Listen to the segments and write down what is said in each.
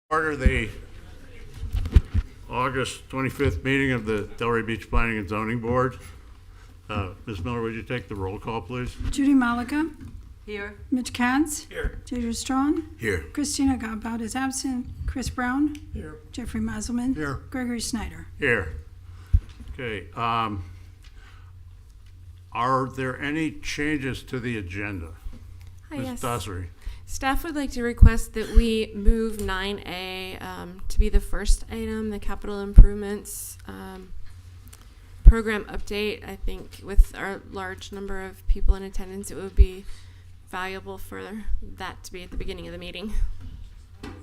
Order the August 25th meeting of the Delray Beach Planning and Zoning Board. Ms. Miller, would you take the roll call, please? Judy Malika. Here. Mitch Katz. Here. Deidre Strong. Here. Christina Godbout is absent. Chris Brown. Here. Jeffrey Musselman. Here. Gregory Snyder. Here. Okay. Are there any changes to the agenda? Hi, Ms. yes. Dossery. Staff would like to request that we move 9A to be the first item, the capital improvements program update. I think with our large number of people in attendance, it would be valuable for that to be at the beginning of the meeting.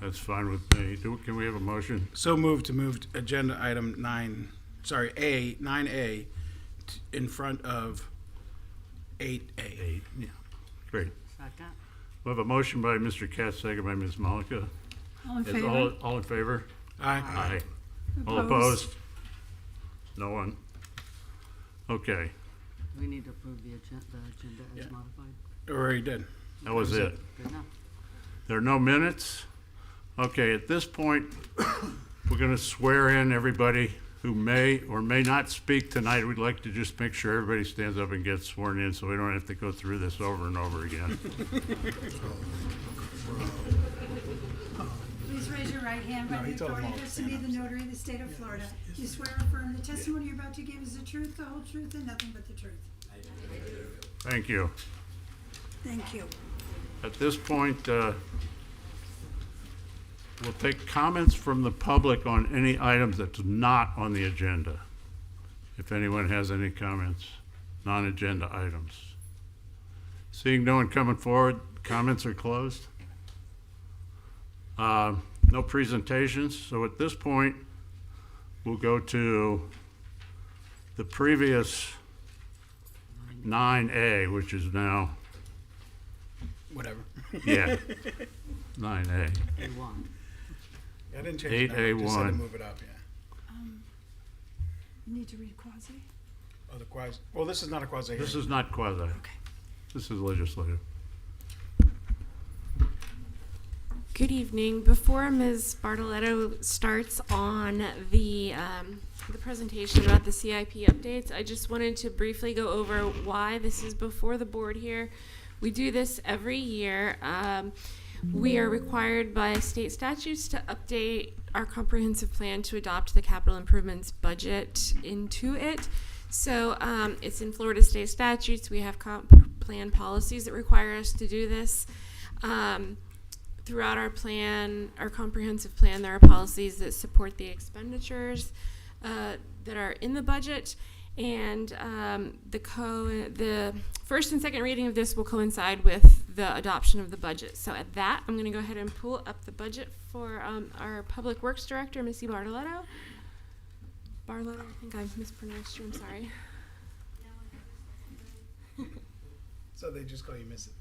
That's fine with me. Can we have a motion? So moved to move agenda item 9A, in front of 8A. 8. Yeah. Great. Second. We have a motion by Mr. Katz, second by Ms. Malika. All in Is favor? all in favor? Aye. Aye. All opposed? No one? Okay, We need to approve the agenda as Yeah. modified. Already did. that was it. Good enough. There are no minutes? Okay, at this point, we're going to swear in everybody who may or may not speak tonight. We'd like to just make sure everybody stands up and gets sworn in so we don't have to go through this over and over again. Please raise your right hand by the authority vested in me, the notary of the state of Florida. You swear or affirm the testimony you're about to give is the truth, the whole truth, and nothing but the truth. Thank you. Thank you. At this point, we'll take comments from the public on any items that's not on the agenda. If anyone has any comments, non-agenda items. Seeing no one coming forward, comments are closed. No presentations, so at this point, we'll go to the previous 9A, which is now, Whatever. yeah, 9A. A1. I didn't change the number, just said to 8A1. move it up, yeah. You need to read quasi. Oh, the quasi, well, this is not a quasi This hearing. is not quasi. Okay. This is legislative. Good evening. Before Ms. Bartoletto starts on the presentation about the CIP updates, I just wanted to briefly go over why this is before the board here. We do this every year. We are required by state statutes to update our comprehensive plan to adopt the capital improvements budget into it. So it's in Florida state statutes. We have comp plan policies that require us to do this. Throughout our plan, our comprehensive plan, there are policies that support the expenditures that are in the budget, and the first and second reading of this will coincide with the adoption of the budget. So at that, I'm going to go ahead and pull up the budget for our Public Works Director, Missy Bartoletto. Bartoletto, I think I mispronounced you, I'm sorry. So they just call you Missy.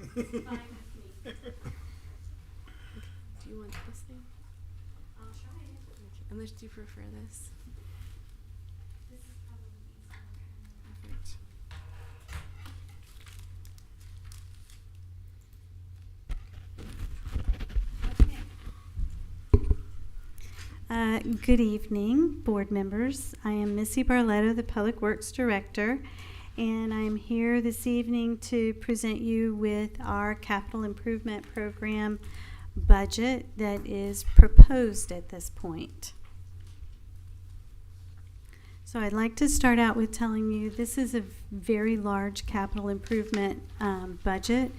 Exactly. It's fine with me. Do you want this thing? I'll try it. Unless do you prefer this? This is probably easier. Good evening, board members. I am Missy Bartoletto, the Public Works Director, and I'm here this evening to present you with our capital improvement program budget that is proposed at this point. So I'd like to start out with telling you this is a very large capital improvement budget.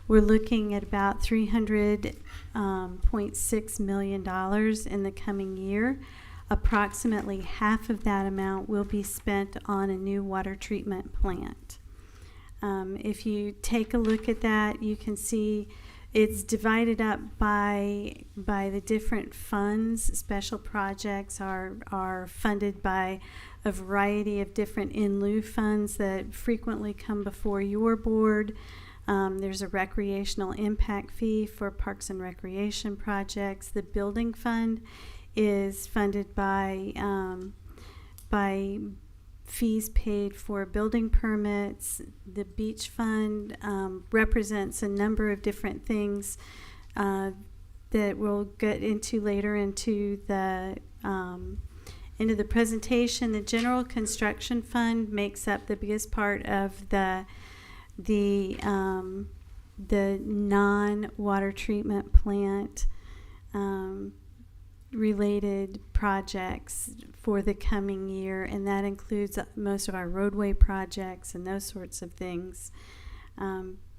We're looking at about $300.6 million in the coming year. Approximately half of that amount will be spent on a new water treatment plant. If you take a look at that, you can see it's divided up by the different funds. Special projects are funded by a variety of different in lieu funds that frequently come before your board. There's a recreational impact fee for parks and recreation projects. The building fund is funded by fees paid for building permits. The beach fund represents a number of different things that we'll get into later into the presentation. The general construction fund makes up the biggest part of the non-water treatment plant related projects for the coming year, and that includes most of our roadway projects and those sorts of things.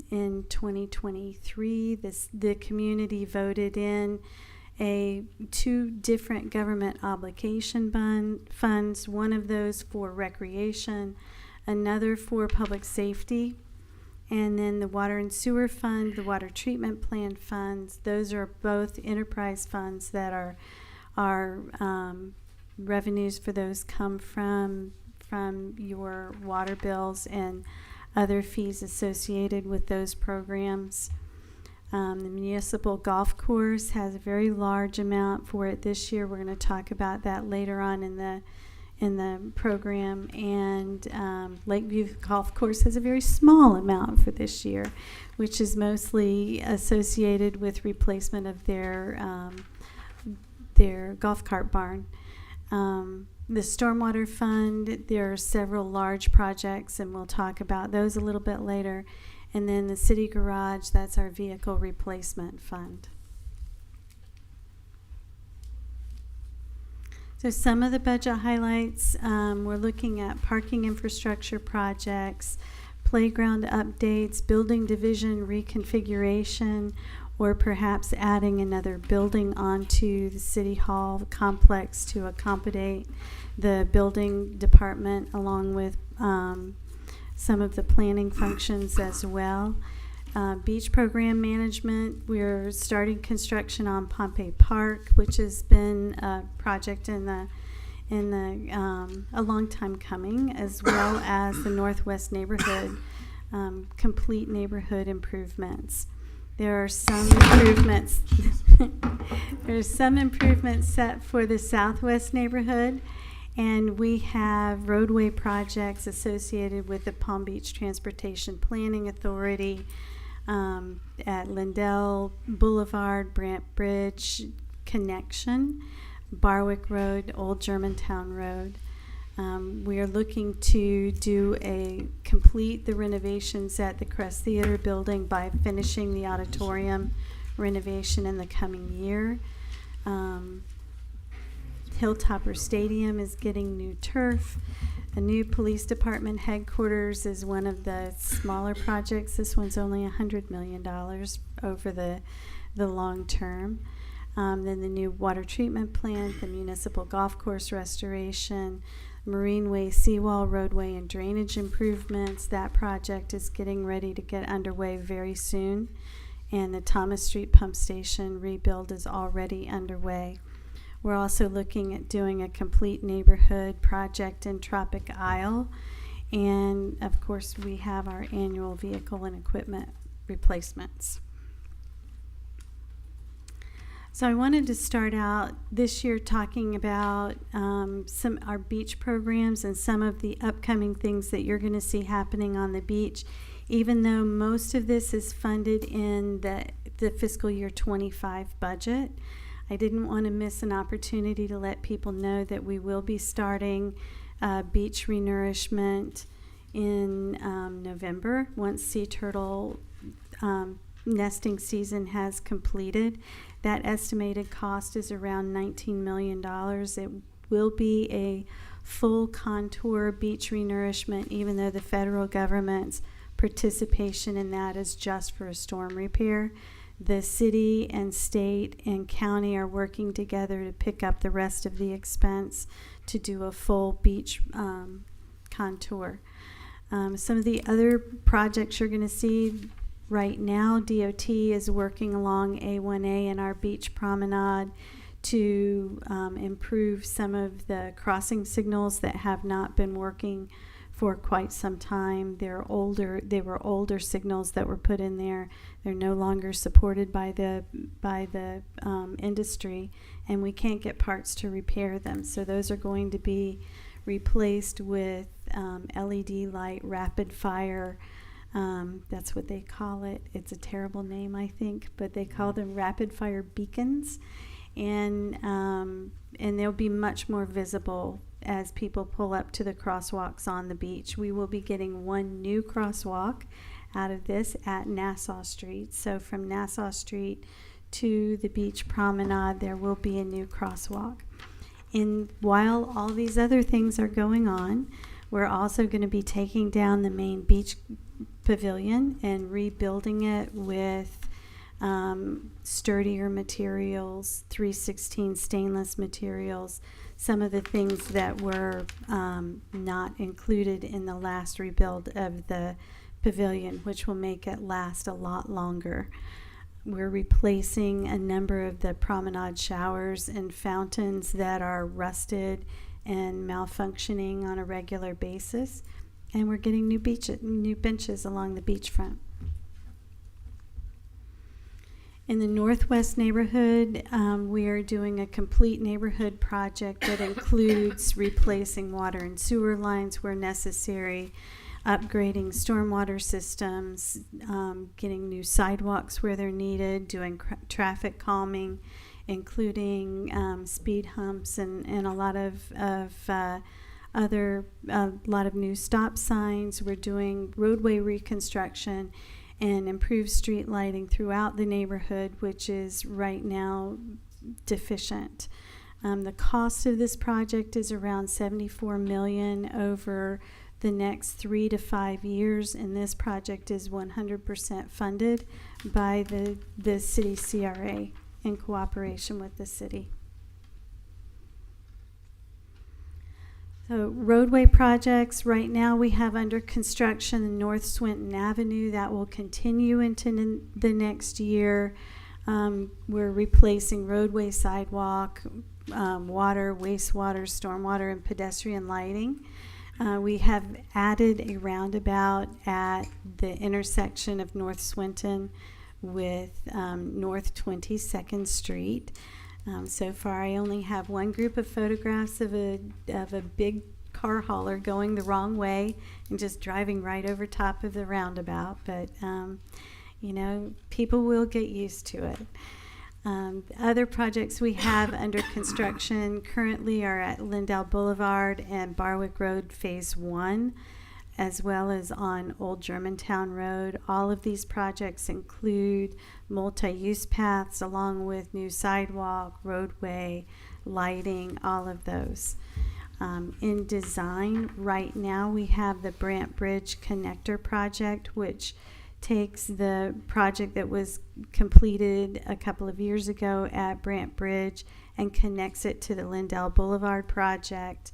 In 2023, the community voted in two different government obligation funds, one of those for recreation, another for public safety, and then the water and sewer fund, the water treatment plant funds. Those are both enterprise funds that are revenues for those come from your water bills and other fees associated with those programs. The municipal golf course has a very large amount for it this year. We're going to talk about that later on in the program. And Lakeview Golf Course has a very small amount for this year, which is mostly associated with replacement of their golf cart barn. The Stormwater Fund, there are several large projects, and we'll talk about those a little bit later. And then the City Garage, that's our vehicle replacement fund. So some of the budget highlights, we're looking at parking infrastructure projects, playground updates, building division reconfiguration, or perhaps adding another building onto the City Hall complex to accommodate the building department, along with some of the planning functions as well. Beach program management, we're starting construction on Pompey Park, which has been a project in the a long time coming, as well as the Northwest neighborhood, complete neighborhood improvements. There are some improvements. There's some improvements set for the Southwest neighborhood, and we have roadway projects associated with the Palm Beach Transportation Planning Authority at Lindell Boulevard, Brant Bridge Connection, Barwick Road, Old Germantown Road. We are looking to complete the renovations at the Crest Theater building by finishing the auditorium renovation in the coming year. Hilltopper Stadium is getting new turf. A new police department headquarters is one of the smaller projects. This one's only $100 million over the long term. Then the new water treatment plant, the municipal golf course restoration, Marineway seawall, roadway, and drainage improvements. That project is getting ready to get underway very soon. And the Thomas Street pump station rebuild is already underway. We're also looking at doing a complete neighborhood project in Tropic Isle. And of course, we have our annual vehicle and equipment replacements. So I wanted to start out this year talking about some our beach programs and some of the upcoming things that you're going to see happening on the beach. Even though most of this is funded in the fiscal year 25 budget, I didn't want to miss an opportunity to let people know that we will be starting beach renourishment in November once sea turtle nesting season has completed. That estimated cost is around $19 million. It will be a full contour beach renourishment, even though the federal government's participation in that is just for a storm repair. The city and state and county are working together to pick up the rest of the expense to do a full beach contour. Some of the other projects you're going to see right now, DOT is working along A1A and our beach promenade to improve some of the crossing signals that have not been working for quite some time. They were older signals that were put in there. They're no longer supported by the industry, and we can't get parts to repair them. So those are going to be replaced with LED light rapid fire That's what they call it. It's a terrible name, I think, but they call them rapid fire beacons. And they'll be much more visible as people pull up to the crosswalks on the beach. We will be getting one new crosswalk out of this at Nassau Street. So from Nassau Street to the beach promenade, there will be a new crosswalk. And while all these other things are going on, we're also going to be taking down the main beach pavilion and rebuilding it with sturdier materials, 316 stainless materials, some of the things that were not included in the last rebuild of the pavilion, which will make it last a lot longer. We're replacing a number of the promenade showers and fountains that are rusted and malfunctioning on a regular basis, and we're getting new benches along the beachfront. In the Northwest neighborhood, we are doing a complete neighborhood project that includes replacing water and sewer lines where necessary, upgrading stormwater systems, getting new sidewalks where they're needed, doing traffic calming, including speed humps and a lot of new stop signs. We're doing roadway reconstruction and improved street lighting throughout the neighborhood, which is right now deficient. The cost of this project is around $74 million over the next 3 to 5 years, and this project is 100% funded by the city CRA in cooperation with the city. So roadway projects, right now we have under construction North Swinton Avenue. That will continue into the next year. We're replacing roadway, sidewalk, water, wastewater, stormwater, and pedestrian lighting. We have added a roundabout at the intersection of North Swinton with North 22nd Street. So far, I only have one group of photographs of a big car hauler going the wrong way and just driving right over top of the roundabout. But, people will get used to it. Other projects we have under construction currently are at Lindell Boulevard and Barwick Road Phase 1, as well as on Old Germantown Road. All of these projects include multi-use paths along with new sidewalk, roadway, lighting, all of those. In design, right now we have the Brant Bridge Connector Project, which takes the project that was completed a couple of years ago at Brant Bridge and connects it to the Lindell Boulevard project.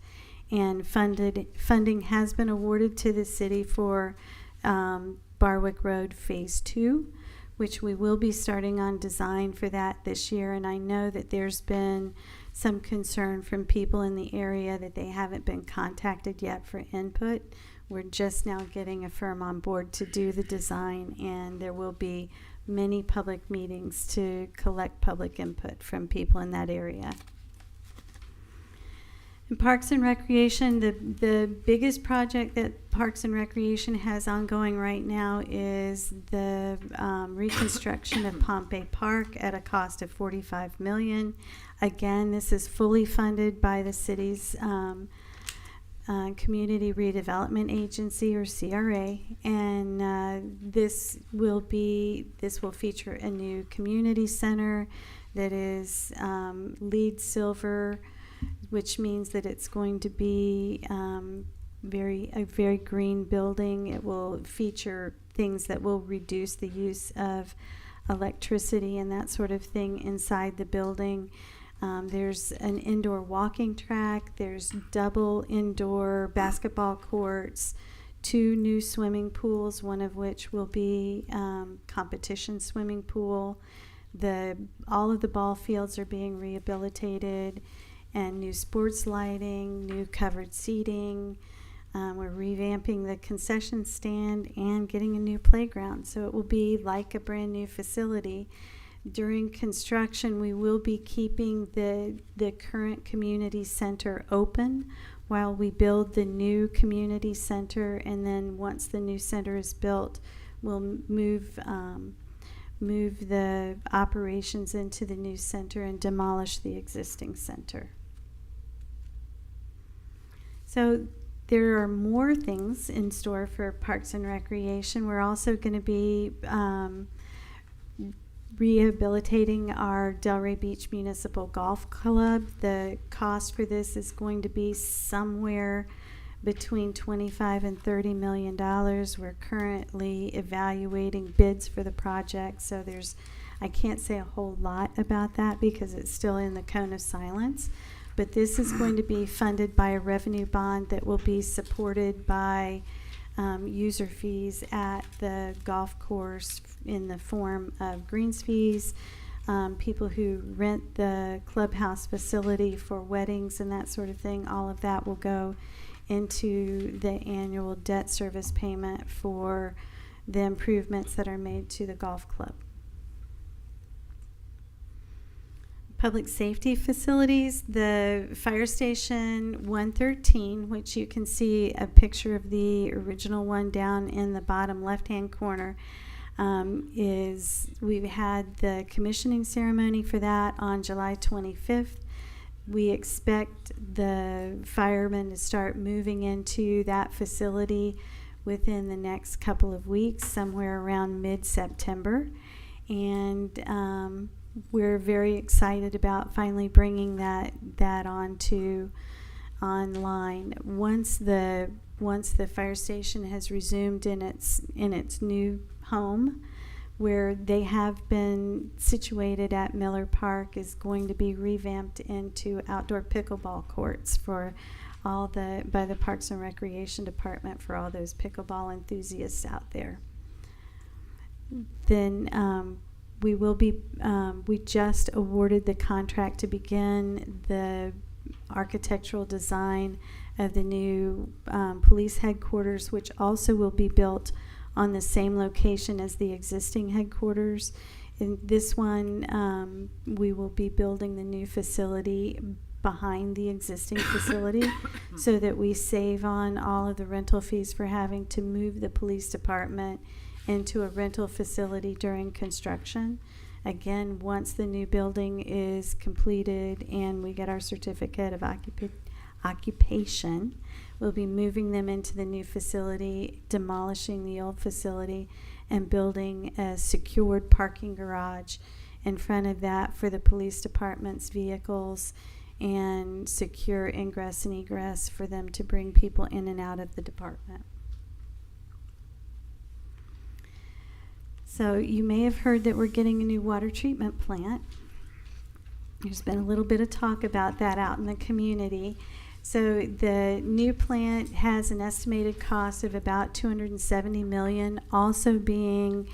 And funding has been awarded to the city for Barwick Road Phase 2, which we will be starting on design for that this year. And I know that there's been some concern from people in the area that they haven't been contacted yet for input. We're just now getting a firm on board to do the design, and there will be many public meetings to collect public input from people in that area. In Parks and Recreation, the biggest project that Parks and Recreation has ongoing right now is the reconstruction of Pompey Park at a cost of $45 million. Again, this is fully funded by the city's Community Redevelopment Agency, or CRA, and this will feature a new community center that is LEED Silver, which means that it's going to be a very green building. It will feature things that will reduce the use of electricity and that sort of thing inside the building. There's an indoor walking track. There's double indoor basketball courts, 2 new swimming pools, one of which will be competition swimming pool. All of the ball fields are being rehabilitated, and new sports lighting, new covered seating. We're revamping the concession stand and getting a new playground, so it will be like a brand new facility. During construction, we will be keeping the current community center open while we build the new community center, and then once the new center is built, we'll move the operations into the new center and demolish the existing center. So there are more things in store for Parks and Recreation. We're also going to be rehabilitating our Delray Beach Municipal Golf Club. The cost for this is going to be somewhere between $25 and $30 million. We're currently evaluating bids for the project, so I can't say a whole lot about that because it's still in the cone of silence. But this is going to be funded by a revenue bond that will be supported by user fees at the golf course in the form of greens fees, people who rent the clubhouse facility for weddings and that sort of thing. All of that will go into the annual debt service payment for the improvements that are made to the golf club. Public safety facilities, the fire station 113, which you can see a picture of the original one down in the bottom left-hand corner, we've had the commissioning ceremony for that on July 25th. We expect the firemen to start moving into that facility within the next couple of weeks, somewhere around mid-September. And we're very excited about finally bringing that online. Once the fire station has resumed in its new home, where they have been situated at Miller Park, is going to be revamped into outdoor pickleball courts by the Parks and Recreation Department for all those pickleball enthusiasts out there. Then we just awarded the contract to begin the architectural design of the new police headquarters, which also will be built on the same location as the existing headquarters. In this one, we will be building the new facility behind the existing facility so that we save on all of the rental fees for having to move the police department into a rental facility during construction. Again, once the new building is completed and we get our certificate of occupation, we'll be moving them into the new facility, demolishing the old facility, and building a secured parking garage in front of that for the police department's vehicles, and secure ingress and egress for them to bring people in and out of the department. So you may have heard that we're getting a new water treatment plant. There's been a little bit of talk about that out in the community. So the new plant has an estimated cost of about $270 million, also being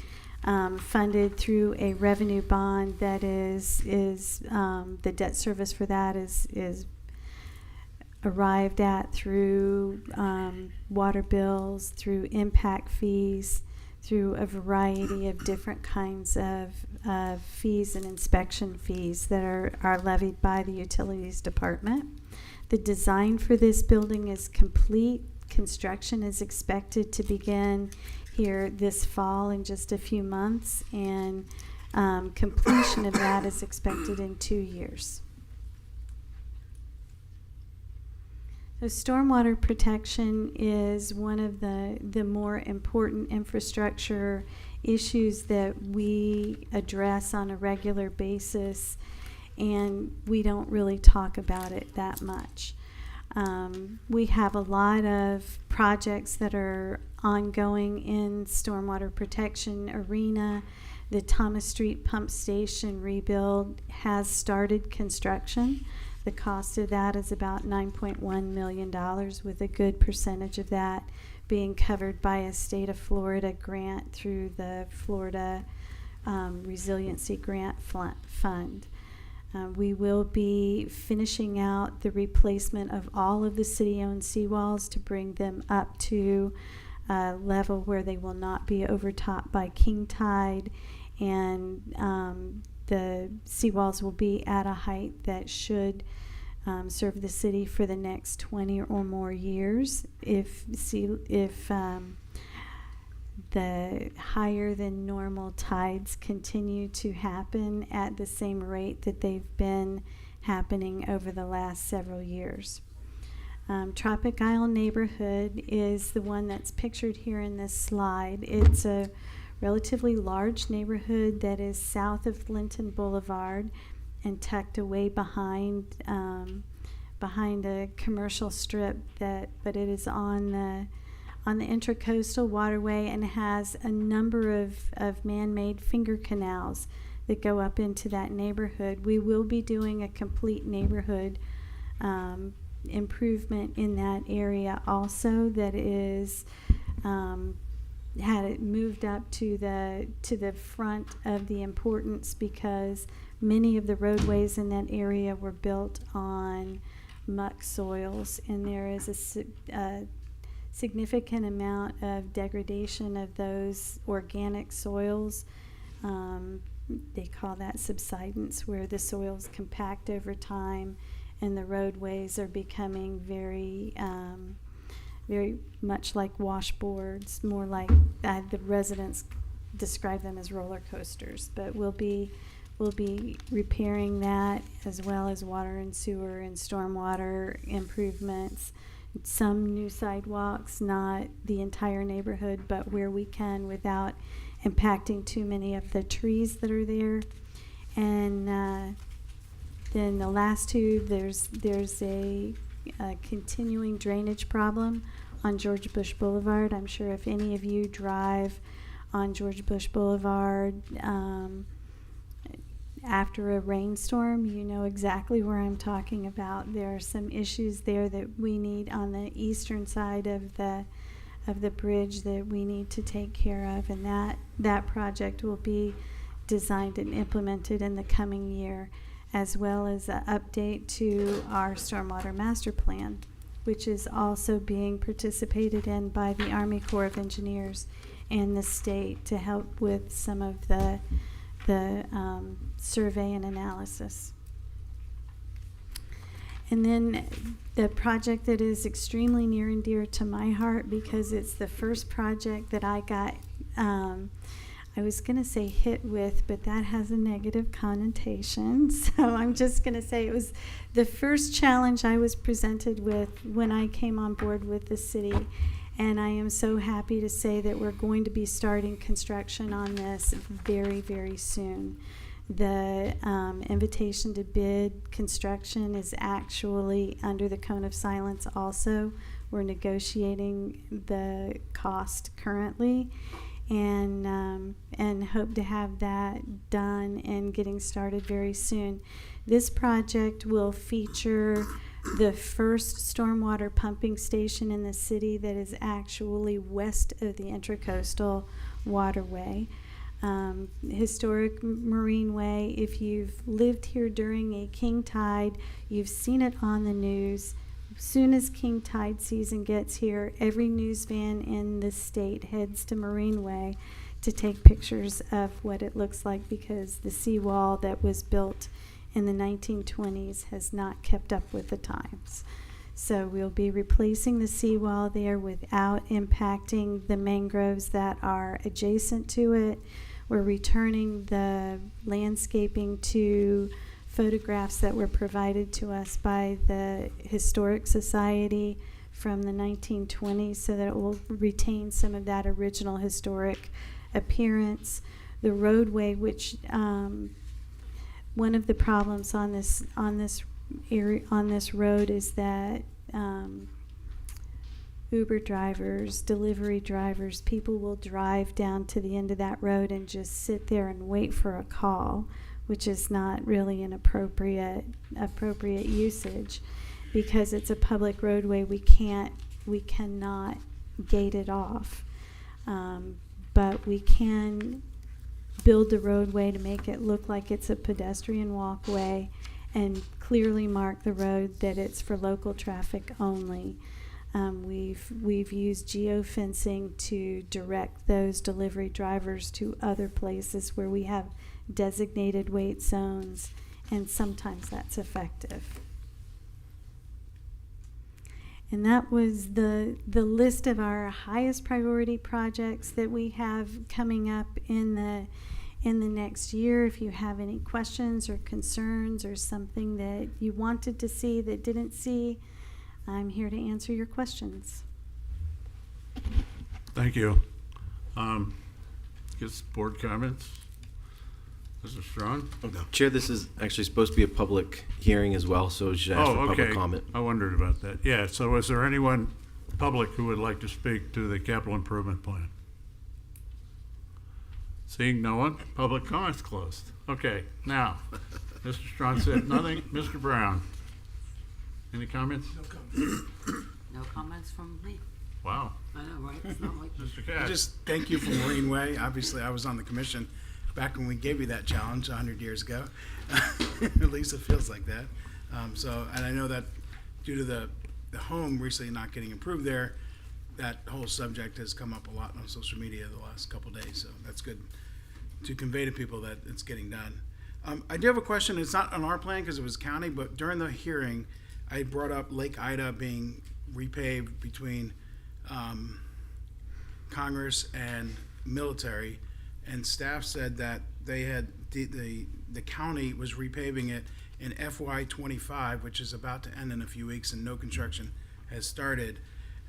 funded through a revenue bond that is the debt service for that is arrived at through water bills, through impact fees, through a variety of different kinds of fees and inspection fees that are levied by the utilities department. The design for this building is complete. Construction is expected to begin here this fall in just a few months, and completion of that is expected in 2 years. So stormwater protection is one of the more important infrastructure issues that we address on a regular basis, and we don't really talk about it that much. We have a lot of projects that are ongoing in stormwater protection arena. The Thomas Street Pump Station rebuild has started construction. The cost of that is about $9.1 million, with a good percentage of that being covered by a state of Florida grant through the Florida Resiliency Grant Fund. We will be finishing out the replacement of all of the city-owned seawalls to bring them up to a level where they will not be overtopped by king tide, and the seawalls will be at a height that should serve the city for the next 20 or more years. If the higher than normal tides continue to happen at the same rate that they've been happening over the last several years. Tropic Isle neighborhood is the one that's pictured here in this slide. It's a relatively large neighborhood that is south of Linton Boulevard and tucked away behind a commercial strip but it is on the Intracoastal Waterway and has a number of man-made finger canals that go up into that neighborhood. We will be doing a complete neighborhood improvement in that area also that is had it moved up to the front of the importance because many of the roadways in that area were built on muck soils, and there is a significant amount of degradation of those organic soils. They call that subsidence, where the soils compact over time and the roadways are becoming very much like washboards, more like the residents describe them as roller coasters. But we'll be repairing that, as well as water and sewer and stormwater improvements, some new sidewalks, not the entire neighborhood, but where we can without impacting too many of the trees that are there. And then the last two, there's a continuing drainage problem on George Bush Boulevard. I'm sure if any of you drive on George Bush Boulevard after a rainstorm, you know exactly where I'm talking about. There are some issues there that we need on the eastern side of the bridge that we need to take care of, and that project will be designed and implemented in the coming year, as well as an update to our stormwater master plan, which is also being participated in by the Army Corps of Engineers and the state to help with some of the survey and analysis. And then the project that is extremely near and dear to my heart, because it's the first project that I got, I was going to say hit with, but that has a negative connotation. So I'm just going to say it was the first challenge I was presented with when I came on board with the city. And I am so happy to say that we're going to be starting construction on this very, very soon. The invitation to bid construction is actually under the cone of silence also. We're negotiating the cost currently, and hope to have that done and getting started very soon. This project will feature the first stormwater pumping station in the city that is actually west of the Intracoastal Waterway. Historic Marine Way. If you've lived here during a king tide, you've seen it on the news. As soon as king tide season gets here, every news van in the state heads to Marine Way to take pictures of what it looks like, because the seawall that was built in the 1920s has not kept up with the times. So we'll be replacing the seawall there without impacting the mangroves that are adjacent to it. We're returning the landscaping to photographs that were provided to us by the Historic Society from the 1920s, so that it will retain some of that original historic appearance. The roadway, which one of the problems on this road is that Uber drivers, delivery drivers, people will drive down to the end of that road and just sit there and wait for a call, which is not really an appropriate usage, because it's a public roadway. We cannot gate it off, but we can build the roadway to make it look like it's a pedestrian walkway and clearly mark the road that it's for local traffic only. We've used geofencing to direct those delivery drivers to other places where we have designated wait zones, and sometimes that's effective. And that was the list of our highest priority projects that we have coming up in the next year. If you have any questions or concerns or something that you wanted to see that didn't see, I'm here to answer your questions. Thank you. Guess board comments? Mr. Strawn? Chair, this is actually supposed to be a public hearing as well, so you should ask for Oh, public okay. comment. I wondered about that. Yeah, so is there anyone public who would like to speak to the capital improvement plan? Seeing no one, public comments closed. Okay, now, Mr. Strawn said nothing. Mr. Brown? Any comments? No comments from me. Wow. I know, right? It's not like Mr. Katz? Just thank you for Marine Way. Obviously, I was on the commission back when we gave you that challenge 100 years ago. At least it feels like that. And I know that due to the home recently not getting improved there, that whole subject has come up a lot on social media the last couple days. So that's good to convey to people that it's getting done. I do have a question. It's not on our plan because it was county, but during the hearing, I brought up Lake Ida being repaved between Congress and military, and staff said that they had the county was repaving it in FY25, which is about to end in a few weeks, and no construction has started.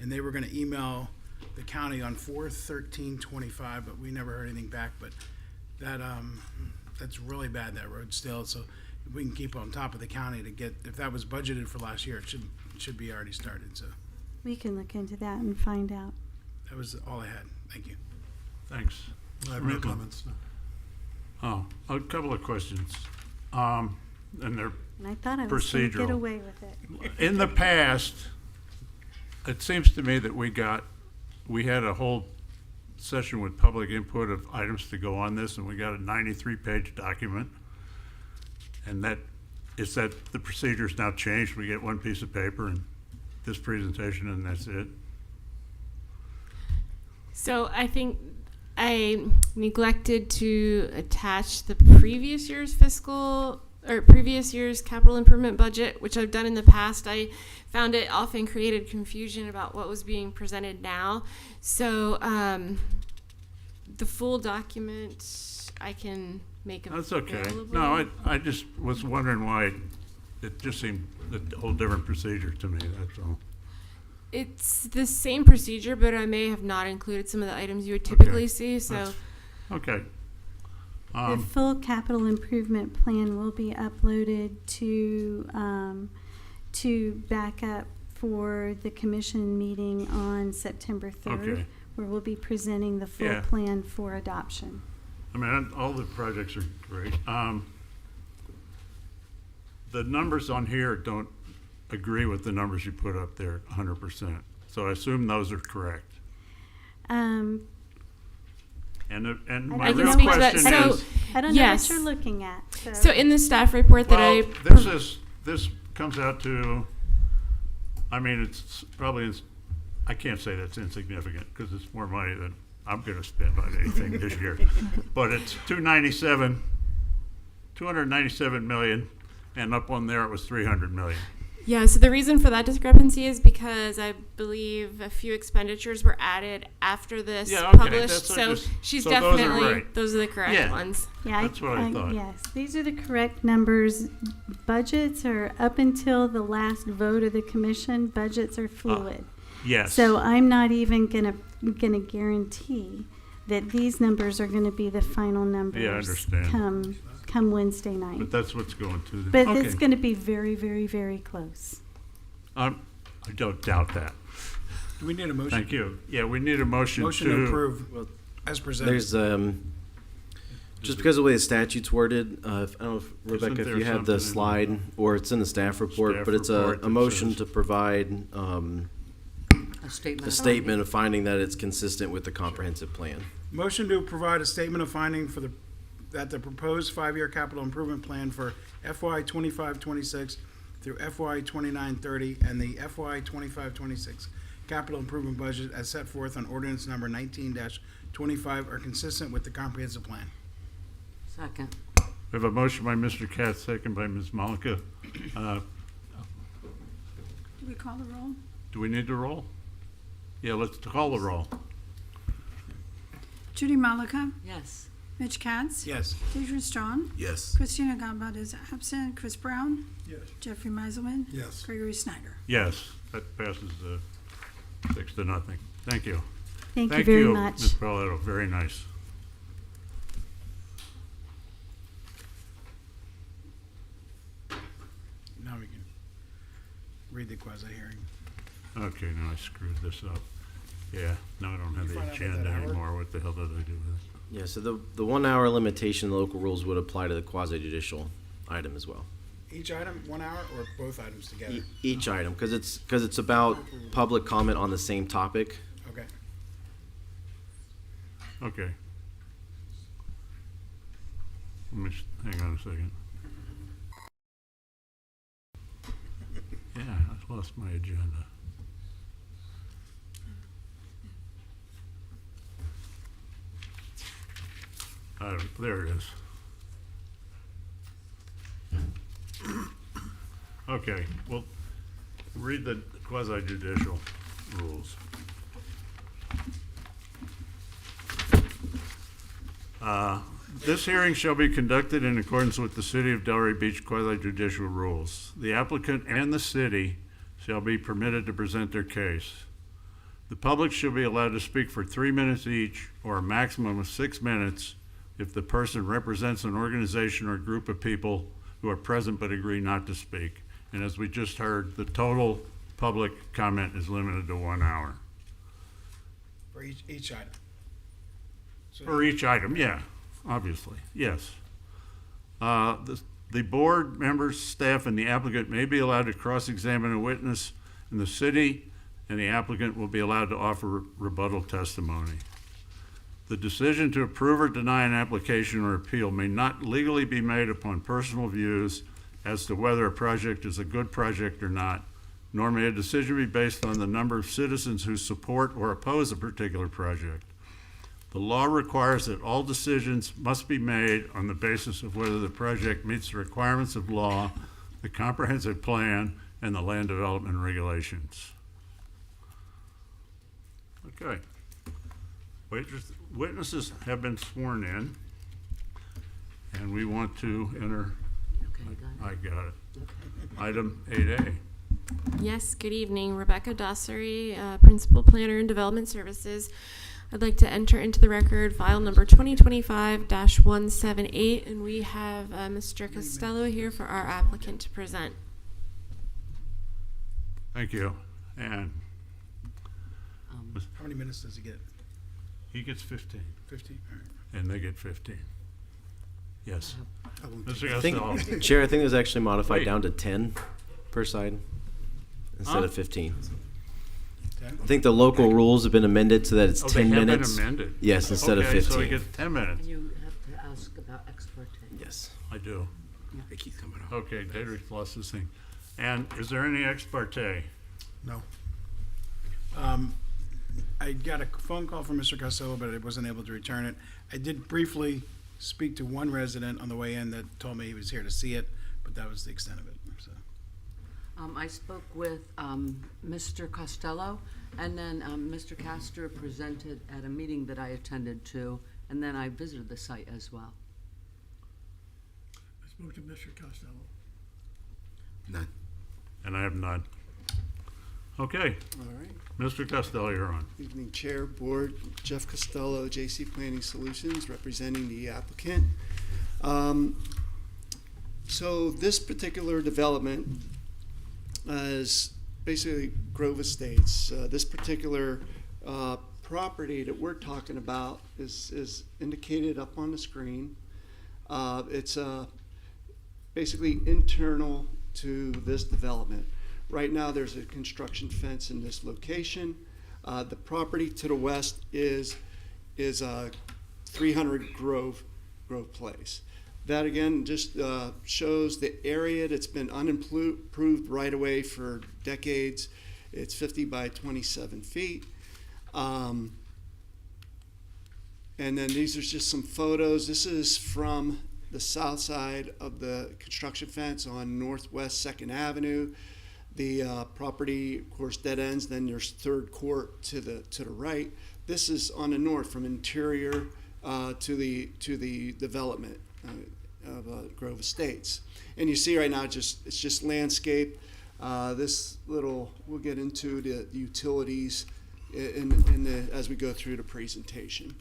And they were going to email the county on 4/13/25, but we never heard anything back. But that that's really bad, that road still. So if we can keep on top of the county to get, if that was budgeted for last year, it should be already started. So We can look into that and find out. that was all I had. Thank you. Thanks. I have no comments. Oh, a couple of questions. And they're And I thought I was going to get Procedural. away with it. in the past, it seems to me that we had a whole session with public input of items to go on this, and we got a 93-page document. And that the procedure's now changed. We get one piece of paper and this presentation, and that's it. So I think I neglected to attach the previous year's previous year's capital improvement budget, which I've done in the past. I found it often created confusion about what was being presented now. So the full document I can make That's okay. available. No, I just was wondering why it just seemed a whole different procedure to me, that's all. It's the same procedure, but I may have not included some of the items you would typically see. So That's- Okay. The full capital improvement plan will be uploaded to back up for the commission meeting on September 3rd, Okay. where we'll be presenting the full Yeah. plan for adoption. I mean, all the projects are great. The numbers on here don't agree with the numbers you put up there 100%. So I assume those are correct. Um, And I my can real speak to that. question So- is, I don't Yes. know what you're looking at. So in the staff report that well, this comes out to, I mean, it's probably, I can't say that's insignificant because it's more money than I'm going to spend on anything this year. But it's 297 million, and up on there it was 300 million. Yeah, so the reason for that discrepancy is because I believe a few expenditures were added after this Yeah, okay, published. that's what So just- she's so those are definitely, right. those are the correct Yeah. ones. yeah, That's what I thought. Yes, these are the correct numbers. Budgets are up until the last vote of the commission. Budgets are fluid. Yes. So I'm not even gonna guarantee that these numbers are gonna be the final numbers. Yeah, I understand. Come Wednesday night. But that's what's going to. But Okay. it's gonna be very, very, very close. I don't doubt that. Do we need a motion? Thank you. Yeah, we need a motion Motion to approve Well, as presented. There's, just because of the way the statute's worded, I don't know if, Rebecca, if there you have the something in slide, or it's in the staff report, Staff but it's report a that motion says- to provide a statement. a of statement of finding that it's consistent with the comprehensive plan. Motion to provide a statement of finding that the proposed 5-year capital improvement plan for FY 25-26 through FY 29-30 and the FY 25-26 capital improvement budget as set forth on ordinance number 19-25 are consistent with the comprehensive plan. Second. We have a motion by Mr. Katz, second by Ms. Malika. Do we call the roll? Do we need to roll? Yeah, let's call the roll. Judy Malika, Yes. Mitch Katz, Yes. Deidre Strong, Yes. Christina Gambad is absent, Chris Brown, Yes. Jeffrey Meiselman, Yes. Gregory Snyder. Yes, that passes 6-0. Thank you. Thank you very much. Ms. Barletto, very nice. Now we can read the quasi-hearing. Okay, now I screwed this up. Yeah, now I don't have You the find out about agenda that hour? anymore. What the hell did I do with it? Yeah, so the 1 hour limitation in the local rules would apply to the quasi judicial item as well. Each item, 1 hour, or both items together? Each item, because it's about public comment on the same topic. Okay. Okay. Hang on a second. Yeah, I lost my agenda. There it is. Okay, well, read the quasi judicial rules. This hearing shall be conducted in accordance with the City of Delray Beach quasi-judicial rules. The applicant and the city shall be permitted to present their case. The public shall be allowed to speak for 3 minutes each, or a maximum of 6 minutes if the person represents an organization or group of people who are present but agree not to speak. And as we just heard, the total public comment is limited to 1 hour. For each item. So For each item, yeah, obviously, yes. The board members, staff, and the applicant may be allowed to cross-examine a witness, and the city and the applicant will be allowed to offer rebuttal testimony. The decision to approve or deny an application or appeal may not legally be made upon personal views as to whether a project is a good project or not, nor may a decision be based on the number of citizens who support or oppose a particular project. The law requires that all decisions must be made on the basis of whether the project meets the requirements of law, the comprehensive plan, and the land development regulations. Okay. Witnesses have been sworn in, and we want to enter, Okay, got it. I got it, item 8A. Yes, good evening. Rebecca Dossery, Principal Planner in Development Services. I'd like to enter into the record file number 2025-178, and we have Mr. Costello here for our applicant to present. Thank you. And how many minutes does he get? he gets 15, 15? All right. and they get 15. Yes. I won't Mr. take- I think, Costello. Chair, I think it was actually modified Wait. down to 10 per side instead Huh? of 15. 10? I think the local rules have been amended so that it's Oh, 10 they have minutes. been amended? Yes, instead of Okay, 15. so he gets 10 minutes. And you have to ask about ex parte. Yes. I do. They keep coming up. Okay, David lost his thing. And is there any ex parte? No. I got a phone call from Mr. Costello, but I wasn't able to return it. I did briefly speak to one resident on the way in that told me he was here to see it, but that was the extent of it, so. I spoke with Mr. Costello, and then Mr. Castor presented at a meeting that I attended to, and then I visited the site as well. I spoke to Mr. Costello. None. And I have none. Okay, All right. Mr. Costello, you're on. Evening Chair, Board, Jeff Costello, JC Planning Solutions, representing the applicant. So this particular development is basically Grove Estates. This particular property that we're talking about is indicated up on the screen. It's basically internal to this development. Right now, there's a construction fence in this location. The property to the west is 300 Grove Place. That again just shows the area that's been unimproved right away for decades. It's 50 by 27 feet. And then these are just some photos. This is from the south side of the construction fence on Northwest 2nd Avenue. The property, of course, dead ends. Then there's third court to the right. This is on the north, from interior to the development of Grove Estates. And you see right now, it's just landscape. This little, we'll get into the utilities as we go through the presentation.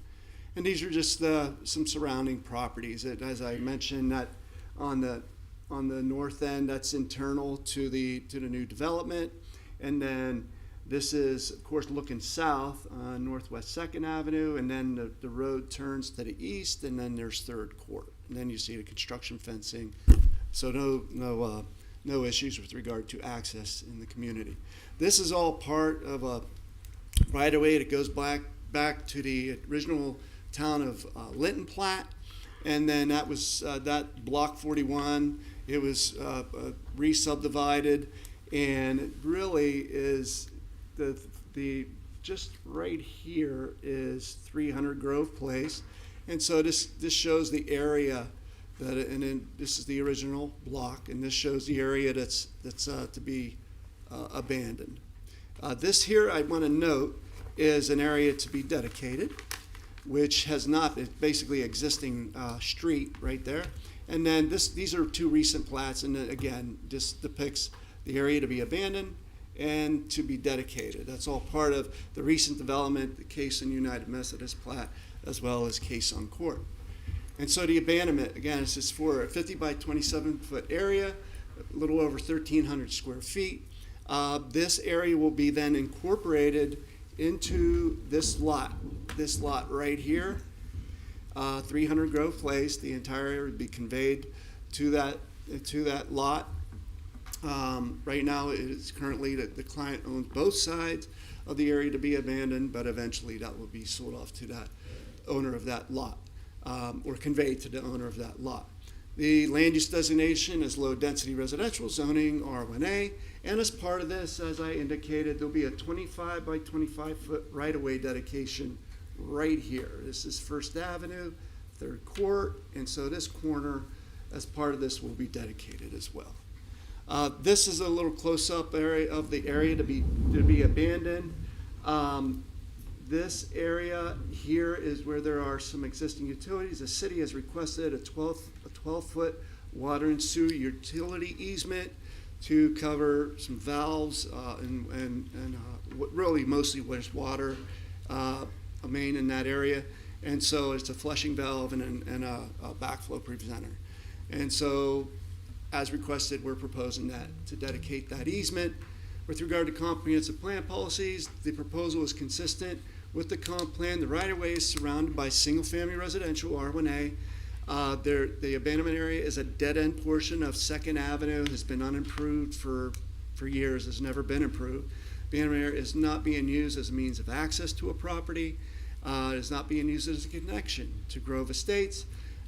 And these are just some surrounding properties. As I mentioned, that on the north end, that's internal to the new development. And then this is, of course, looking south on Northwest 2nd Avenue, and then the road turns to the east, and then there's third court. And then you see the construction fencing. So no issues with regard to access in the community. This is all part of a right-of-way that goes back to the original town of Linton Plat, and then that was that block 41. It was re-subdivided, and it really is the just right here is 300 Grove Place, and so this shows the area that, and then this is the original block, and this shows the area that's to be abandoned. This here, I want to note, is an area to be dedicated, which has not, it's basically existing street right there. And then these are two recent plats, and again, this depicts the area to be abandoned and to be dedicated. That's all part of the recent development, the Case and United Methodist plat, as well as Case on Court. And so the abandonment, again, this is for a 50 by 27 foot area, a little over 1,300 square feet. This area will be then incorporated into this lot right here, 300 Grove Place. The entire area would be conveyed to that lot. Right now, it is currently that the client owns both sides of the area to be abandoned, but eventually that will be sold off to that owner of that lot, or conveyed to the owner of that lot. The land use designation is low density residential zoning, R1A, and as part of this, as I indicated, there'll be a 25 by 25 foot right-of-way dedication right here. This is First Avenue, Third Court, and so this corner, as part of this, will be dedicated as well. This is a little close-up area of the area to be abandoned. This area here is where there are some existing utilities. The city has requested a 12-foot water and sewer utility easement to cover some valves and really mostly was water, a main in that area. And so it's a flushing valve and a backflow preventer. And so, as requested, we're proposing that to dedicate that easement. With regard to comprehensive plan policies, the proposal is consistent with the comp plan. The right-of-way is surrounded by single-family residential, R1A. The abandonment area is a dead-end portion of 2nd Avenue, has been unimproved for years, has never been improved. Abandonment area is not being used as a means of access to a property. It is not being used as a connection to Grove Estates,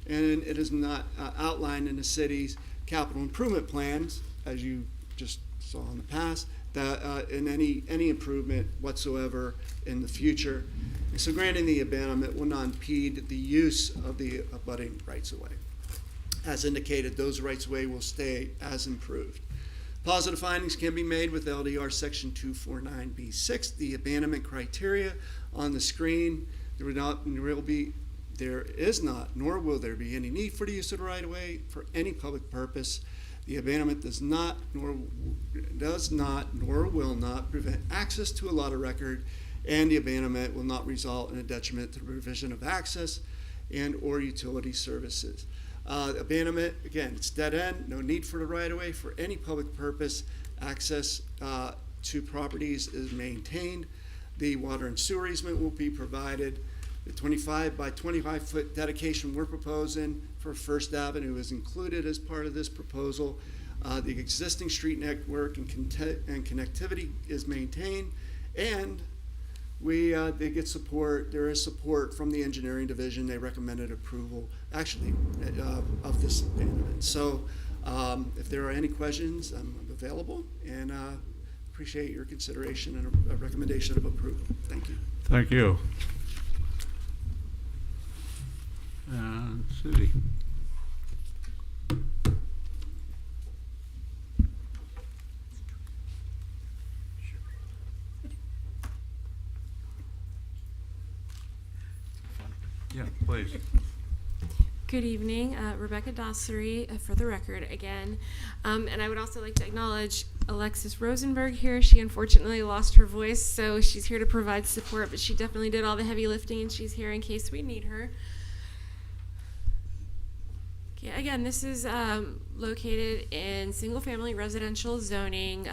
and it is not outlined in the city's capital improvement plans, as you just saw in the past, that in any improvement whatsoever in the future. And so granting the abandonment will not impede the use of the abutting rights-of-way. As indicated, those rights-of-way will stay as improved. Positive findings can be made with LDR section 249B6. The abandonment criteria on the screen, there is not, nor will there be any need for the use of the right-of-way for any public purpose. The abandonment does not, nor will not prevent access to a lot of record, and the abandonment will not result in a detriment to the provision of access and or utility services. Abandonment, again, it's dead end, no need for the right-of-way for any public purpose. Access to properties is maintained. The water and sewer easement will be provided. The 25 by 25 foot dedication we're proposing for First Avenue is included as part of this proposal. The existing street network and connectivity is maintained, and they get support. There is support from the engineering division. They recommended approval, actually, of this abandonment. So, if there are any questions, I'm available, and appreciate your consideration and a recommendation of approval. Thank you. Thank you. City. Yeah, please. Good evening, Rebecca Dossery, for the record again. And I would also like to acknowledge Alexis Rosenberg here. She unfortunately lost her voice, so she's here to provide support, but she definitely did all the heavy lifting, and she's here in case we need her. Okay, again, this is located in single-family residential zoning.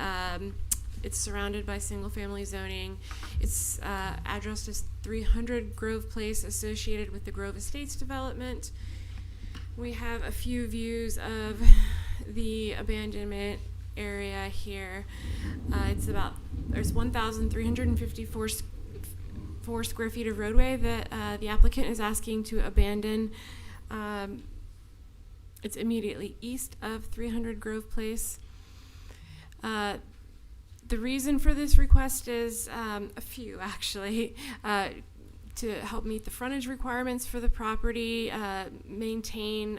It's surrounded by single-family zoning. It's addressed as 300 Grove Place, associated with the Grove Estates development. We have a few views of the abandonment area here. There's 1,354 square feet of roadway that the applicant is asking to abandon. It's immediately east of 300 Grove Place. The reason for this request is a few, actually. To help meet the frontage requirements for the property, maintain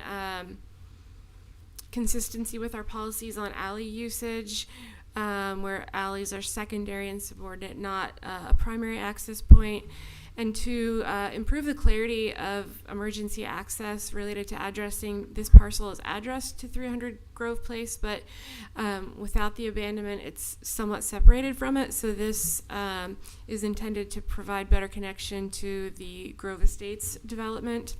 consistency with our policies on alley usage, where alleys are secondary and subordinate, not a primary access point, and to improve the clarity of emergency access related to addressing. This parcel is addressed to 300 Grove Place, but without the abandonment, it's somewhat separated from it. So this is intended to provide better connection to the Grove Estates development.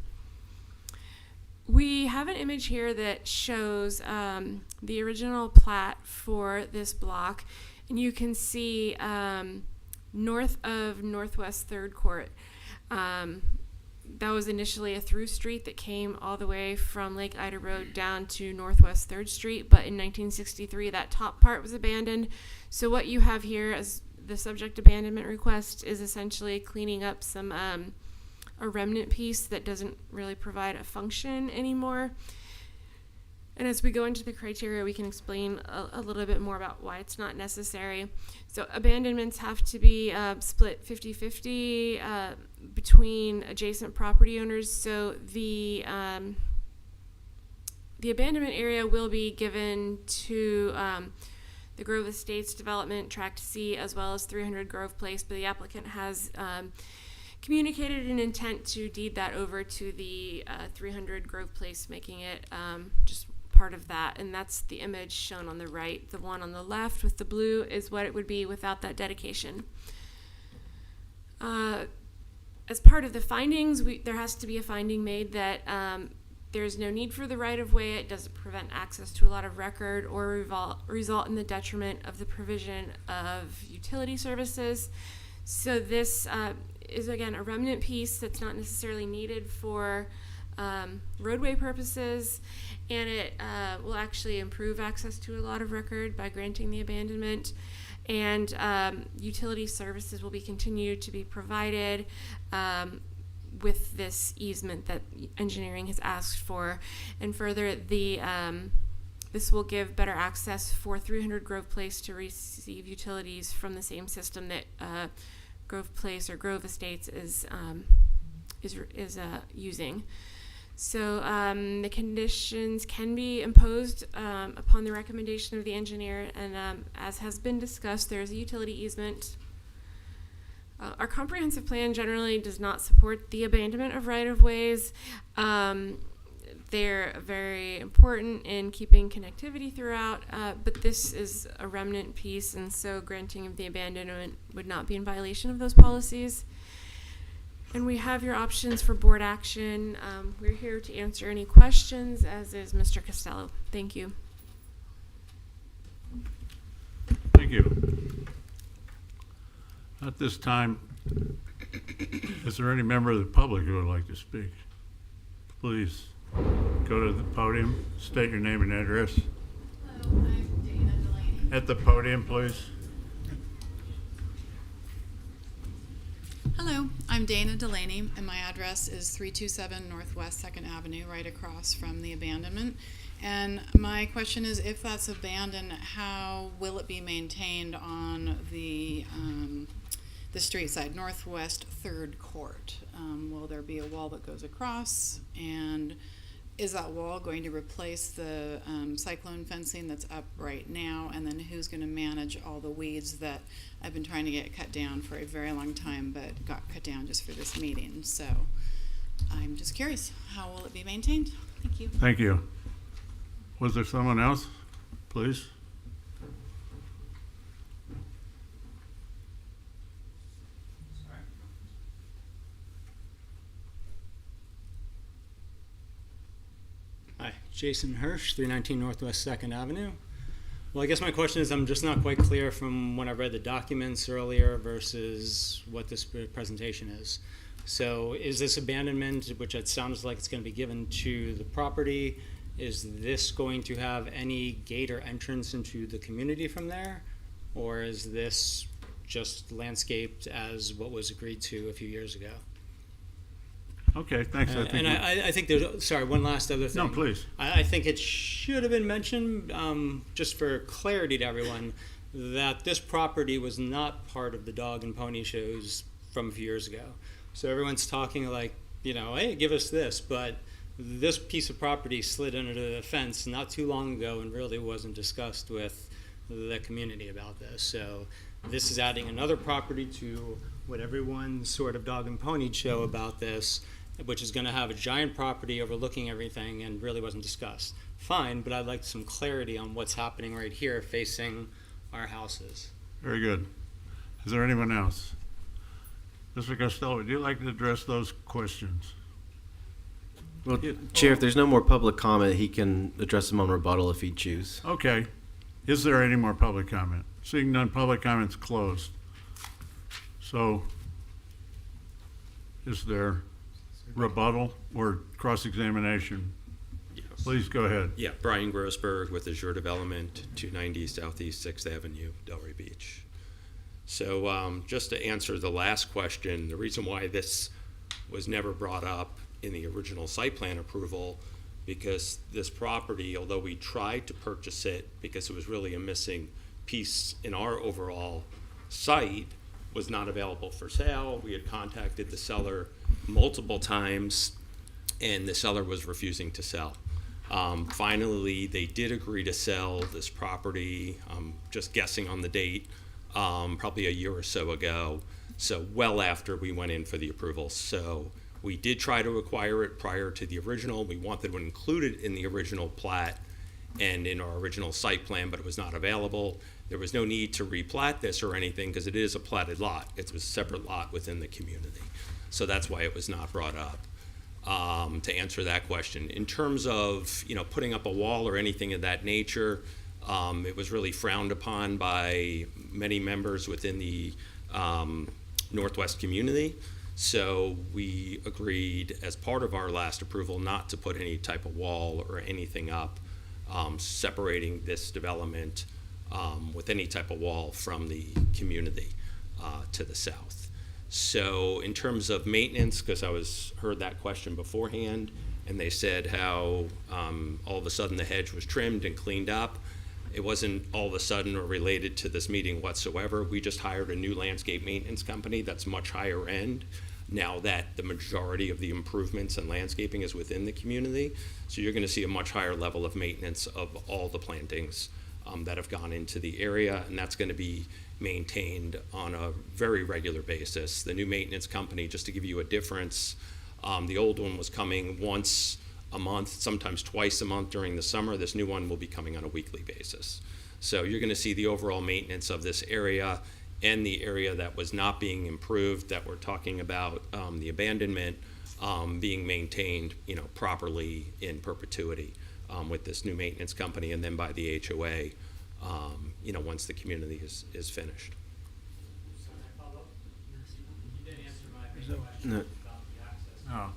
We have an image here that shows the original plat for this block, and you can see north of Northwest 3rd Court. That was initially a through street that came all the way from Lake Ida Road down to Northwest 3rd Street, but in 1963 that top part was abandoned. So what you have here as the subject abandonment request is essentially cleaning up some a remnant piece that doesn't really provide a function anymore. And as we go into the criteria, we can explain a little bit more about why it's not necessary. So abandonments have to be split 50-50 between adjacent property owners. So the abandonment area will be given to the Grove Estates development, Tract C, as well as 300 Grove Place, but the applicant has communicated an intent to deed that over to the 300 Grove Place, making it just part of that. And that's the image shown on the right. The one on the left with the blue is what it would be without that dedication. As part of the findings, there has to be a finding made that there's no need for the right-of-way. It doesn't prevent access to a lot of record or result in the detriment of the provision of utility services. So this is, again, a remnant piece that's not necessarily needed for roadway purposes, and it will actually improve access to a lot of record by granting the abandonment. And utility services will be continued to be provided with this easement that engineering has asked for. And further, this will give better access for 300 Grove Place to receive utilities from the same system that Grove Place or Grove Estates is using. So the conditions can be imposed upon the recommendation of the engineer, and as has been discussed, there is a utility easement. Our comprehensive plan generally does not support the abandonment of right-of-ways. They're very important in keeping connectivity throughout, but this is a remnant piece, and so granting of the abandonment would not be in violation of those policies. And we have your options for board action. We're here to answer any questions, as is Mr. Costello. Thank you. Thank you. At this time, is there any member of the public who would like to speak? Please go to the podium, state your name and address. Hello, I'm Dana Delaney. At the podium, please. Hello, I'm Dana Delaney, and my address is 327 Northwest 2nd Avenue, right across from the abandonment. And my question is, if that's abandoned, how will it be maintained on the street side, Northwest 3rd Court? Will there be a wall that goes across? And is that wall going to replace the cyclone fencing that's up right now? And then who's going to manage all the weeds that I've been trying to get cut down for a very long time, but got cut down just for this meeting? So I'm just curious, how will it be maintained? Thank you. Thank you. Was there someone else, please? Hi, Jason Hirsch, 319 Northwest 2nd Avenue. Well, I guess my question is, I'm just not quite clear from when I read the documents earlier versus what this presentation is. So is this abandonment, which it sounds like it's going to be given to the property, is this going to have any gate or entrance into the community from there? Or is this just landscaped as what was agreed to a few years ago? Okay, thanks. I think I think there's, sorry, one last other thing. No, please. I think it should have been mentioned, just for clarity to everyone, that this property was not part of the dog and pony shows from a few years ago. So everyone's talking like, you know, hey, give us this, but this piece of property slid under the fence not too long ago and really wasn't discussed with the community about this. So this is adding another property to what everyone sort of dog and pony show about this, which is going to have a giant property overlooking everything and really wasn't discussed. Fine, but I'd like some clarity on what's happening right here facing our houses. Very good. Is there anyone else? Mr. Costello, would you like to address those questions? Well, Chair, if there's no more public comment, he can address them on rebuttal if he choose. Okay. Is there any more public comment? Seeing none, public comment's closed. So, is there rebuttal or cross-examination? Yes. Please go ahead. Yeah, Brian Grossberg with Azure Development, 290 Southeast 6th Avenue, Delray Beach. So just to answer the last question, the reason why this was never brought up in the original site plan approval, because this property, although we tried to purchase it because it was really a missing piece in our overall site, was not available for sale. We had contacted the seller multiple times, and the seller was refusing to sell. Finally, they did agree to sell this property, just guessing on the date, probably a year or so ago, so well after we went in for the approval. So we did try to acquire it prior to the original. We wanted to include it in the original plat and in our original site plan, but it was not available. There was no need to replat this or anything because it is a platted lot. It's a separate lot within the community. So that's why it was not brought up. To answer that question, in terms of, you know, putting up a wall or anything of that nature, it was really frowned upon by many members within the Northwest community. So we agreed as part of our last approval not to put any type of wall or anything up, separating this development with any type of wall from the community to the south. So in terms of maintenance, because I heard that question beforehand, and they said how all of a sudden the hedge was trimmed and cleaned up. It wasn't all of a sudden or related to this meeting whatsoever. We just hired a new landscape maintenance company that's much higher end now that the majority of the improvements and landscaping is within the community. So you're going to see a much higher level of maintenance of all the plantings that have gone into the area, and that's going to be maintained on a very regular basis. The new maintenance company, just to give you a difference, the old one was coming once a month, sometimes twice a month during the summer. This new one will be coming on a weekly basis. So you're going to see the overall maintenance of this area and the area that was not being improved, that we're talking about, the abandonment, being maintained, you know, properly in perpetuity with this new maintenance company, and then by the HOA, you know, once the community is finished. No. Oh.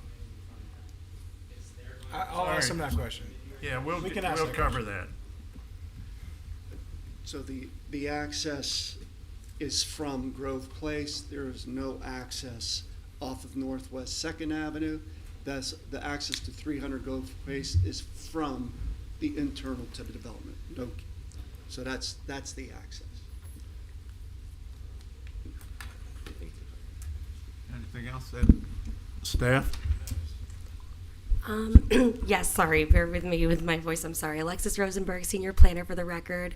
I'll ask him that question. Yeah, we'll can ask that cover that. So the access is from Grove Place. There is no access off of Northwest 2nd Avenue. That's the access to 300 Grove Place is from the internal to the development. No, so that's the access. Anything else? Staff? Yes, sorry, bear with me with my voice. I'm sorry. Alexis Rosenberg, Senior Planner for the record.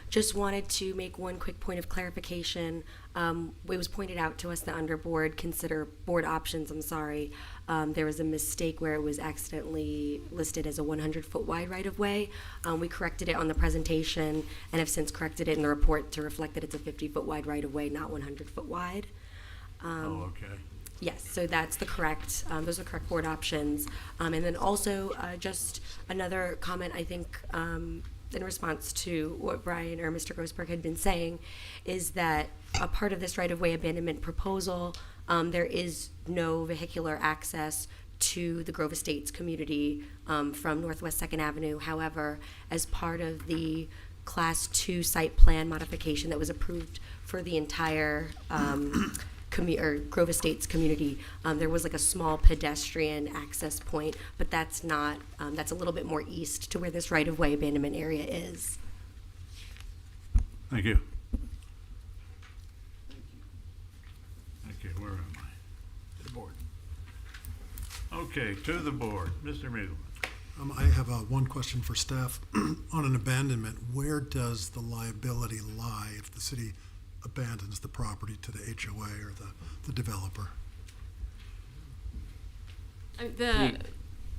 Just wanted to make one quick point of clarification. It was pointed out to us that under consider board options, I'm sorry. There was a mistake where it was accidentally listed as a 100-foot wide right-of-way. We corrected it on the presentation and have since corrected it in the report to reflect that it's a 50-foot wide right-of-way, not 100-foot wide. Oh, okay. Yes, so that's the correct, those are the correct board options. And then also, just another comment, I think, in response to what Brian or Mr. Grossberg had been saying, is that a part of this right-of-way abandonment proposal, there is no vehicular access to the Grove Estates community from Northwest 2nd Avenue. However, as part of the Class 2 site plan modification that was approved for the entire Grove Estates community, there was like a small pedestrian access point, but that's not, that's a little bit more east to where this right-of-way abandonment area is. Thank you. Thank you. Where am I? To the board. Okay, to the board. Mr. Meadleman. I have one question for staff. On an abandonment, where does the liability lie if the city abandons the property to the HOA or the developer? Can you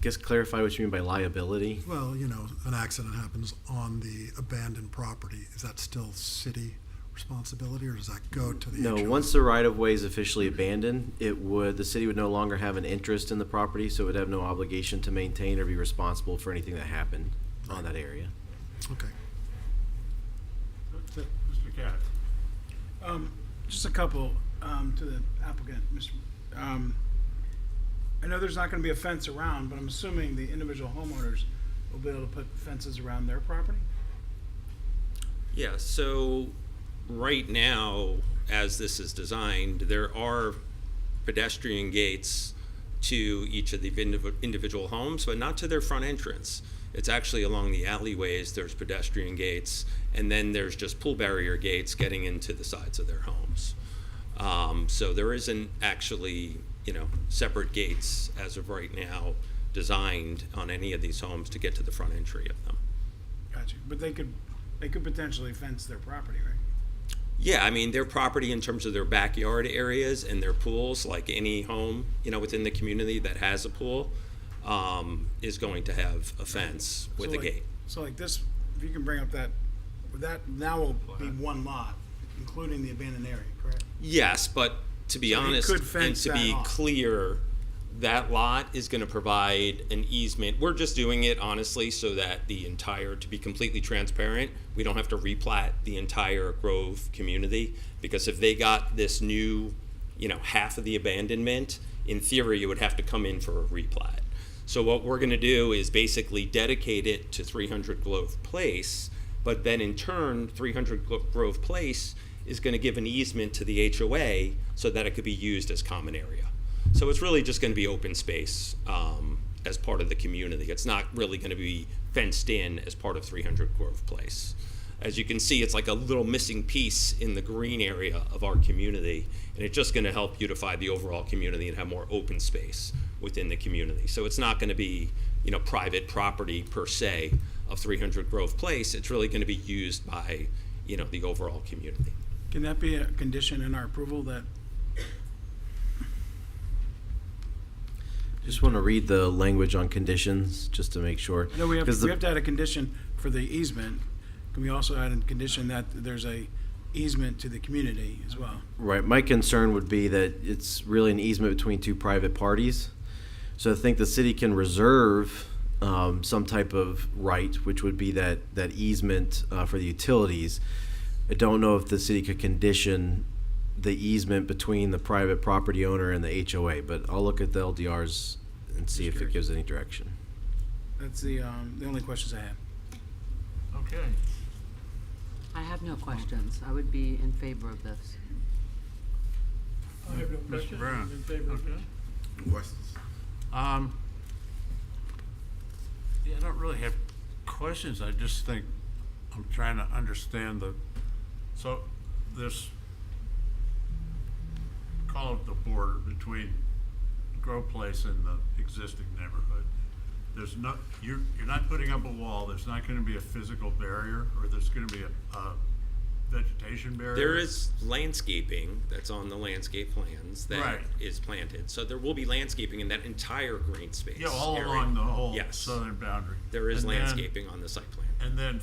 just clarify what you mean by liability? Well, you know, an accident happens on the abandoned property. Is that still city responsibility, or does that go to the HOA? No, once the right-of-way is officially abandoned, the city would no longer have an interest in the property, so it would have no obligation to maintain or be responsible for anything that happened on that area. Okay. That's it. Mr. Katz. Just a couple to the applicant, Mr. I know there's not going to be a fence around, but I'm assuming the individual homeowners will be able to put fences around their property? Yeah, so right now, as this is designed, there are pedestrian gates to each of the individual homes, but not to their front entrance. It's actually along the alleyways, there's pedestrian gates, and then there's just pool barrier gates getting into the sides of their homes. So there isn't actually, separate gates as of right now designed on any of these homes to get to the front entry of them. Gotcha. But they could potentially fence their property, right? Yeah, I mean, their property in terms of their backyard areas and their pools, like any home, within the community that has a pool, is going to have a fence with a gate. So like this, if you can bring up that now will be one lot, including the abandoned area, correct? Yes, but to be So he honest, could and fence to that be off. clear, that lot is going to provide an easement. We're just doing it honestly so that to be completely transparent, we don't have to replat the entire Grove community, because if they got this new, half of the abandonment, in theory, it would have to come in for a replat. So what we're going to do is basically dedicate it to 300 Grove Place, but then in turn, 300 Grove Place is going to give an easement to the HOA so that it could be used as common area. So it's really just going to be open space as part of the community. It's not really going to be fenced in as part of 300 Grove Place. As you can see, it's like a little missing piece in the green area of our community, and it's just going to help beautify the overall community and have more open space within the community. So it's not going to be, private property per se of 300 Grove Place. It's really going to be used by, the overall community. Can that be a condition in our approval that? Just want to read the language on conditions, just to make sure. No, we have 'Cause to add a condition for the easement. Can we also add a condition that there's a easement to the community as well? Right, my concern would be that it's really an easement between two private parties. So I think the city can reserve some type of right, which would be that easement for the utilities. I don't know if the city could condition the easement between the private property owner and the HOA, but I'll look at the LDRs and see if it gives any direction. That's the only questions I have. Okay. I have no questions. I would be in favor of this. I have no Mr. questions. Brown. I'm in favor of Okay. this. Questions? Yeah, I don't really have questions. I just think I'm trying to understand so this, call it the border between Grove Place in the existing neighborhood, there's no, you're not putting up a wall, there's not gonna be a physical barrier, or there's gonna be a vegetation barrier? There is landscaping that's on the landscape plans that is planted. So there will be landscaping in that entire green space. Yeah, all area. along the whole Yes. southern boundary. There is And then- landscaping on the site plan. And then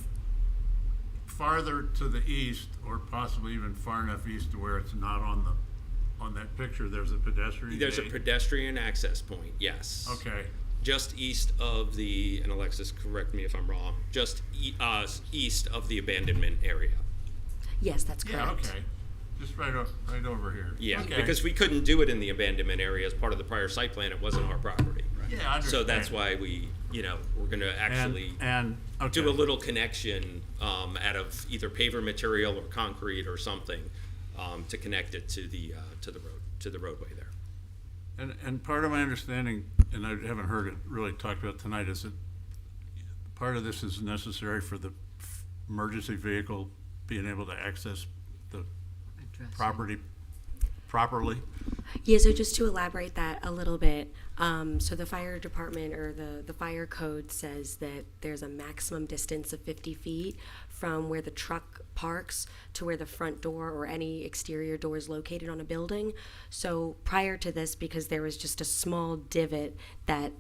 farther to the east, or possibly even far enough east to where it's not on that picture, there's a pedestrian There's a gate? pedestrian access point, yes. Okay, Just east of the, and Alexis, correct me if I'm wrong, just east of the abandonment area. Yes, that's yeah, correct. okay, just right over here. Yeah, Okay. because we couldn't do it in the abandonment area as part of the prior site plan. It wasn't our property. Yeah, I So that's understand. why we, we're gonna actually And, okay. do a little connection out of either paver material or concrete or something to connect it to the roadway there. And part of my understanding, and I haven't heard it really talked about tonight, is that part of this is necessary for the emergency vehicle being able to access the Addressing. property properly? Yeah, so just to elaborate that a little bit, so the fire department or the fire code says that there's a maximum distance of 50 feet from where the truck parks to where the front door or any exterior door is located on a building. So prior to this, because there was just a small divot that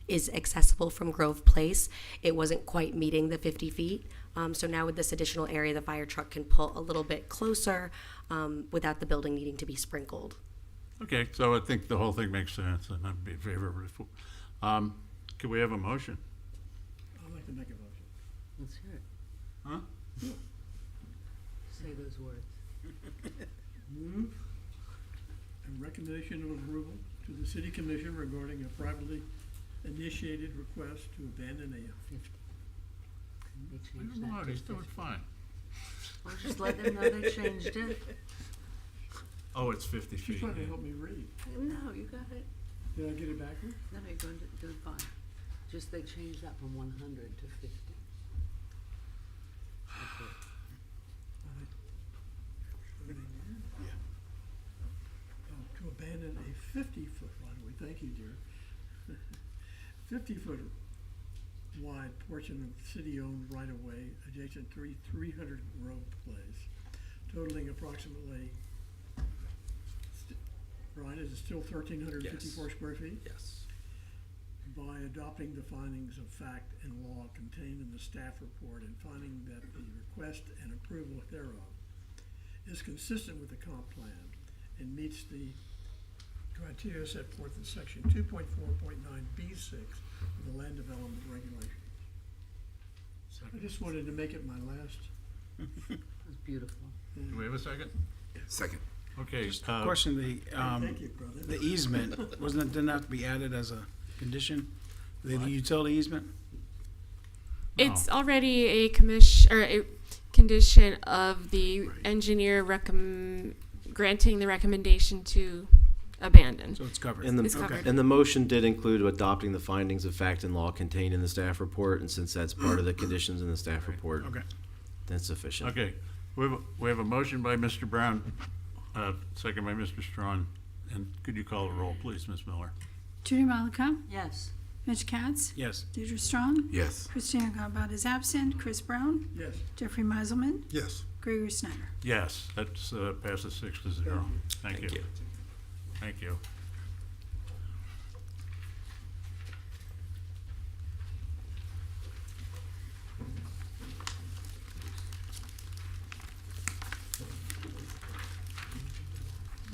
is accessible from Grove Place, it wasn't quite meeting the 50 feet. So now with this additional area, the fire truck can pull a little bit closer without the building needing to be sprinkled. Okay, so I think the whole thing makes sense, and I'd be in favor of it. Can we have a motion? I'd like to make a motion. Let's hear it. Huh? Say those words. Move a recommendation of approval to the city commission regarding a privately initiated request to abandon a They I changed don't know, that they to still 50. fine. Well, just let them know they changed it. Oh, it's 50 She's feet. trying to yeah. help me read. No, you got it. Did I get it backwards? No, you're doing fine. Just they changed that from 100 to 50. Okay. To abandon a 50-foot right-of-way, thank you, dear. 50-foot wide portion of city-owned right-of-way adjacent to 300 Grove Place, totaling approximately, Brian, is it still 1,354 square feet? Yes. By adopting the findings of fact and law contained in the staff report and finding that the request and approval thereof is consistent with the comp plan and meets the criteria set forth in section 2.4.9B6 of the land development regulations. I just wanted to make it my last. It was beautiful. Do we have a second? Second. Okay. Question, Thank you, brother. the easement, didn't that have to be added as a condition? The utility easement? It's already a a condition of the engineer granting the recommendation to abandon. So it's covered? And It's covered. and the motion did include adopting the findings of fact and law contained in the staff report, and since that's part of the conditions in the staff report, Okay. that's sufficient. Okay, we have a motion by Mr. Brown, second by Mr. Strawn, and could you call the roll, please, Ms. Miller? Judy Malika, Yes. Mitch Katz, Yes. Deidre Strong, Yes. Christina Gombad is absent, Chris Brown, Yes. Jeffrey Meiselman, Yes. Gregory Snyder. Yes, that's passes 6-0. Thank you. Thank you.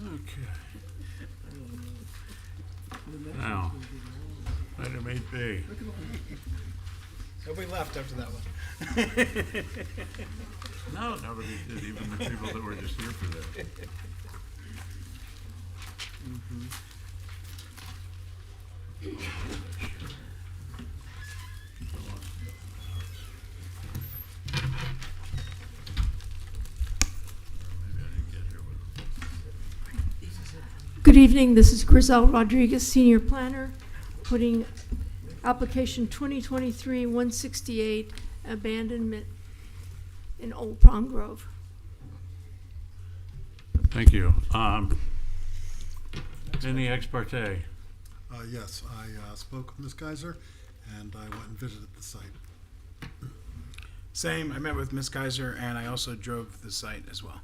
Okay. Now, item 8B. Nobody left after that one. No, nobody did, even the people that were just here for that. Good evening, this is Grisel Rodriguez, Senior Planner, putting application 2023-168 abandonment in Old Palm Grove. Thank you. Any ex parte? Yes, I spoke with Ms. Kaiser, and I went and visited the site. Same, I met with Ms. Kaiser, and I also drove the site as well.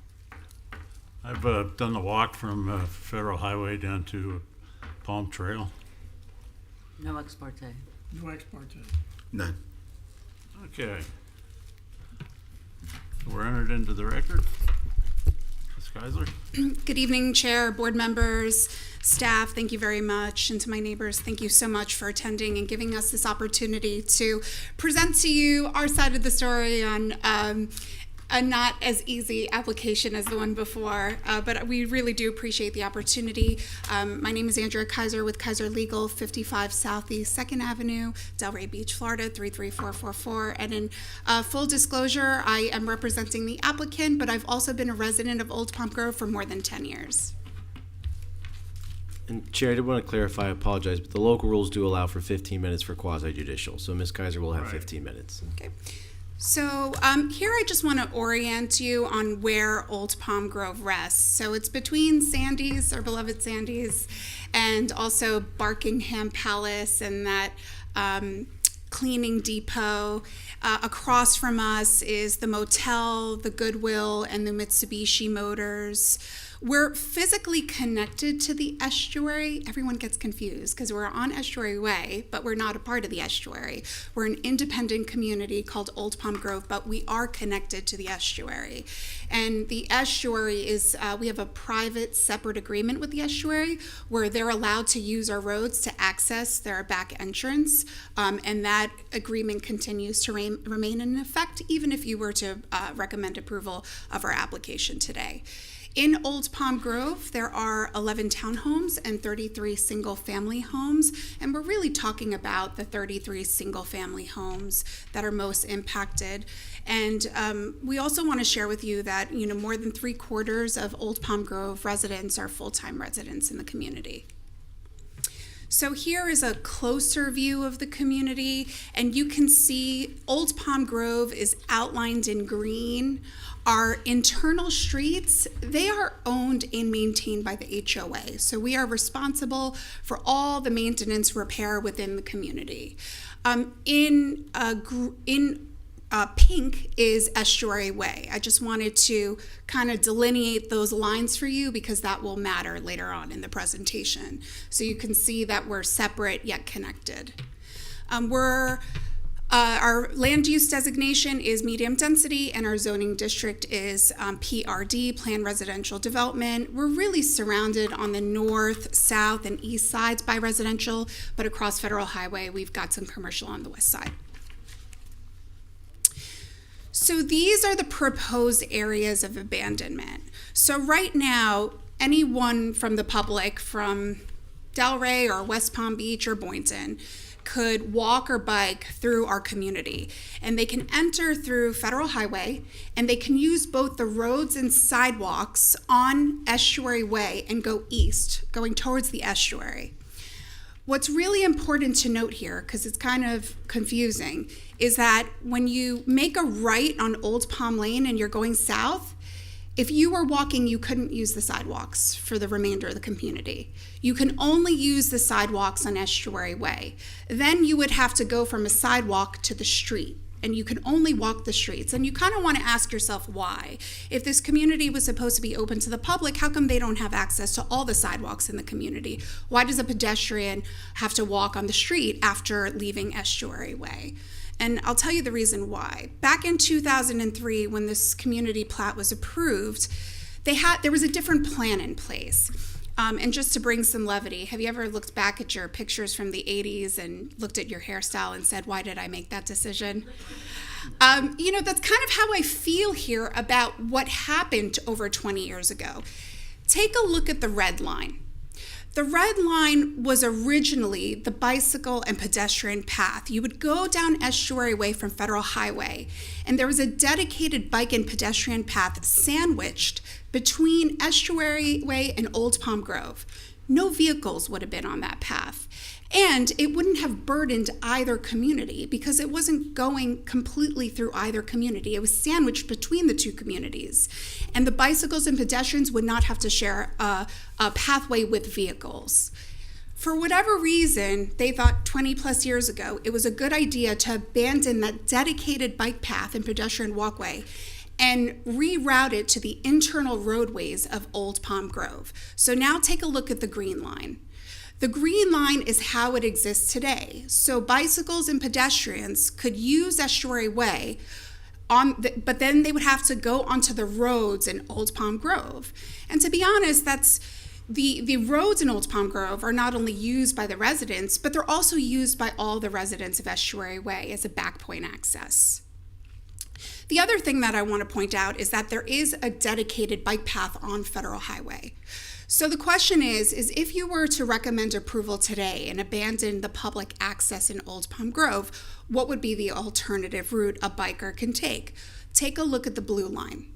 I've done the walk from Federal Highway down to Palm Trail. No ex parte. No ex parte. None. Okay. We're entered into the record. Ms. Kaiser? Good evening, Chair, board members, staff, thank you very much. And to my neighbors, thank you so much for attending and giving us this opportunity to present to you our side of the story on a not as easy application as the one before, but we really do appreciate the opportunity. My name is Andrea Kaiser with Kaiser Legal, 55 Southeast 2nd Avenue, Delray Beach, Florida, 33444. And in full disclosure, I am representing the applicant, but I've also been a resident of Old Palm Grove for more than 10 years. And Chair, I did want to clarify, I apologize, but the local rules do allow for 15 minutes for quasi-judicial. So Ms. Kaiser will have 15 minutes. Okay. So here I just want to orient you on where Old Palm Grove rests. So it's between Sandy's, our beloved Sandy's, and also Barkingham Palace and that cleaning depot. Across from us is the motel, the Goodwill, and the Mitsubishi Motors. We're physically connected to the estuary. Everyone gets confused because we're on Estuary Way, but we're not a part of the estuary. We're an independent community called Old Palm Grove, but we are connected to the estuary. And the estuary is, we have a private separate agreement with the estuary where they're allowed to use our roads to access their back entrance. And that agreement continues to remain in effect even if you were to recommend approval of our application today. In Old Palm Grove, there are 11 townhomes and 33 single-family homes, and we're really talking about the 33 single-family homes that are most impacted. And we also want to share with you that more than 3/4 of Old Palm Grove residents are full-time residents in the community. So here is a closer view of the community, and you can see Old Palm Grove is outlined in green. Our internal streets, they are owned and maintained by the HOA. So we are responsible for all the maintenance repair within the community. In pink is Estuary Way. I just wanted to kind of delineate those lines for you because that will matter later on in the presentation. So you can see that we're separate yet connected. Our land use designation is medium density and our zoning district is PRD, Planned Residential Development. We're really surrounded on the north, south, and east sides by residential, but across Federal Highway, we've got some commercial on the west side. So these are the proposed areas of abandonment. So right now, anyone from the public from Delray or West Palm Beach or Boynton could walk or bike through our community. And they can enter through Federal Highway, and they can use both the roads and sidewalks on Estuary Way and go east, going towards the estuary. What's really important to note here, because it's kind of confusing, is that when you make a right on Old Palm Lane and you're going south, if you were walking, you couldn't use the sidewalks for the remainder of the community. You can only use the sidewalks on Estuary Way. Then you would have to go from a sidewalk to the street, and you can only walk the streets. And you kind of want to ask yourself why. If this community was supposed to be open to the public, how come they don't have access to all the sidewalks in the community? Why does a pedestrian have to walk on the street after leaving Estuary Way? And I'll tell you the reason why. Back in 2003, when this community plat was approved, there was a different plan in place. And just to bring some levity, have you ever looked back at your pictures from the 80s and looked at your hairstyle and said, why did I make that decision? That's kind of how I feel here about what happened over 20 years ago. Take a look at the red line. The red line was originally the bicycle and pedestrian path. You would go down Estuary Way from Federal Highway, and there was a dedicated bike and pedestrian path sandwiched between Estuary Way and Old Palm Grove. No vehicles would have been on that path. And it wouldn't have burdened either community because it wasn't going completely through either community. It was sandwiched between the two communities. And the bicycles and pedestrians would not have to share a pathway with vehicles. For whatever reason, they thought 20 plus years ago it was a good idea to abandon that dedicated bike path and pedestrian walkway and reroute it to the internal roadways of Old Palm Grove. So now take a look at the green line. The green line is how it exists today. So bicycles and pedestrians could use Estuary Way, but then they would have to go onto the roads in Old Palm Grove. And to be honest, that's the roads in Old Palm Grove are not only used by the residents, but they're also used by all the residents of Estuary Way as a back point access. The other thing that I want to point out is that there is a dedicated bike path on Federal Highway. So the question is if you were to recommend approval today and abandon the public access in Old Palm Grove, what would be the alternative route a biker can take? Take a look at the blue line.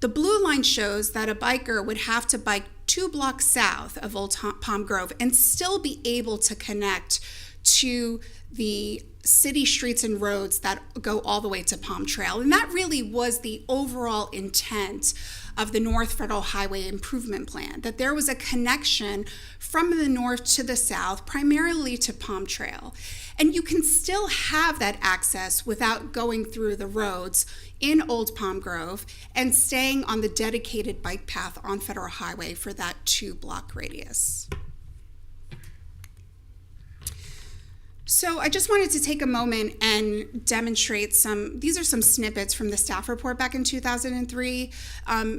The blue line shows that a biker would have to bike 2 blocks south of Old Palm Grove and still be able to connect to the city streets and roads that go all the way to Palm Trail. And that really was the overall intent of the North Federal Highway Improvement Plan, that there was a connection from the north to the south, primarily to Palm Trail. And you can still have that access without going through the roads in Old Palm Grove and staying on the dedicated bike path on Federal Highway for that 2-block radius. So I just wanted to take a moment and demonstrate these are some snippets from the staff report back in 2003.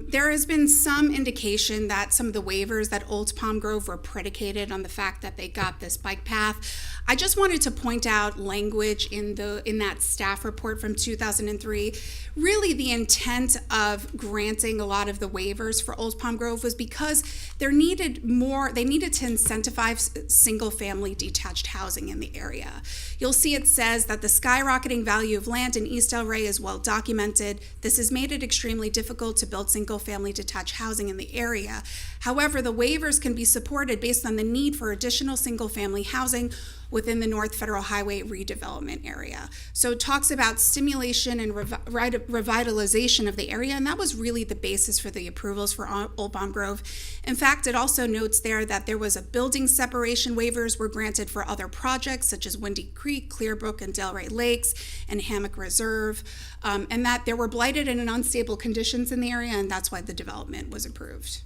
There has been some indication that some of the waivers that Old Palm Grove were predicated on the fact that they got this bike path. I just wanted to point out language in that staff report from 2003. Really the intent of granting a lot of the waivers for Old Palm Grove was because they needed to incentivize single-family detached housing in the area. You'll see it says that the skyrocketing value of land in East El Rey is well documented. This has made it extremely difficult to build single-family detached housing in the area. However, the waivers can be supported based on the need for additional single-family housing within the North Federal Highway redevelopment area. So it talks about stimulation and revitalization of the area, and that was really the basis for the approvals for Old Palm Grove. In fact, it also notes there that there was a building separation waivers were granted for other projects such as Windy Creek, Clearbrook, and Delray Lakes, and Hammock Reserve, and that there were blighted and unstable conditions in the area, and that's why the development was approved.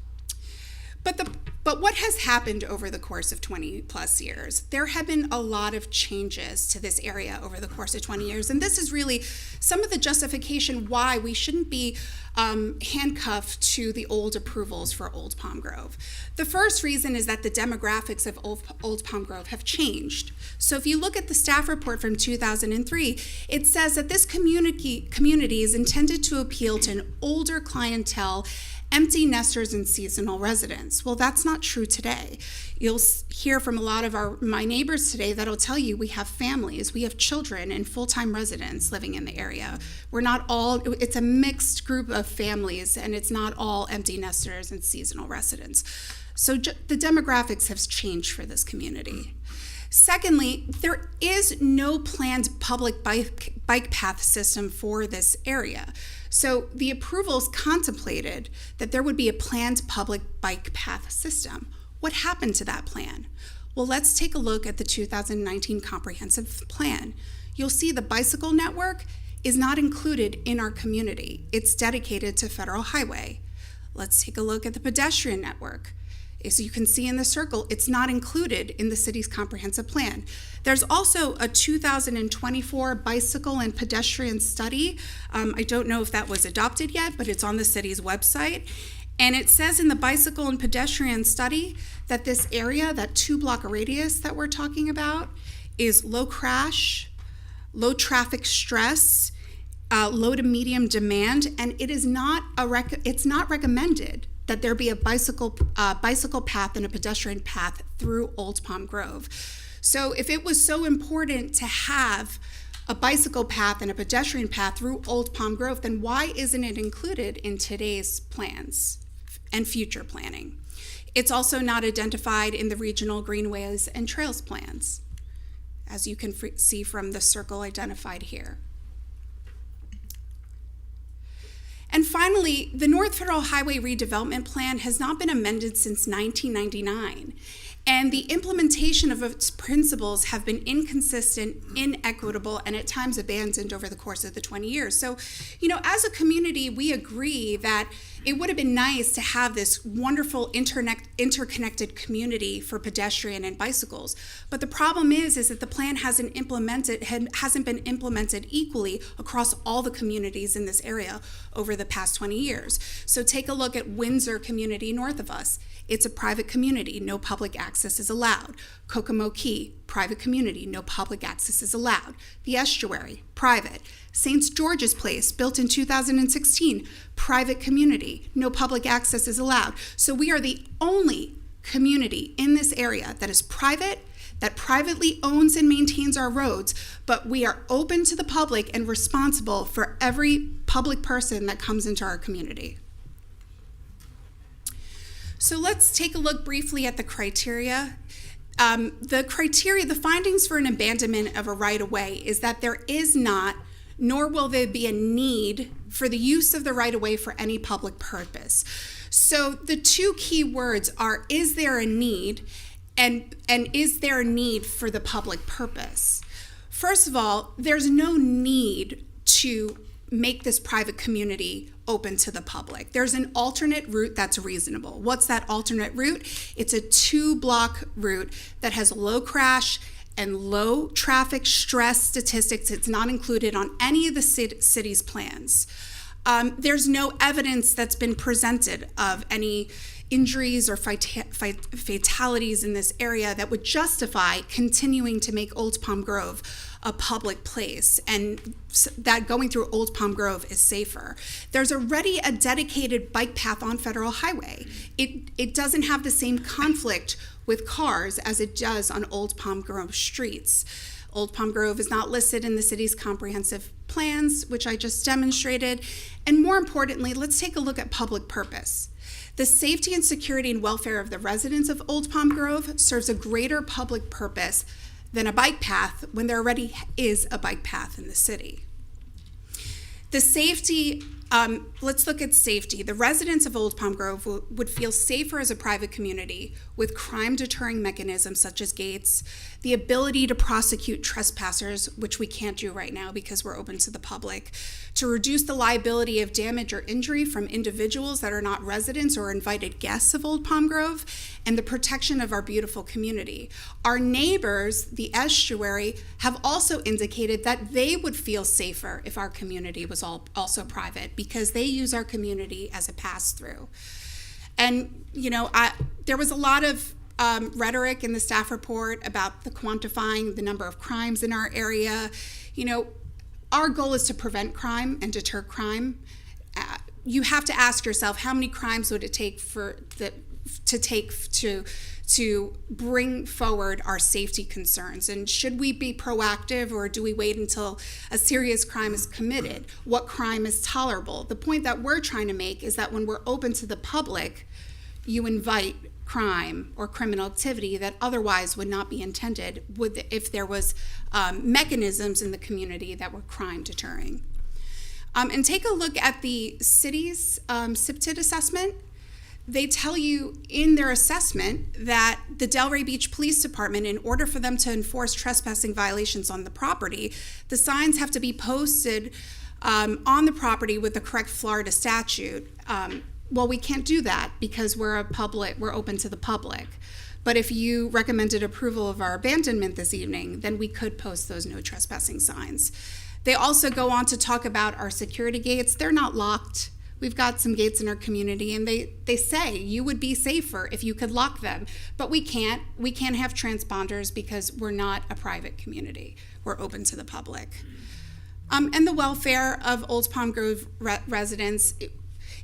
But what has happened over the course of 20 plus years? There have been a lot of changes to this area over the course of 20 years, and this is really some of the justification why we shouldn't be handcuffed to the old approvals for Old Palm Grove. The first reason is that the demographics of Old Palm Grove have changed. So if you look at the staff report from 2003, it says that this community is intended to appeal to an older clientele, empty nesters and seasonal residents. Well, that's not true today. You'll hear from a lot of my neighbors today that'll tell you we have families, we have children and full-time residents living in the area. It's a mixed group of families, and it's not all empty nesters and seasonal residents. So the demographics have changed for this community. Secondly, there is no planned public bike path system for this area. So the approvals contemplated that there would be a planned public bike path system. What happened to that plan? Well, let's take a look at the 2019 comprehensive plan. You'll see the bicycle network is not included in our community. It's dedicated to Federal Highway. Let's take a look at the pedestrian network. As you can see in the circle, it's not included in the city's comprehensive plan. There's also a 2024 bicycle and pedestrian study. I don't know if that was adopted yet, but it's on the city's website. And it says in the bicycle and pedestrian study that this area, that 2-block radius that we're talking about, is low crash, low traffic stress, low to medium demand, and it is it's not recommended that there be a bicycle path and a pedestrian path through Old Palm Grove. So if it was so important to have a bicycle path and a pedestrian path through Old Palm Grove, then why isn't it included in today's plans and future planning? It's also not identified in the regional greenways and trails plans, as you can see from the circle identified here. And finally, the North Federal Highway Redevelopment Plan has not been amended since 1999. And the implementation of its principles have been inconsistent, inequitable, and at times abandoned over the course of the 20 years. So, as a community, we agree that it would have been nice to have this wonderful interconnected community for pedestrian and bicycles. But the problem is that the plan hasn't been implemented equally across all the communities in this area over the past 20 years. So take a look at Windsor community north of us. It's a private community, no public access is allowed. Kokomo Key, private community, no public access is allowed. The Estuary, private. St. George's Place, built in 2016, private community, no public access is allowed. So we are the only community in this area that is private, that privately owns and maintains our roads, but we are open to the public and responsible for every public person that comes into our community. So let's take a look briefly at the criteria. The findings for an abandonment of a right-of-way is that there is not, nor will there be a need for the use of the right-of-way for any public purpose. So the two key words are, is there a need, and is there a need for the public purpose? First of all, there's no need to make this private community open to the public. There's an alternate route that's reasonable. What's that alternate route? It's a 2-block route that has low crash and low traffic stress statistics. It's not included on any of the city's plans. There's no evidence that's been presented of any injuries or fatalities in this area that would justify continuing to make Old Palm Grove a public place, and that going through Old Palm Grove is safer. There's already a dedicated bike path on Federal Highway. It doesn't have the same conflict with cars as it does on Old Palm Grove streets. Old Palm Grove is not listed in the city's comprehensive plans, which I just demonstrated. And more importantly, let's take a look at public purpose. The safety and security and welfare of the residents of Old Palm Grove serves a greater public purpose than a bike path when there already is a bike path in the city. The safety, let's look at safety. The residents of Old Palm Grove would feel safer as a private community with crime deterring mechanisms such as gates, the ability to prosecute trespassers, which we can't do right now because we're open to the public, to reduce the liability of damage or injury from individuals that are not residents or invited guests of Old Palm Grove, and the protection of our beautiful community. Our neighbors, the Estuary, have also indicated that they would feel safer if our community was also private because they use our community as a pass-through. And, there was a lot of rhetoric in the staff report about the quantifying the number of crimes in our area. Our goal is to prevent crime and deter crime. You have to ask yourself, how many crimes would it take to bring forward our safety concerns? And should we be proactive, or do we wait until a serious crime is committed? What crime is tolerable? The point that we're trying to make is that when we're open to the public, you invite crime or criminal activity that otherwise would not be intended if there was mechanisms in the community that were crime deterring. And take a look at the city's CPTID assessment. They tell you in their assessment that the Delray Beach Police Department, in order for them to enforce trespassing violations on the property, the signs have to be posted on the property with the correct Florida statute. Well, we can't do that because we're open to the public. But if you recommended approval of our abandonment this evening, then we could post those no trespassing signs. They also go on to talk about our security gates. They're not locked. We've got some gates in our community, and they say you would be safer if you could lock them. But we can't. We can't have transponders because we're not a private community. We're open to the public. And the welfare of Old Palm Grove residents,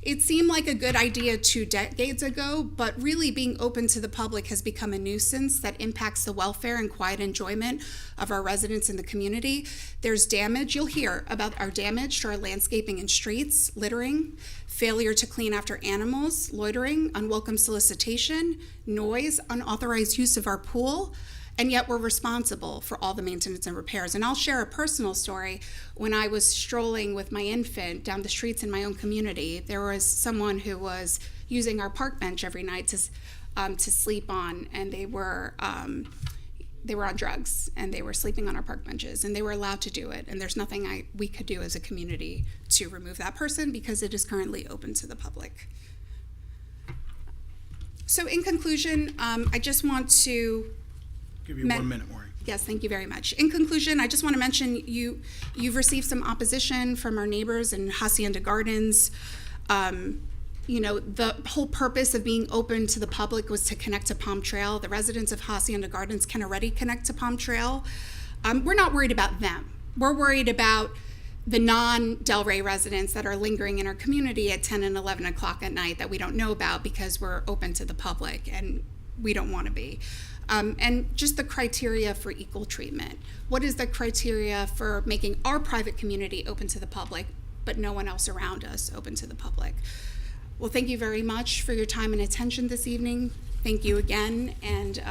it seemed like a good idea 2 decades ago, but really being open to the public has become a nuisance that impacts the welfare and quiet enjoyment of our residents in the community. There's damage. You'll hear about our damage to our landscaping and streets, littering, failure to clean after animals, loitering, unwelcome solicitation, noise, unauthorized use of our pool, and yet we're responsible for all the maintenance and repairs. And I'll share a personal story. When I was strolling with my infant down the streets in my own community, there was someone who was using our park bench every night to to sleep on, and they were on drugs, and they were sleeping on our park benches, and they were allowed to do it. And there's nothing we could do as a community to remove that person because it is currently open to the public. So in conclusion, I just want to Give you 1 minute, Maureen. Yes, thank you very much. In conclusion, I just want to mention you've received some opposition from our neighbors in Hacienda Gardens. The whole purpose of being open to the public was to connect to Palm Trail. The residents of Hacienda Gardens can already connect to Palm Trail. We're not worried about them. We're worried about the non-Delray residents that are lingering in our community at 10 and 11 o'clock at night that we don't know about because we're open to the public and we don't want to be. And just the criteria for equal treatment. What is the criteria for making our private community open to the public, but no one else around us open to the public? Well, thank you very much for your time and attention this evening. Thank you again, and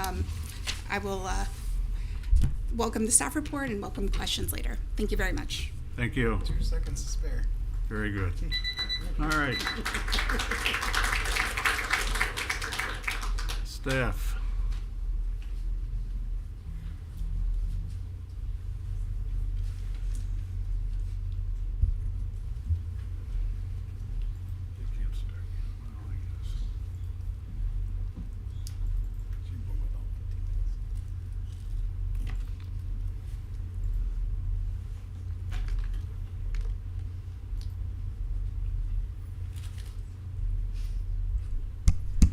I will welcome the staff report and welcome questions later. Thank you very much. Thank you. 2 seconds to spare. Very good. All right. Staff.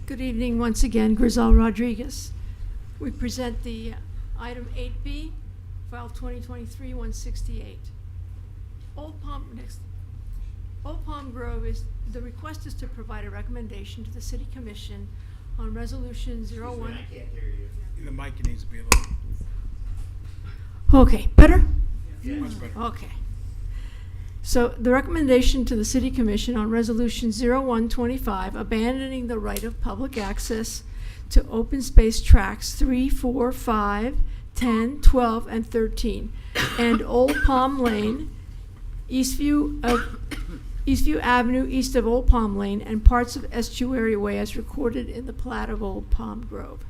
Good evening once again, Grisel Rodriguez. We present the item 8B, file 2023-168. Old Palm Grove the request is to provide a recommendation to the City Commission on Resolution 01. I can't hear you. The mic needs to be a little. Okay, better? Yeah. Much better. Okay. So the recommendation to the City Commission on Resolution 0125, abandoning the right of public access to open space tracts 3, 4, 5, 10, 12, and 13, and Old Palm Lane, Eastview Avenue east of Old Palm Lane, and parts of Estuary Way as recorded in the plat of Old Palm Grove.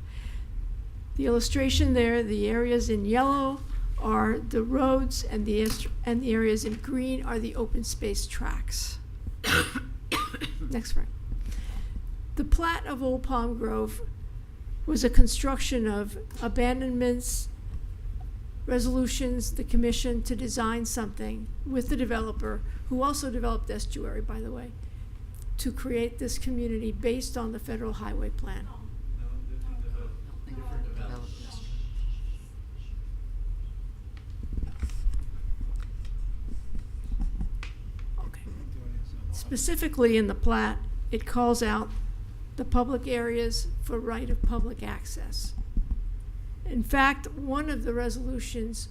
The illustration there, the areas in yellow are the roads, and the areas in green are the open space tracts. Next frame. The plat of Old Palm Grove was a construction of abandonments, resolutions, the commission to design something with the developer, who also developed Estuary, by the way, to create this community based on the federal highway plan. Specifically in the plat, it calls out the public areas for right of public access. In fact, one of the resolutions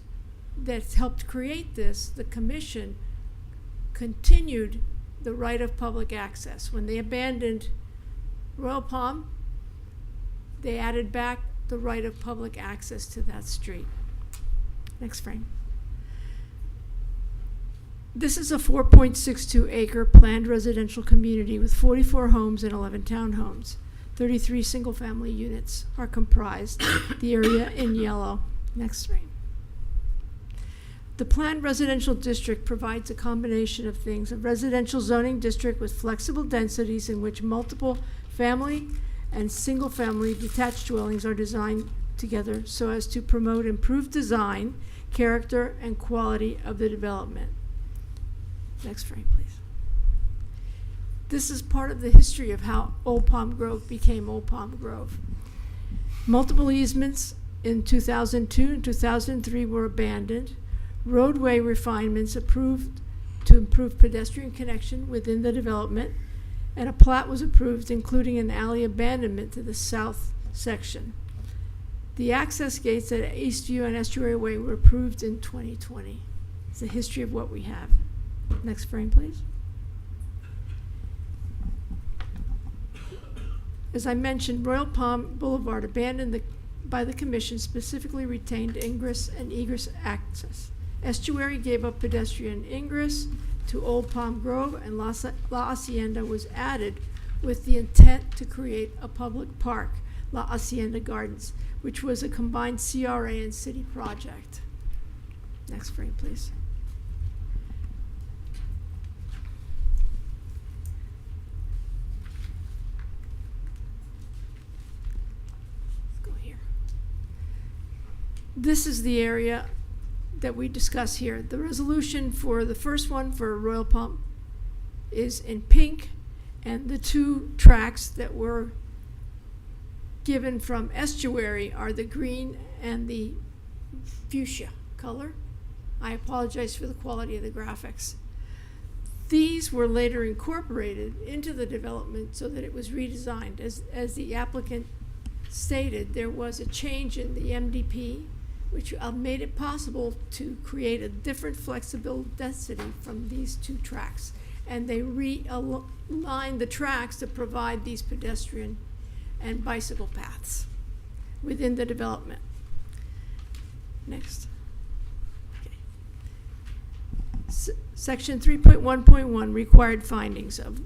that helped create this, the commission continued the right of public access. When they abandoned Royal Palm, they added back the right of public access to that street. Next frame. This is a 4.62 acre planned residential community with 44 homes and 11 townhomes. 33 single family units are comprised, the area in yellow. Next frame. The planned residential district provides a combination of things: a residential zoning district with flexible densities in which multiple family and single family detached dwellings are designed together so as to promote improved design, character, and quality of the development. Next frame, please. This is part of the history of how Old Palm Grove became Old Palm Grove. Multiple easements in 2002 and 2003 were abandoned. Roadway refinements approved to improve pedestrian connection within the development, and a plat was approved including an alley abandonment to the south section. The access gates at Eastview and Estuary Way were approved in 2020. It's the history of what we have. Next frame, please. As I mentioned, Royal Palm Boulevard, abandoned by the commission, specifically retained ingress and egress access. Estuary gave up pedestrian ingress to Old Palm Grove, and La Hacienda was added with the intent to create a public park. La Hacienda Gardens, which was a combined CRA and city project. Next frame, please. Let's go here. This is the area that we discuss here. The resolution for the first one for Royal Palm is in pink, and the two tracks that were given from estuary are the green and the fuchsia color. I apologize for the quality of the graphics. These were later incorporated into the development so that it was redesigned. As the applicant stated, there was a change in the MDP, which made it possible to create a different flexible density from these two tracks. And they realigned the tracks to provide these pedestrian and bicycle paths within the development. Next. Okay. Section 3.1.1 required findings of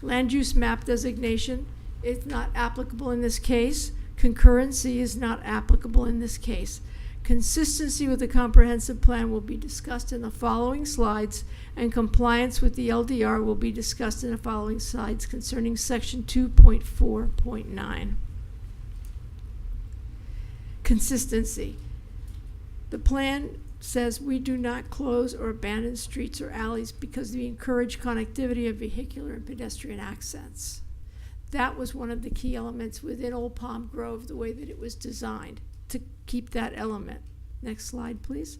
land use map designation is not applicable in this case. Concurrency is not applicable in this case. Consistency with the comprehensive plan will be discussed in the following slides, and compliance with the LDR will be discussed in the following slides concerning section 2.4.9. Consistency. The plan says we do not close or abandon streets or alleys because we encourage connectivity of vehicular and pedestrian access. That was one of the key elements within Old Palm Grove, the way that it was designed, to keep that element. Next slide, please.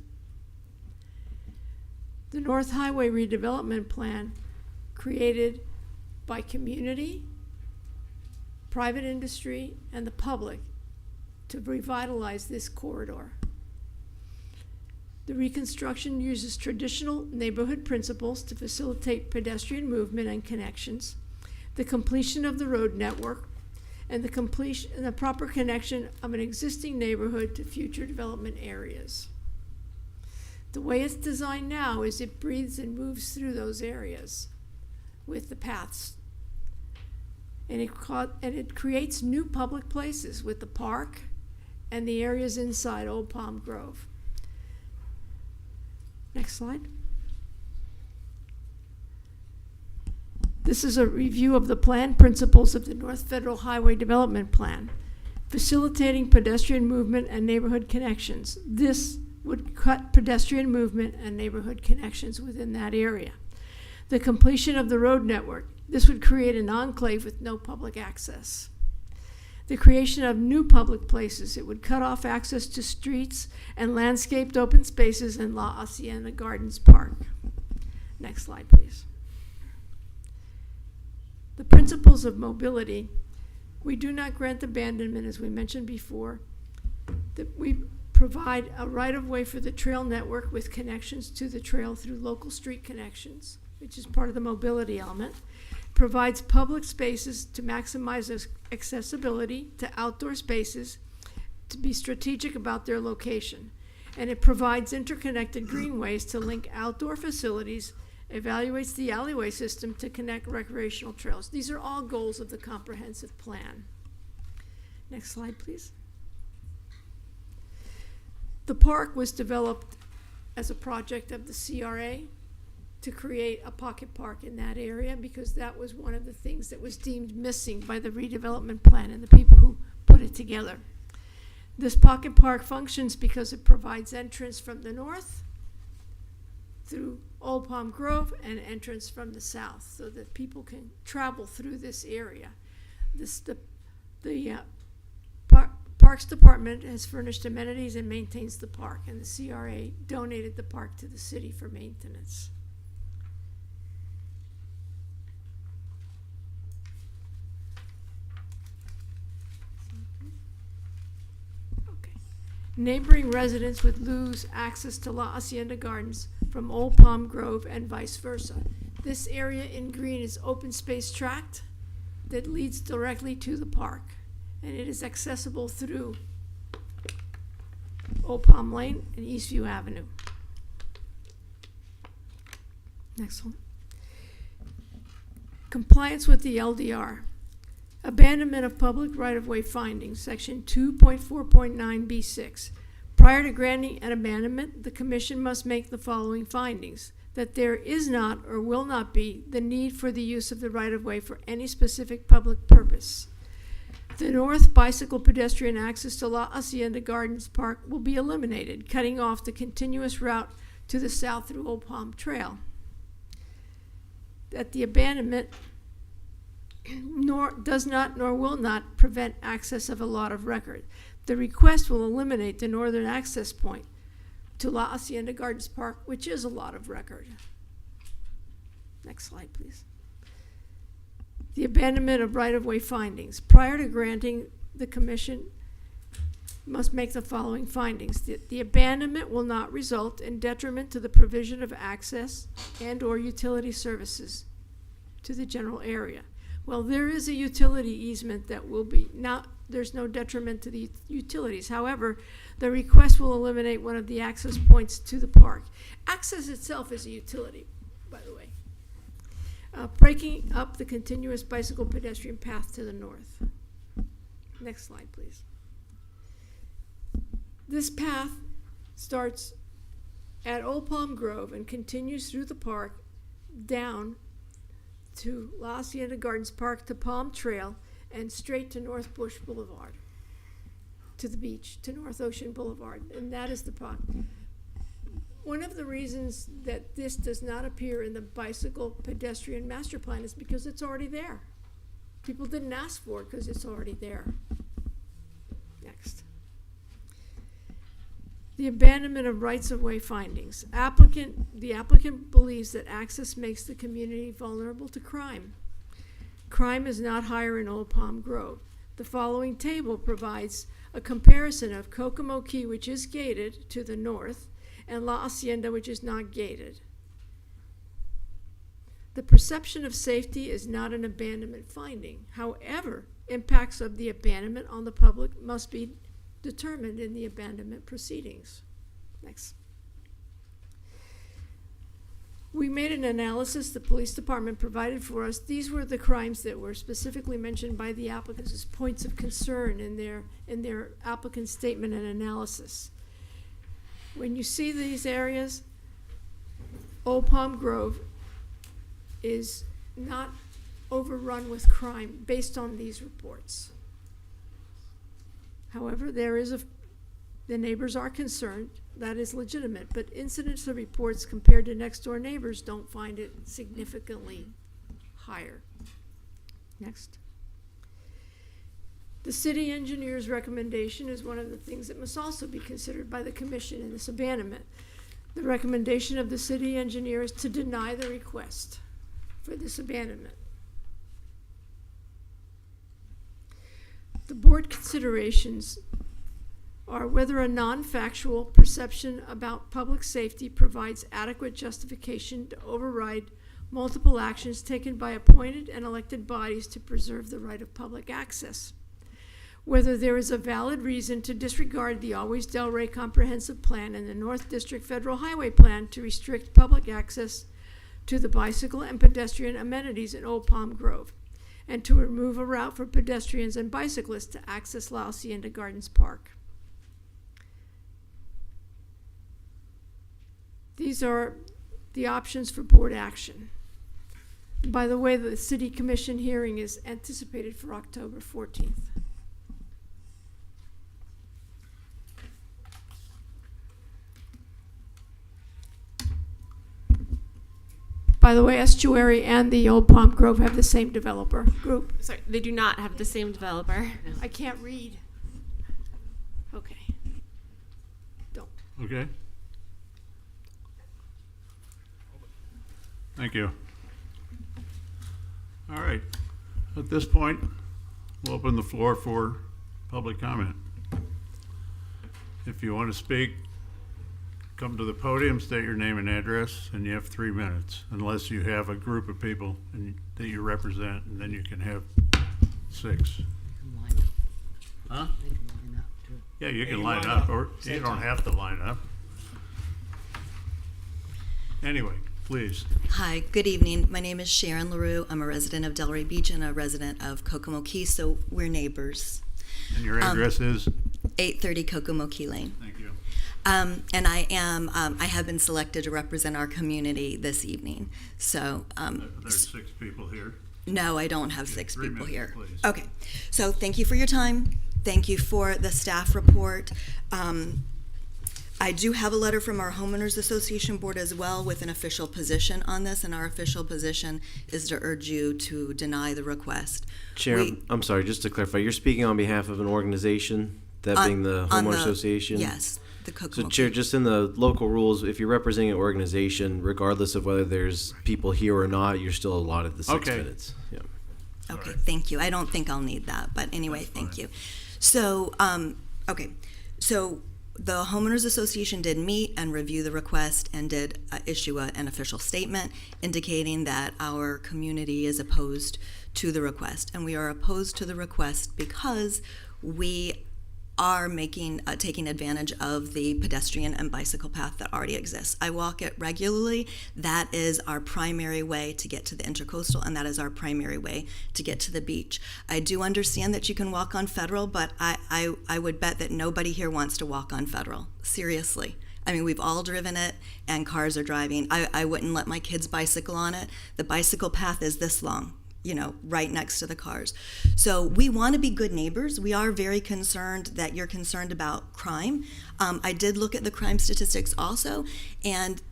The North Highway redevelopment plan, created by community, private industry, and the public to revitalize this corridor. The reconstruction uses traditional neighborhood principles to facilitate pedestrian movement and connections, the completion of the road network, and the proper connection of an existing neighborhood to future development areas. The way it's designed now is it breathes and moves through those areas with the paths. And it creates new public places with the park and the areas inside Old Palm Grove. Next slide. This is a review of the plan principles of the North Federal Highway Development Plan, facilitating pedestrian movement and neighborhood connections. This would cut pedestrian movement and neighborhood connections within that area. The completion of the road network. This would create an enclave with no public access. The creation of new public places. It would cut off access to streets and landscaped open spaces in La Hacienda Gardens Park. Next slide, please. The principles of mobility. We do not grant abandonment, as we mentioned before. That we provide a right-of-way for the trail network with connections to the trail through local street connections, which is part of the mobility element. Provides public spaces to maximize accessibility to outdoor spaces, to be strategic about their location. And it provides interconnected greenways to link outdoor facilities, evaluates the alleyway system to connect recreational trails. These are all goals of the comprehensive plan. Next slide, please. The park was developed as a project of the CRA to create a pocket park in that area, because that was one of the things that was deemed missing by the redevelopment plan and the people who put it together. This pocket park functions because it provides entrance from the north through Old Palm Grove and entrance from the south, so that people can travel through this area. The Parks Department has furnished amenities and maintains the park, and the CRA donated the park to the city for maintenance. Neighboring residents would lose access to La Hacienda Gardens from Old Palm Grove and vice versa. This area in green is open space tract that leads directly to the park, and it is accessible through Old Palm Lane and Eastview Avenue. Next one. Compliance with the LDR. Abandonment of public right-of-way findings, section 2.4.9B6. Prior to granting an abandonment, the commission must make the following findings: that there is not or will not be the need for the use of the right-of-way for any specific public purpose. The north bicycle pedestrian access to La Hacienda Gardens Park will be eliminated, cutting off the continuous route to the south through Old Palm Trail. That the abandonment does not nor will not prevent access of a lot of record. The request will eliminate the northern access point to La Hacienda Gardens Park, which is a lot of record. Next slide, please. The abandonment of right-of-way findings. Prior to granting, the commission must make the following findings: that the abandonment will not result in detriment to the provision of access and or utility services to the general area. Well, there is a utility easement that will be, not, there's no detriment to the utilities. However, the request will eliminate one of the access points to the park. Access itself is a utility, by the way. Breaking up the continuous bicycle pedestrian path to the north. Next slide, please. This path starts at Old Palm Grove and continues through the park down to La Hacienda Gardens Park to Palm Trail and straight to North Bush Boulevard, to the beach, to North Ocean Boulevard, and that is the park. One of the reasons that this does not appear in the bicycle pedestrian master plan is because it's already there. People didn't ask for it because it's already there. Next. The abandonment of rights-of-way findings. The applicant believes that access makes the community vulnerable to crime. Crime is not higher in Old Palm Grove. The following table provides a comparison of Kokomo Key, which is gated to the north, and La Hacienda, which is not gated. The perception of safety is not an abandonment finding. However, impacts of the abandonment on the public must be determined in the abandonment proceedings. Next. We made an analysis the police department provided for us. These were the crimes that were specifically mentioned by the applicants as points of concern in their applicant statement and analysis. When you see these areas, Old Palm Grove is not overrun with crime based on these reports. However, the neighbors are concerned. That is legitimate, but incidents of reports compared to next door neighbors don't find it significantly higher. Next. The city engineer's recommendation is one of the things that must also be considered by the commission in this abandonment. The recommendation of the city engineer is to deny the request for this abandonment. The board considerations are whether a non-factual perception about public safety provides adequate justification to override multiple actions taken by appointed and elected bodies to preserve the right of public access. Whether there is a valid reason to disregard the Always Delray Comprehensive Plan and the North District Federal Highway Plan to restrict public access to the bicycle and pedestrian amenities in Old Palm Grove, and to remove a route for pedestrians and bicyclists to access La Hacienda Gardens Park. These are the options for board action. By the way, the city commission hearing is anticipated for October 14th. By the way, Estuary and the Old Palm Grove have the same developer group. Sorry, they do not have the same developer. I can't read. Okay. Don't. Okay. Thank you. All right. At this point, we'll open the floor for public comment. If you want to speak, come to the podium, state your name and address, and you have 3 minutes, unless you have a group of people that you represent, and then you can have 6. Huh? Yeah, you can line up, or you don't have to line up. Anyway, please. Hi, good evening. My name is Sharon LaRue. I'm a resident of Delray Beach and a resident of Kokomo Key, so we're neighbors. And your address is? 830 Kokomo Key Lane. Thank you. And I have been selected to represent our community this evening. So, There's 6 people here. no, I don't have 6 3 people minutes, here. please. Okay, so thank you for your time. Thank you for the staff report. I do have a letter from our Homeowners Association Board as well with an official position on this, and our official position is to urge you to deny the request. Chair, I'm sorry, just to clarify, you're speaking on behalf of an organization, that being the Homeowner Association? Yes, the Kokomo So, Chair, Key. just in the local rules, if you're representing an organization, regardless of whether there's people here or not, you're still allotted the 6 Okay. minutes. Yeah. Okay, thank you. I don't think I'll need that, but anyway, thank you. So, okay, so the Homeowners Association did meet and review the request and did issue an official statement indicating that our community is opposed to the request. And we are opposed to the request because we are taking advantage of the pedestrian and bicycle path that already exists. I walk it regularly. That is our primary way to get to the Intercoastal, and that is our primary way to get to the beach. I do understand that you can walk on Federal, but I would bet that nobody here wants to walk on Federal. Seriously. I mean, we've all driven it, and cars are driving. I wouldn't let my kids bicycle on it. The bicycle path is this long, right next to the cars. So we want to be good neighbors. We are very concerned that you're concerned about crime. I did look at the crime statistics also, and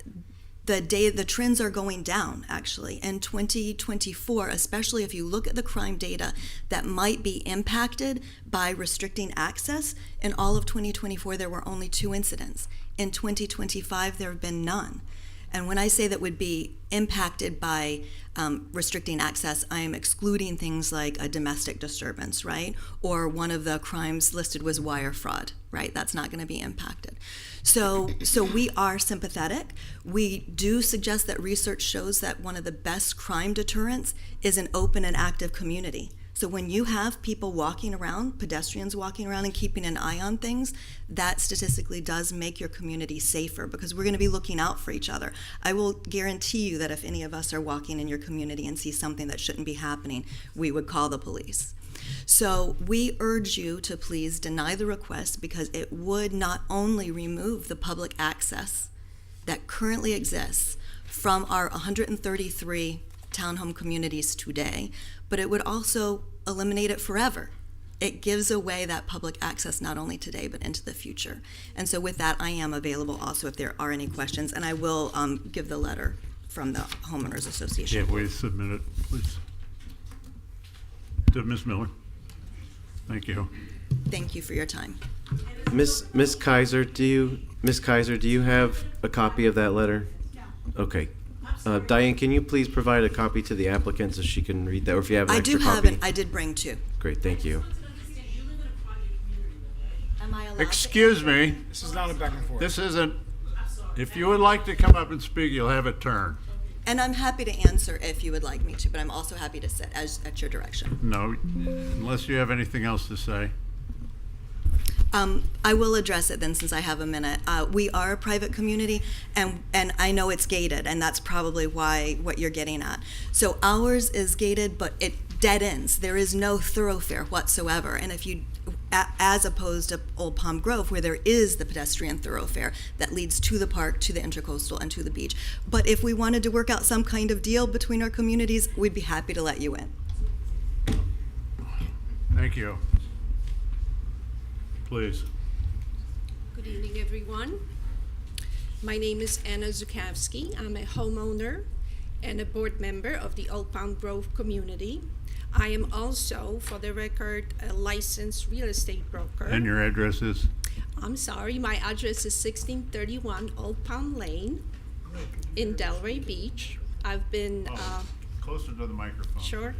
the trends are going down, actually. In 2024, especially if you look at the crime data that might be impacted by restricting access, in all of 2024, there were only 2 incidents. In 2025, there have been none. And when I say that would be impacted by restricting access, I am excluding things like a domestic disturbance, right? Or one of the crimes listed was wire fraud, right? That's not going to be impacted. So we are sympathetic. We do suggest that research shows that one of the best crime deterrents is an open and active community. So when you have people walking around, pedestrians walking around and keeping an eye on things, that statistically does make your community safer because we're going to be looking out for each other. I will guarantee you that if any of us are walking in your community and see something that shouldn't be happening, we would call the police. So we urge you to please deny the request because it would not only remove the public access that currently exists from our 133 townhome communities today, but it would also eliminate it forever. It gives away that public access not only today but into the future. And so with that, I am available also if there are any questions, and I will give the letter from the Homeowners Association. Yeah, we submit it, please. To Ms. Miller. Thank you. Thank you for your time. Miss Kaiser, do you have a copy of that letter? No. Okay. Diane, can you please provide a copy to the applicant so she can read that, or if you have an extra copy? I do have it. I did bring 2. Great, thank you. Am I allowed Excuse me. This is not a back and forth. This isn't, if you would like to come up and speak, you'll have a turn. And I'm happy to answer if you would like me to, but I'm also happy to sit at your direction. No, unless you have anything else to say. I will address it then since I have a minute. We are a private community, and I know it's gated, and that's probably what you're getting at. So ours is gated, but it dead ends. There is no thoroughfare whatsoever. And if you, as opposed to Old Palm Grove, where there is the pedestrian thoroughfare that leads to the park, to the Intercoastal, and to the beach. But if we wanted to work out some kind of deal between our communities, we'd be happy to let you in. Thank you. Please. Good evening, everyone. My name is Anna Zukowski. I'm a homeowner and a board member of the Old Palm Grove community. I am also, for the record, a licensed real estate broker. And your address is? I'm sorry, my address is 1631 Old Palm Lane in Delray Beach. I've been... closer to the microphone. Sure.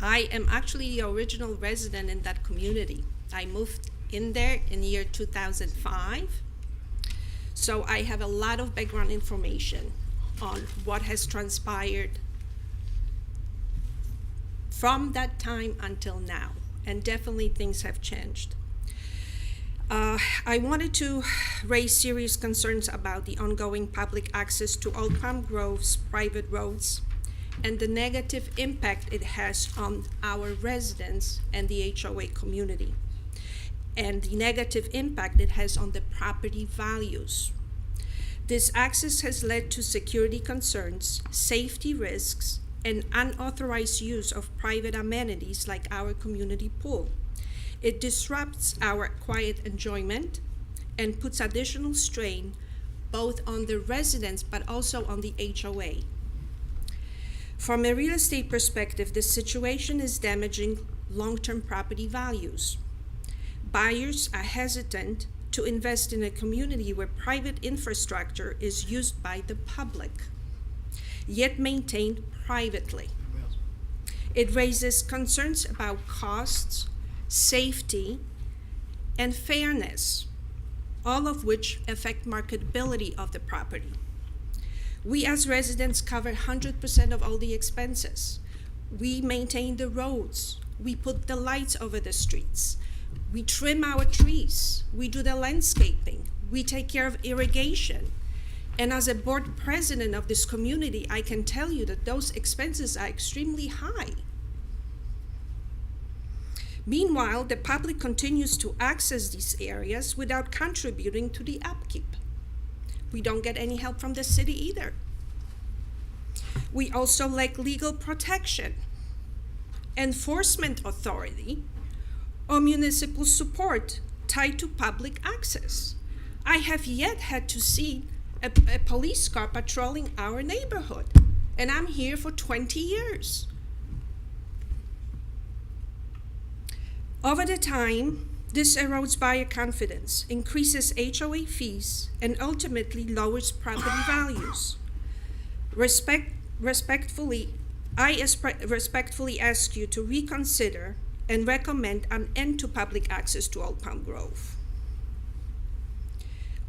I am actually the original resident in that community. I moved in there in the year 2005. So I have a lot of background information on what has transpired from that time until now. And definitely things have changed. I wanted to raise serious concerns about the ongoing public access to Old Palm Grove's private roads and the negative impact it has on our residents and the HOA community, and the negative impact it has on the property values. This access has led to security concerns, safety risks, and unauthorized use of private amenities like our community pool. It disrupts our quiet enjoyment and puts additional strain both on the residents but also on the HOA. From a real estate perspective, this situation is damaging long-term property values. Buyers are hesitant to invest in a community where private infrastructure is used by the public, yet maintained privately. It raises concerns about costs, safety, and fairness, all of which affect marketability of the property. We as residents cover 100% of all the expenses. We maintain the roads. We put the lights over the streets. We trim our trees. We do the landscaping. We take care of irrigation. And as a board president of this community, I can tell you that those expenses are extremely high. Meanwhile, the public continues to access these areas without contributing to the upkeep. We don't get any help from the city either. We also lack legal protection, enforcement authority, or municipal support tied to public access. I have yet had to see a police car patrolling our neighborhood, and I'm here for 20 years. Over the time, this erodes buyer confidence, increases HOA fees, and ultimately lowers property values. Respectfully ask you to reconsider and recommend an end to public access to Old Palm Grove.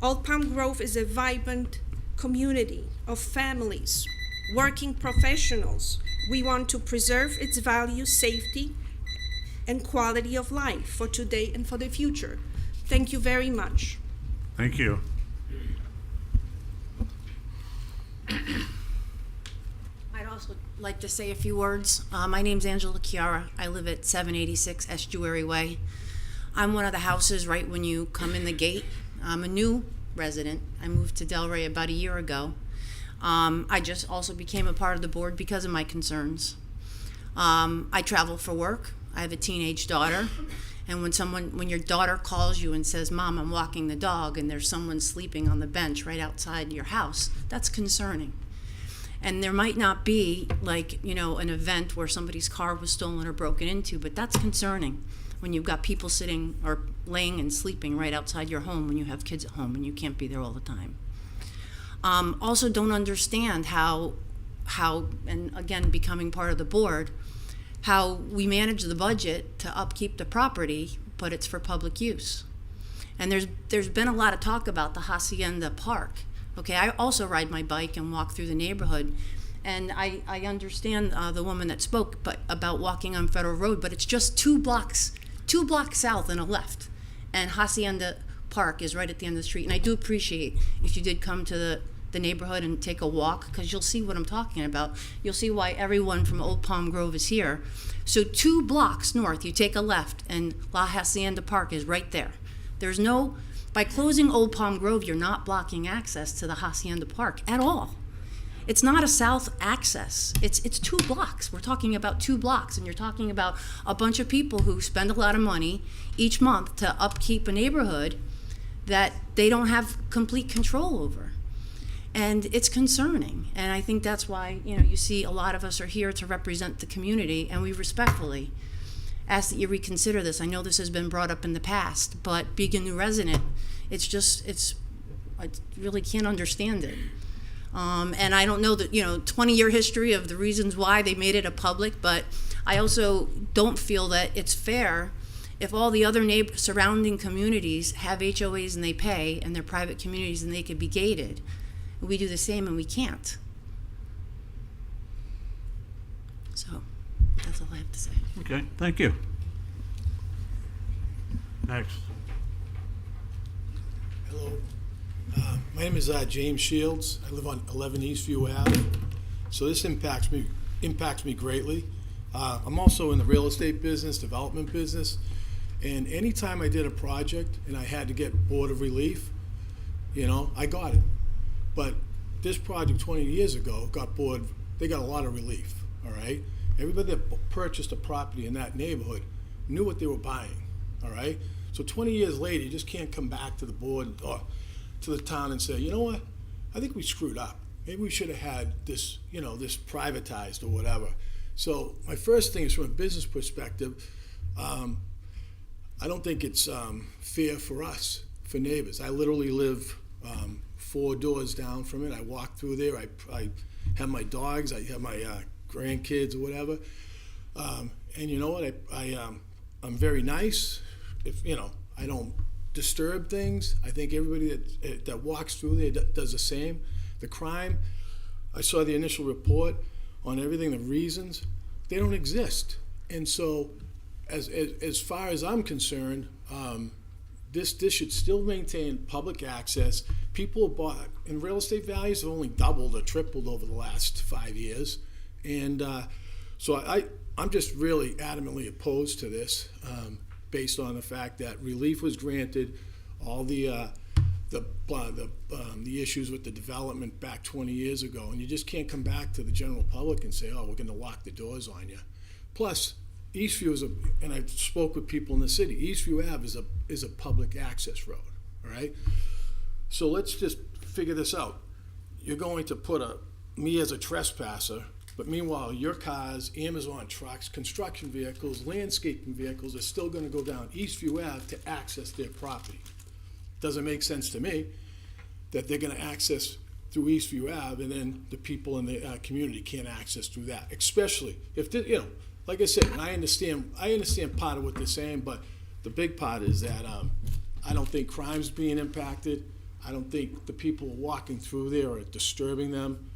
Old Palm Grove is a vibrant community of families, working professionals. We want to preserve its value, safety, and quality of life for today and for the future. Thank you very much. Thank you. I'd also like to say a few words. My name's Angela Chiara. I live at 786 Estuary Way. I'm one of the houses right when you come in the gate. I'm a new resident. I moved to Delray about a year ago. I just also became a part of the board because of my concerns. I travel for work. I have a teenage daughter, and when your daughter calls you and says, "Mom, I'm walking the dog," and there's someone sleeping on the bench right outside your house, that's concerning. And there might not be an event where somebody's car was stolen or broken into, but that's concerning when you've got people sitting or laying and sleeping right outside your home when you have kids at home and you can't be there all the time. Also don't understand how, and again, becoming part of the board, how we manage the budget to upkeep the property, but it's for public use. And there's been a lot of talk about the Hacienda Park. Okay, I also ride my bike and walk through the neighborhood, and I understand the woman that spoke about walking on Federal Road, but it's just 2 blocks south and a left, and Hacienda Park is right at the end of the street. And I do appreciate if you did come to the neighborhood and take a walk, because you'll see what I'm talking about. You'll see why everyone from Old Palm Grove is here. So 2 blocks north, you take a left, and La Hacienda Park is right there. By closing Old Palm Grove, you're not blocking access to the Hacienda Park at all. It's not a south access. It's 2 blocks. We're talking about 2 blocks, and you're talking about a bunch of people who spend a lot of money each month to upkeep a neighborhood that they don't have complete control over. And it's concerning, and I think that's why you see a lot of us are here to represent the community, and we respectfully ask that you reconsider this. I know this has been brought up in the past, but being a new resident, I really can't understand it. And I don't know that 20-year history of the reasons why they made it a public, but I also don't feel that it's fair if all the other surrounding communities have HOAs and they pay, and they're private communities and they could be gated. We do the same and we can't. So that's all I have to say. Okay, thank you. Next. Hello. My name is James Shields. I live on 11 Eastview Ave. So this impacts me greatly. I'm also in the real estate business, development business, and anytime I did a project and I had to get Board of Relief, I got it. But this project 20 years ago they got a lot of relief, all right? Everybody that purchased a property in that neighborhood knew what they were buying, all right? So 20 years later, you just can't come back to the board or to the town and say, you know what, I think we screwed up. Maybe we should have had this, this privatized or whatever. So my first thing is, from a business perspective, I don't think it's fair for us, for neighbors. I literally live 4 doors down from it. I walk through there. I have my dogs. I have my grandkids or whatever. And you know what? I'm very nice. If I don't disturb things. I think everybody that walks through there does the same. The crime, I saw the initial report on everything, the reasons, they don't exist. And so, as far as I'm concerned, this should still maintain public access. People bought, and real estate values have only doubled or tripled over the last 5 years. And so I'm just really adamantly opposed to this, based on the fact that relief was granted, all the issues with the development back 20 years ago, and you just can't come back to the general public and say, oh, we're going to lock the doors on you. Plus, Eastview and I spoke with people in the city, Eastview Ave is a public access road, all right? So let's just figure this out. You're going to put me as a trespasser, but meanwhile, your cars, Amazon trucks, construction vehicles, landscaping vehicles are still going to go down Eastview Ave to access their property. Doesn't make sense to me that they're going to access through Eastview Ave, and then the people in the community can't access through that. Especially if like I said, and I understand part of what they're saying, but the big part is that I don't think crime's being impacted. I don't think the people walking through there are disturbing them.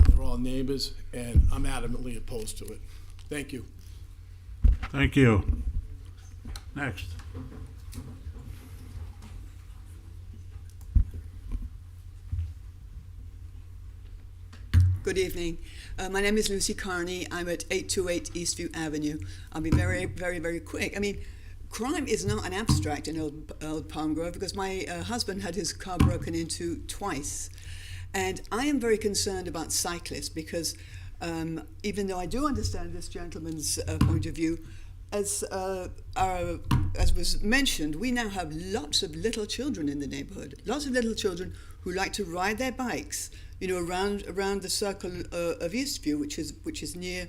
They're all neighbors, and I'm adamantly opposed to it. Thank you. Thank you. Next. Good evening. My name is Lucy Carney. I'm at 828 Eastview Avenue. I'll be very, very, very quick. I mean, crime is not an abstract in Old Palm Grove, because my husband had his car broken into twice. And I am very concerned about cyclists, because even though I do understand this gentleman's point of view, as was mentioned, we now have lots of little children in the neighborhood, lots of little children who like to ride their bikes, around the circle of Eastview, which is near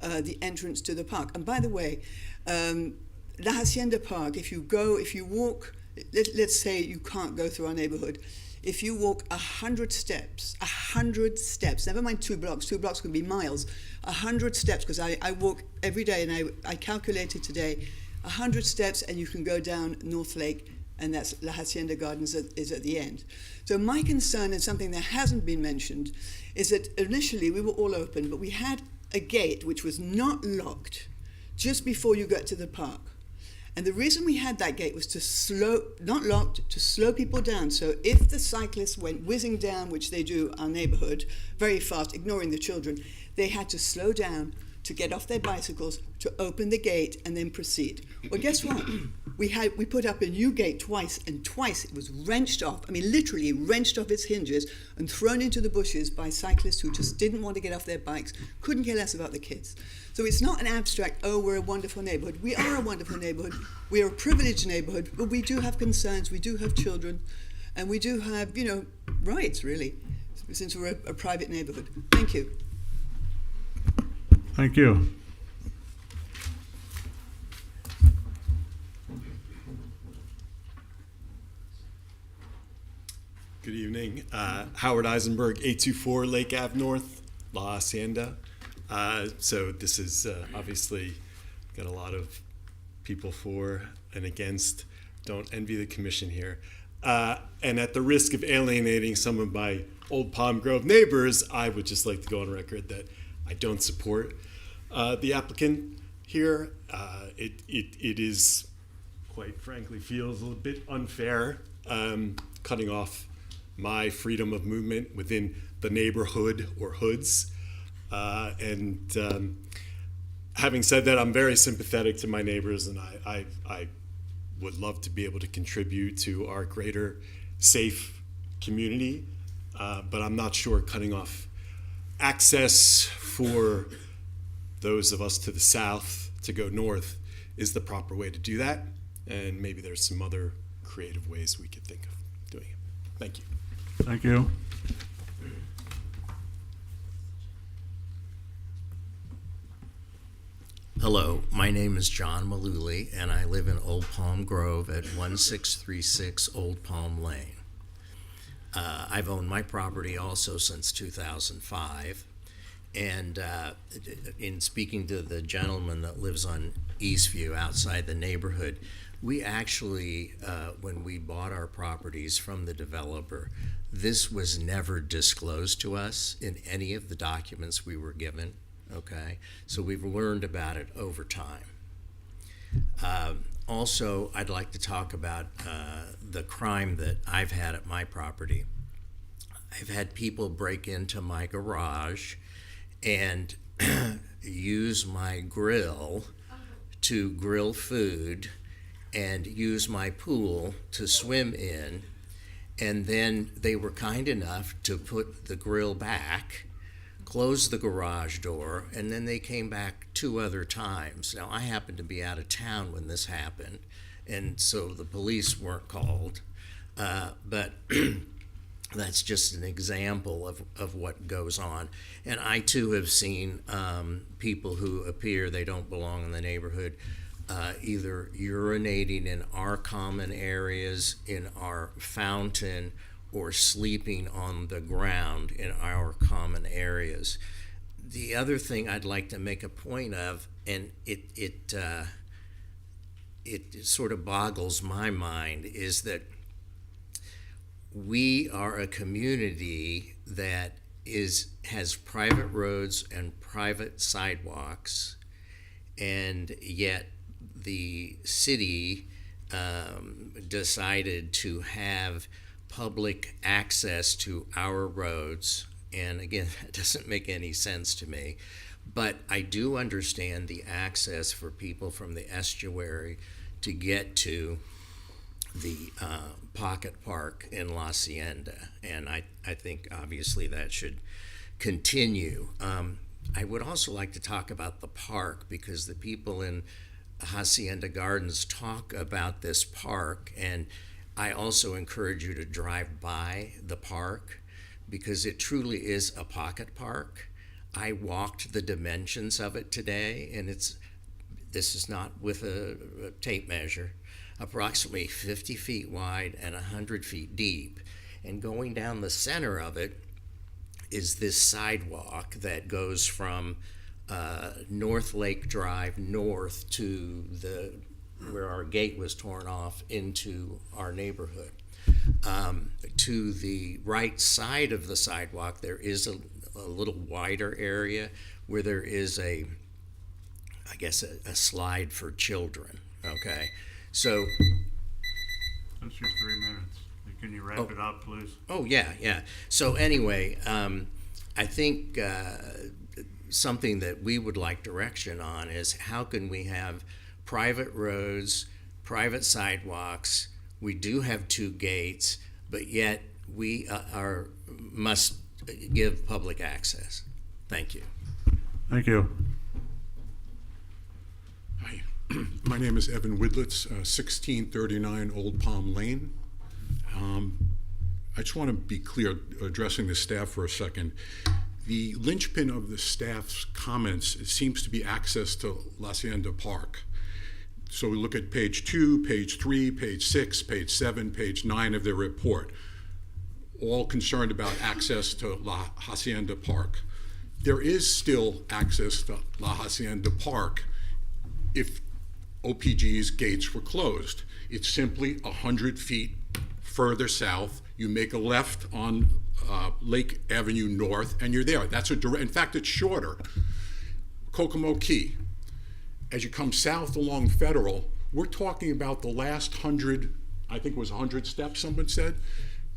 the entrance to the park. And by the way, La Hacienda Park, if you walk, let's say you can't go through our neighborhood, if you walk 100 steps, never mind 2 blocks, 2 blocks can be miles, 100 steps, because I walk every day, and I calculated today, 100 steps, and you can go down North Lake, and that's La Hacienda Gardens is at the end. So my concern, and something that hasn't been mentioned, is that initially we were all open, but we had a gate which was not locked just before you got to the park. And the reason we had that gate was to slow people down. So if the cyclists went whizzing down, which they do our neighborhood, very fast, ignoring the children, they had to slow down to get off their bicycles, to open the gate, and then proceed. Well, guess what? We put up a new gate twice, and twice it was wrenched off. I mean, literally wrenched off its hinges and thrown into the bushes by cyclists who just didn't want to get off their bikes, couldn't care less about the kids. So it's not an abstract, oh, we're a wonderful neighborhood. We are a wonderful neighborhood. We are a privileged neighborhood, but we do have concerns. We do have children, and we do have, rights, really, since we're a private neighborhood. Thank you. Thank you. Good evening. Howard Eisenberg, 824 Lake Ave North, La Hacienda. So this is obviously got a lot of people for and against. Don't envy the commission here. And at the risk of alienating some of my Old Palm Grove neighbors, I would just like to go on record that I don't support the applicant here. It is, quite frankly, feels a little bit unfair cutting off my freedom of movement within the neighborhood or hoods. Having said that, I'm very sympathetic to my neighbors, and I would love to be able to contribute to our greater safe community, but I'm not sure cutting off access for those of us to the south to go north is the proper way to do that, and maybe there's some other creative ways we could think of doing it. Thank you. Thank you. Hello, my name is John Malooly, and I live in Old Palm Grove at 1636 Old Palm Lane. I've owned my property also since 2005, and in speaking to the gentleman that lives on Eastview outside the neighborhood, we actually, when we bought our properties from the developer, this was never disclosed to us in any of the documents we were given. Okay, so we've learned about it over time. Also, I'd like to talk about the crime that I've had at my property. I've had people break into my garage and use my grill to grill food and use my pool to swim in, and then they were kind enough to put the grill back, closed the garage door, and then they came back 2 other times. Now, I happened to be out of town when this happened, and so the police weren't called. But that's just an example of what goes on. And I, too, have seen people who appear they don't belong in the neighborhood either urinating in our common areas, in our fountain, or sleeping on the ground in our common areas. The other thing I'd like to make a point of, and it sort of boggles my mind, is that we are a community that has private roads and private sidewalks, and yet the city decided to have public access to our roads. And again, that doesn't make any sense to me. But I do understand the access for people from the estuary to get to the Pocket Park in La Hacienda. And I think obviously that should continue. I would also like to talk about the park, because the people in Hacienda Gardens talk about this park, and I also encourage you to drive by the park, because it truly is a pocket park. I walked the dimensions of it today, and this is not with a tape measure, approximately 50 feet wide and 100 feet deep. And going down the center of it is this sidewalk that goes from North Lake Drive north to where our gate was torn off into our neighborhood. To the right side of the sidewalk, there is a little wider area where there is a slide for children, okay? So. That's your 3 minutes. Can you wrap it up, please? Oh, yeah. So anyway, I think something that we would like direction on is how can we have private roads, private sidewalks. We do have 2 gates, but yet we must give public access. Thank you. Thank you. Hi, my name is Evan Widlitz, 1639 Old Palm Lane. I just want to be clear, addressing the staff for a second. The linchpin of the staff's comments, it seems to be access to La Hacienda Park. So we look at page 2, page 3, page 6, page 7, page 9 of their report, all concerned about access to La Hacienda Park. There is still access to La Hacienda Park if OPG's gates were closed. It's simply 100 feet further south. You make a left on Lake Avenue North, and you're there. That's in fact, it's shorter. Kokomo Key. As you come south along Federal, we're talking about the last 100, I think it was 100 steps, someone said.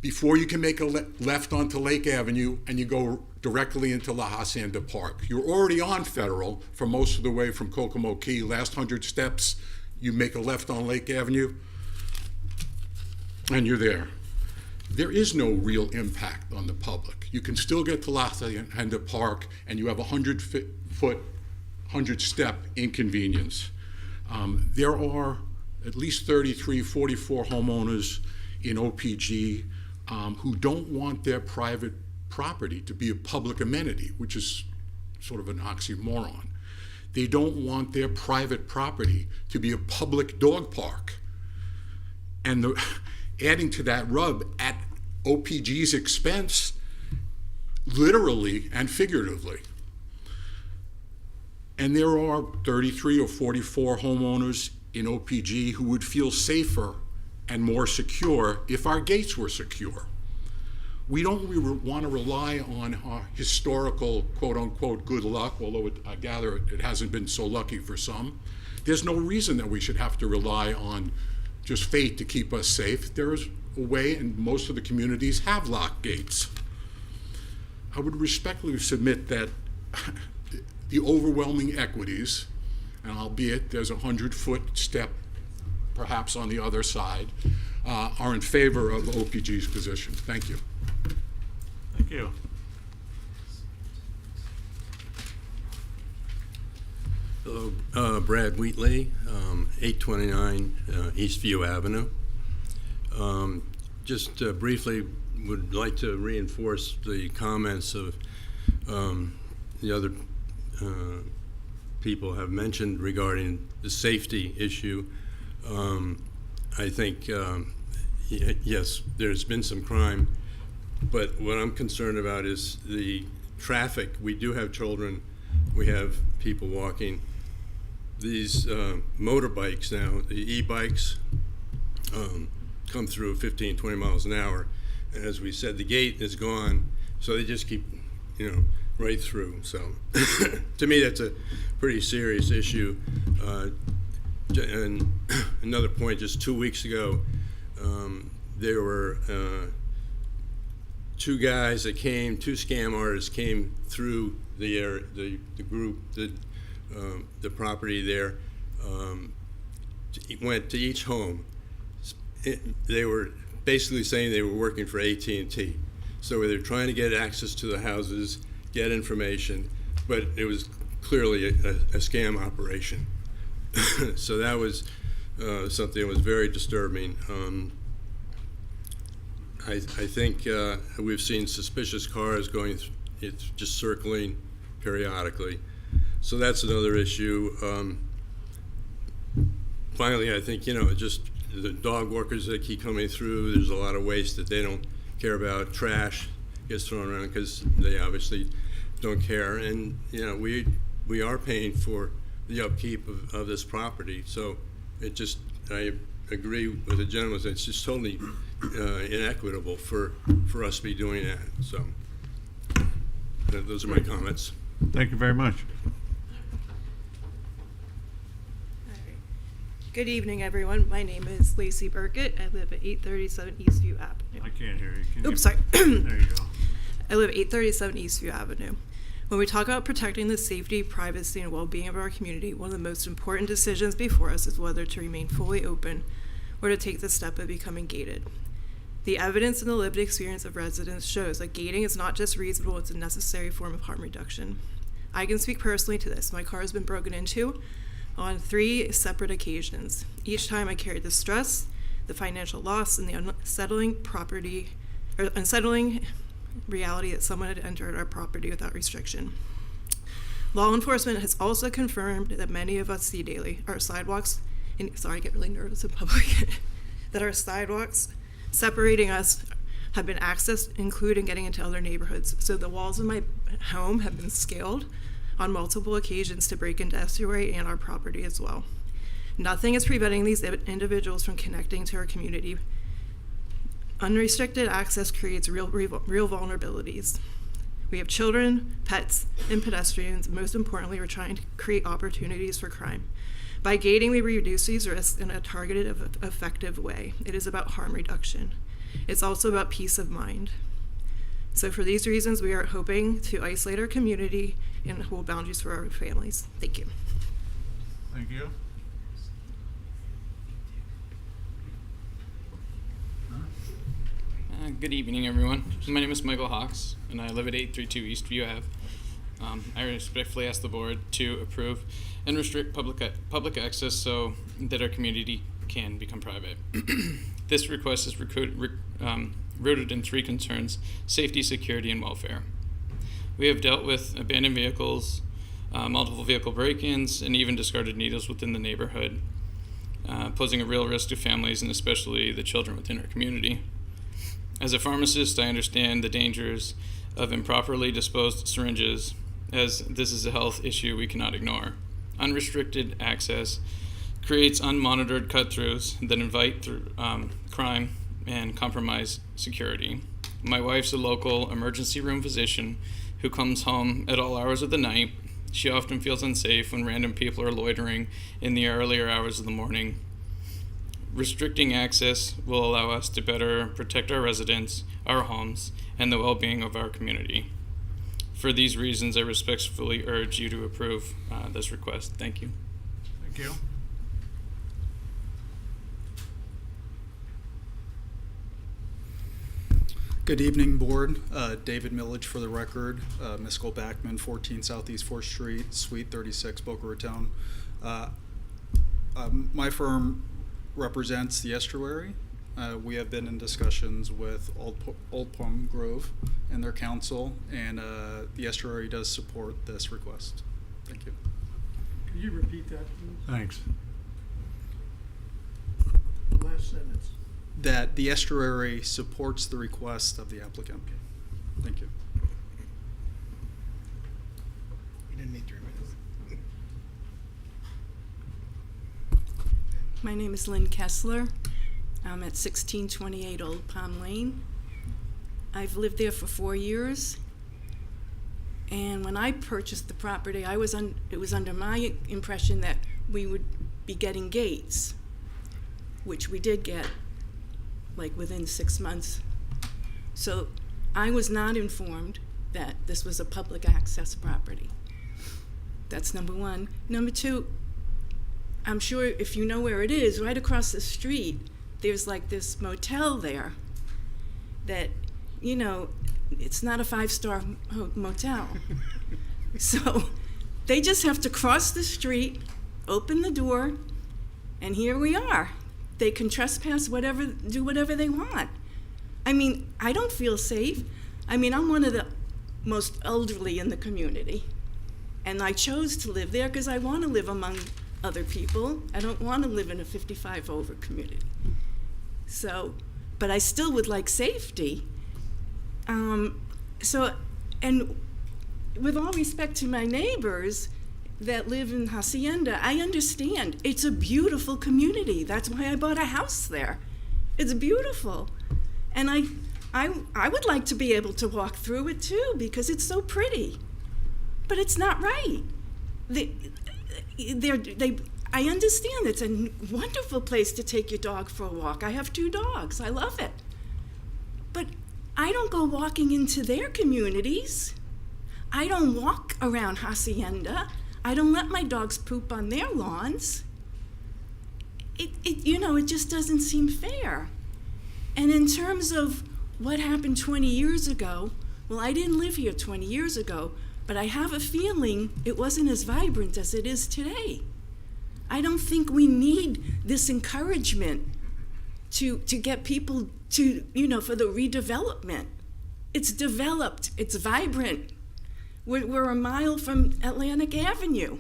before you can make a left onto Lake Avenue and you go directly into La Hacienda Park. You're already on Federal for most of the way from Kokomo Key. Last 100 steps, you make a left on Lake Avenue, and you're there. There is no real impact on the public. You can still get to La Hacienda Park, and you have a 100-foot, 100-step inconvenience. There are at least 33, 44 homeowners in OPG who don't want their private property to be a public amenity, which is sort of an oxymoron. They don't want their private property to be a public dog park. And adding to that rub at OPG's expense, literally and figuratively. And there are 33 or 44 homeowners in OPG who would feel safer and more secure if our gates were secure. We don't want to rely on our historical, quote unquote, good luck, although I gather it hasn't been so lucky for some. There's no reason that we should have to rely on just fate to keep us safe. There's a way, and most of the communities have locked gates. I would respectfully submit that the overwhelming equities, and albeit there's a 100-foot step perhaps on the other side, are in favor of OPG's position. Thank you. Thank you. Hello, Brad Wheatley, 829 Eastview Avenue. Just briefly would like to reinforce the comments of the other people have mentioned regarding the safety issue. I think, yes, there's been some crime, but what I'm concerned about is the traffic. We do have children, we have people walking. These motorbikes now, the e-bikes, come through 15, 20 miles an hour. And as we said, the gate is gone, so they just keep, right through. So to me, that's a pretty serious issue. And another point, just 2 weeks ago, there were two guys that came, two scam artists came through the area, the group, the property there, went to each home. They were basically saying they were working for AT&T. So they were trying to get access to the houses, get information, but it was clearly a scam operation. So that was something that was very disturbing. I think we've seen suspicious cars going, it's just circling periodically. So that's another issue. Finally, I think, just the dog walkers that keep coming through, there's a lot of waste that they don't care about. Trash gets thrown around because they obviously don't care. And, we are paying for the upkeep of this property. So I agree with the gentleman, it's just totally inequitable for us to be doing that. So those are my comments. Thank you very much. Good evening, everyone. My name is Lacey Burkett. I live at 837 Eastview Avenue. I can't hear you. Oops, sorry. There you go. I live at 837 Eastview Avenue. When we talk about protecting the safety, privacy, and well-being of our community, one of the most important decisions before us is whether to remain fully open or to take the step of becoming gated. The evidence and the lived experience of residents shows that gating is not just reasonable, it's a necessary form of harm reduction. I can speak personally to this. My car has been broken into on 3 separate occasions. Each time I carried the stress, the financial loss, and the unsettling reality that someone had entered our property without restriction. Law enforcement has also confirmed that many of us see daily our sidewalks, and sorry, I get really nervous in public, that our sidewalks separating us have been accessed, including getting into other neighborhoods. So the walls of my home have been scaled on multiple occasions to break into estuary and our property as well. Nothing is preventing these individuals from connecting to our community. Unrestricted access creates real vulnerabilities. We have children, pets, and pedestrians. Most importantly, we're trying to create opportunities for crime. By gating, we reduce these risks in a targeted, effective way. It is about harm reduction. It's also about peace of mind. So for these reasons, we are hoping to isolate our community and hold boundaries for our families. Thank you. Thank you. Good evening, everyone. My name is Michael Hawks, and I live at 832 Eastview Ave. I respectfully ask the board to approve and restrict public access so that our community can become private. This request is rooted in three concerns: safety, security, and welfare. We have dealt with abandoned vehicles, multiple vehicle break-ins, and even discarded needles within the neighborhood, posing a real risk to families and especially the children within our community. As a pharmacist, I understand the dangers of improperly disposed syringes, as this is a health issue we cannot ignore. Unrestricted access creates unmonitored cut-throughs that invite crime and compromise security. My wife's a local emergency room physician who comes home at all hours of the night. She often feels unsafe when random people are loitering in the earlier hours of the morning. Restricting access will allow us to better protect our residents, our homes, and the well-being of our community. For these reasons, I respectfully urge you to approve this request. Thank you. Thank you. Good evening, Board. David Millage for the record. Miskell Backman, 14 Southeast 4th Street, Suite 36, Boca Raton. My firm represents the estuary. We have been in discussions with Old Palm Grove and their council, and the estuary does support this request. Thank you. Could you repeat that, please? Thanks. The last sentence. That the estuary supports the request of the applicant. Thank you. You didn't need 3 minutes. My name is Lynn Kessler. I'm at 1628 Old Palm Lane. I've lived there for 4 years. And when I purchased the property, it was under my impression that we would be getting gates, which we did get, like within 6 months. So I was not informed that this was a public access property. That's number one. Number two, I'm sure if you know where it is, right across the street, there's like this motel there that, you know, it's not a 5-star motel. So they just have to cross the street, open the door, and here we are. They can trespass, do whatever they want. I mean, I don't feel safe. I mean, I'm one of the most elderly in the community, and I chose to live there because I want to live among other people. I don't want to live in a 55 over community. So, but I still would like safety. And with all respect to my neighbors that live in Hacienda, I understand it's a beautiful community. That's why I bought a house there. It's beautiful. And I would like to be able to walk through it too because it's so pretty. But it's not right. I understand it's a wonderful place to take your dog for a walk. I have 2 dogs. I love it. But I don't go walking into their communities. I don't walk around Hacienda. I don't let my dogs poop on their lawns. It just doesn't seem fair. And in terms of what happened 20 years ago, well, I didn't live here 20 years ago, but I have a feeling it wasn't as vibrant as it is today. I don't think we need this encouragement to get people to, for the redevelopment. It's developed, it's vibrant. We're a mile from Atlantic Avenue.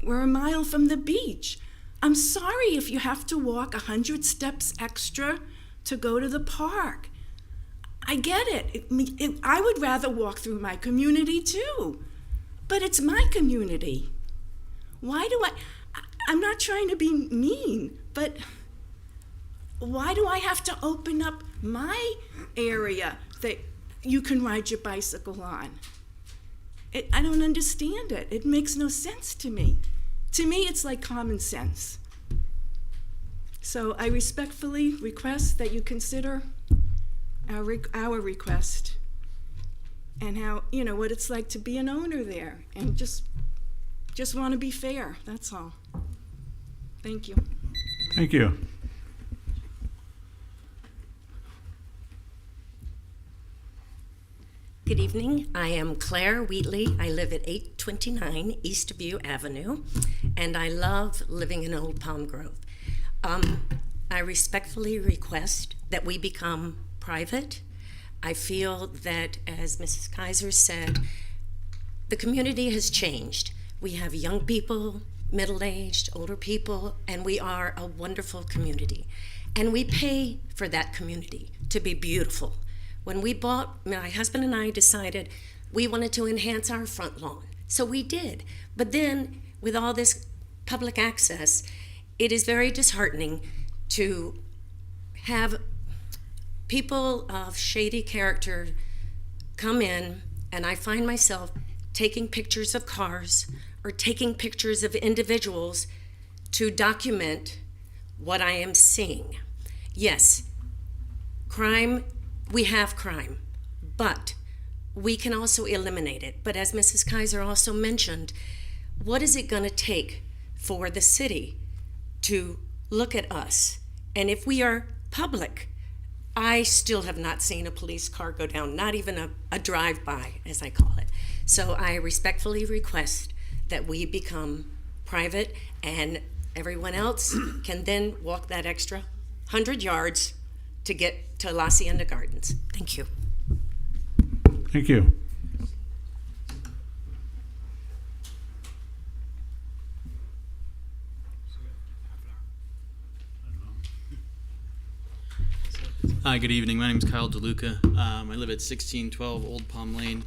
We're a mile from the beach. I'm sorry if you have to walk 100 steps extra to go to the park. I get it. I would rather walk through my community too, but it's my community. Why do I'm not trying to be mean, but why do I have to open up my area that you can ride your bicycle on? I don't understand it. It makes no sense to me. To me, it's like common sense. So I respectfully request that you consider our request and how, you know, what it's like to be an owner there, and just want to be fair, that's all. Thank you. Thank you. Good evening. I am Claire Wheatley. I live at 829 Eastview Avenue, and I love living in Old Palm Grove. I respectfully request that we become private. I feel that, as Mrs. Kaiser said, the community has changed. We have young people, middle-aged, older people, and we are a wonderful community. And we pay for that community to be beautiful. When we bought, my husband and I decided we wanted to enhance our front lawn. So we did. But then, with all this public access, it is very disheartening to have people of shady character come in, and I find myself taking pictures of cars or taking pictures of individuals to document what I am seeing. Yes, crime, we have crime, but we can also eliminate it. But as Mrs. Kaiser also mentioned, what is it going to take for the city to look at us? And if we are public, I still have not seen a police car go down, not even a drive-by, as I call it. So I respectfully request that we become private, and everyone else can then walk that extra 100 yards to get to La Hacienda Gardens. Thank you. Thank you. Hi, good evening. My name is Kyle DeLuca. I live at 1612 Old Palm Lane.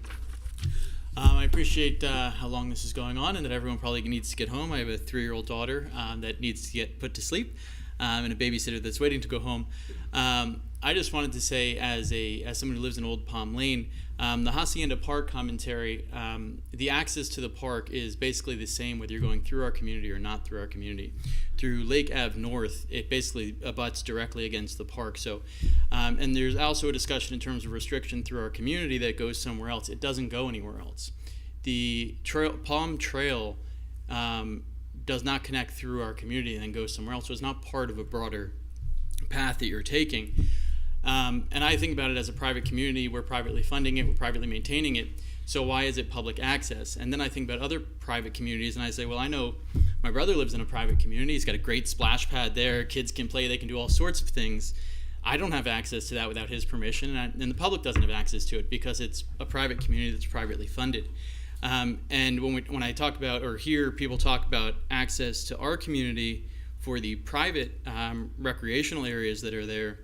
I appreciate how long this is going on and that everyone probably needs to get home. I have a 3-year-old daughter that needs to get put to sleep and a babysitter that's waiting to go home. I just wanted to say, as someone who lives in Old Palm Lane, the Hacienda Park commentary, the access to the park is basically the same whether you're going through our community or not through our community. Through Lake Ave North, it basically abuts directly against the park. So, and there's also a discussion in terms of restriction through our community that goes somewhere else. It doesn't go anywhere else. The Palm Trail does not connect through our community and then goes somewhere else. So it's not part of a broader path that you're taking. And I think about it as a private community. We're privately funding it. We're privately maintaining it. So why is it public access? And then I think about other private communities, and I say, well, I know my brother lives in a private community. He's got a great splash pad there. Kids can play. They can do all sorts of things. I don't have access to that without his permission, and the public doesn't have access to it because it's a private community that's privately funded. And when I talk about or hear people talk about access to our community for the private recreational areas that are there,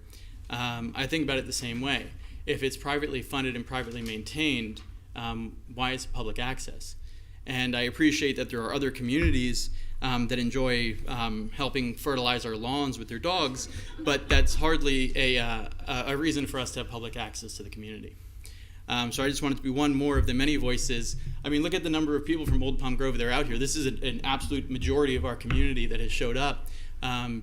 I think about it the same way. If it's privately funded and privately maintained, why is it public access? And I appreciate that there are other communities that enjoy helping fertilize our lawns with their dogs, but that's hardly a reason for us to have public access to the community. So I just wanted to be one more of the many voices. I mean, look at the number of people from Old Palm Grove that are out here. This is an absolute majority of our community that has showed up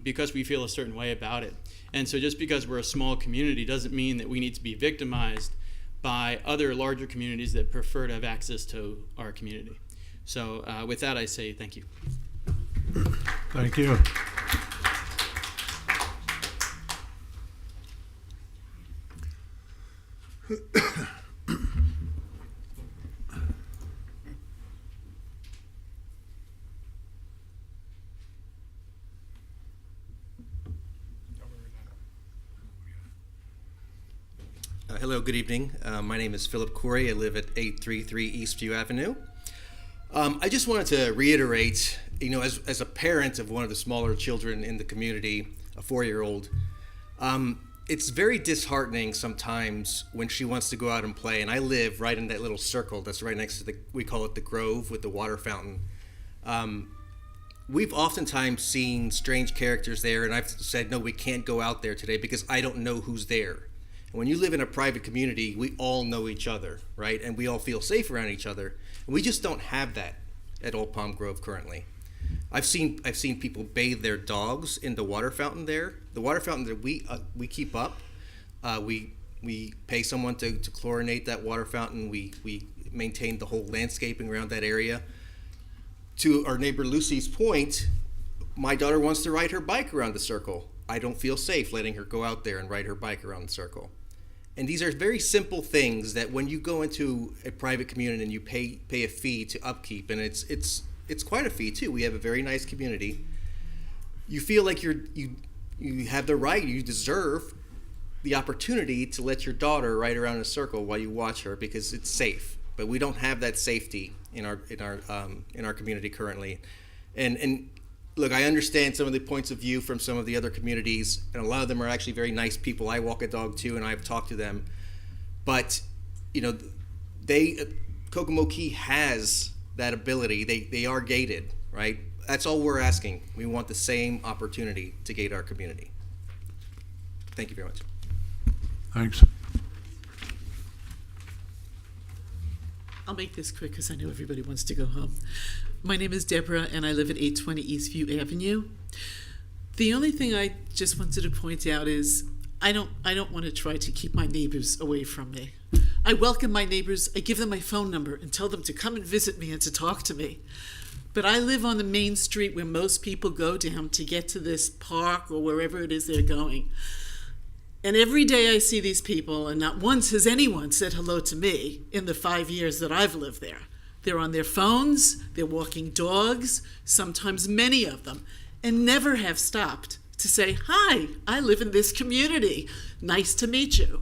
because we feel a certain way about it. And so just because we're a small community doesn't mean that we need to be victimized by other larger communities that prefer to have access to our community. So with that, I say thank you. Thank you. Hello, good evening. My name is Philip Corey. I live at 833 Eastview Avenue. I just wanted to reiterate, as a parent of one of the smaller children in the community, a 4-year-old, it's very disheartening sometimes when she wants to go out and play. And I live right in that little circle that's right next to we call it the Grove with the water fountain. We've oftentimes seen strange characters there, and I've said, no, we can't go out there today because I don't know who's there. When you live in a private community, we all know each other, right? And we all feel safe around each other. And we just don't have that at Old Palm Grove currently. I've seen people bathe their dogs in the water fountain there. The water fountain that we keep up. We pay someone to chlorinate that water fountain. We maintain the whole landscaping around that area. To our neighbor Lucy's point, my daughter wants to ride her bike around the circle. I don't feel safe letting her go out there and ride her bike around the circle. And these are very simple things that when you go into a private community and you pay a fee to upkeep, and it's quite a fee too. We have a very nice community. You feel like you have the right, you deserve the opportunity to let your daughter ride around in a circle while you watch her because it's safe. But we don't have that safety in our community currently. And look, I understand some of the points of view from some of the other communities, and a lot of them are actually very nice people. I walk a dog too, and I've talked to them. But, Kokomo Key has that ability. They are gated, right? That's all we're asking. We want the same opportunity to gate our community. Thank you very much. Thanks. I'll make this quick because I know everybody wants to go home. My name is Deborah, and I live at 820 Eastview Avenue. The only thing I just wanted to point out is I don't want to try to keep my neighbors away from me. I welcome my neighbors. I give them my phone number and tell them to come and visit me and to talk to me. But I live on the main street where most people go down to get to this park or wherever it is they're going. And every day I see these people, and not once has anyone said hello to me in the 5 years that I've lived there. They're on their phones, they're walking dogs, sometimes many of them, and never have stopped to say, "Hi, I live in this community. Nice to meet you."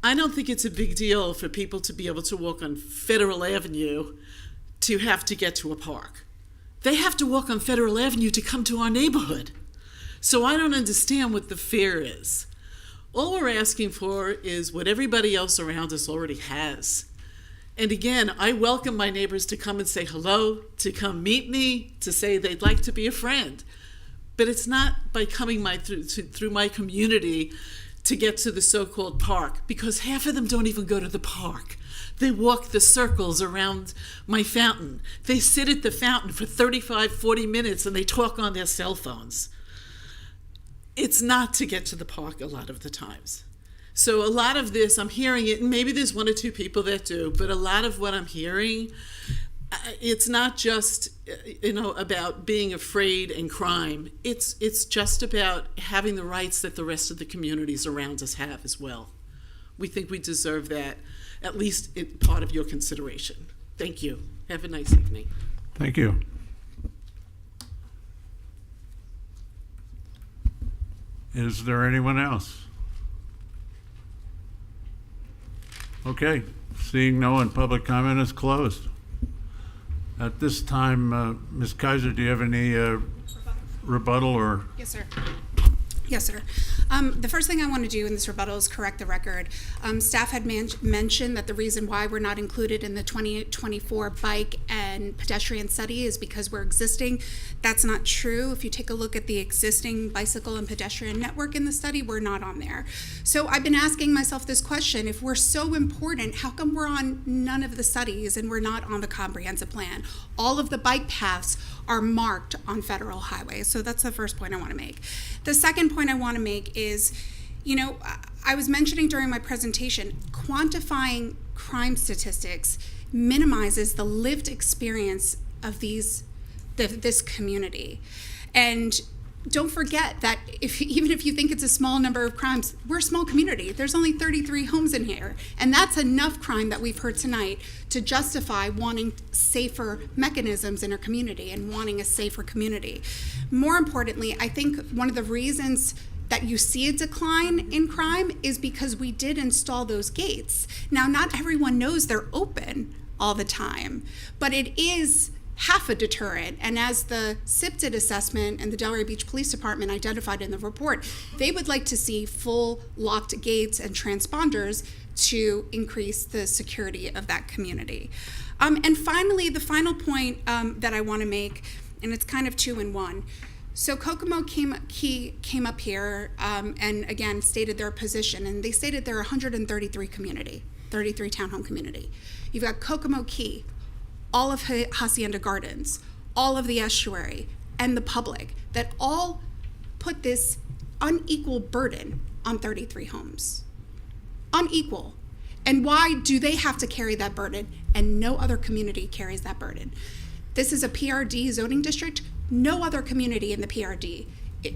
I don't think it's a big deal for people to be able to walk on Federal Avenue to have to get to a park. They have to walk on Federal Avenue to come to our neighborhood. So I don't understand what the fear is. All we're asking for is what everybody else around us already has. And again, I welcome my neighbors to come and say hello, to come meet me, to say they'd like to be a friend. But it's not by coming through my community to get to the so-called park, because half of them don't even go to the park. They walk the circles around my fountain. They sit at the fountain for 35, 40 minutes and they talk on their cell phones. It's not to get to the park a lot of the times. So a lot of this, I'm hearing it, and maybe there's one or two people that do, but a lot of what I'm hearing, it's not just, about being afraid and crime. It's just about having the rights that the rest of the communities around us have as well. We think we deserve that, at least part of your consideration. Thank you. Have a nice evening. Thank you. Is there anyone else? Okay, seeing no one, public comment is closed. At this time, Ms. Kaiser, do you have any rebuttal or? Yes, sir. Yes, sir. The first thing I want to do in this rebuttal is correct the record. Staff had mentioned that the reason why we're not included in the 2024 bike and pedestrian study is because we're existing. That's not true. If you take a look at the existing bicycle and pedestrian network in the study, we're not on there. So I've been asking myself this question: if we're so important, how come we're on none of the studies and we're not on the comprehensive plan? All of the bike paths are marked on federal highways. So that's the first point I want to make. The second point I want to make is, I was mentioning during my presentation, quantifying crime statistics minimizes the lived experience of this community. And don't forget that even if you think it's a small number of crimes, we're a small community. There's only 33 homes in here. And that's enough crime that we've heard tonight to justify wanting safer mechanisms in our community and wanting a safer community. More importantly, I think one of the reasons that you see a decline in crime is because we did install those gates. Now, not everyone knows they're open all the time, but it is half a deterrent. And as the SIPTD assessment and the Delray Beach Police Department identified in the report, they would like to see full locked gates and transponders to increase the security of that community. And finally, the final point that I want to make, and it's kind of two in one. So Kokomo came up here and again stated their position, and they stated they're 133 33 townhome community. You've got Kokomo Key, all of Hacienda Gardens, all of the estuary and the public that all put this unequal burden on 33 homes. Unequal. And why do they have to carry that burden and no other community carries that burden? This is a PRD zoning district. No other community in the PRD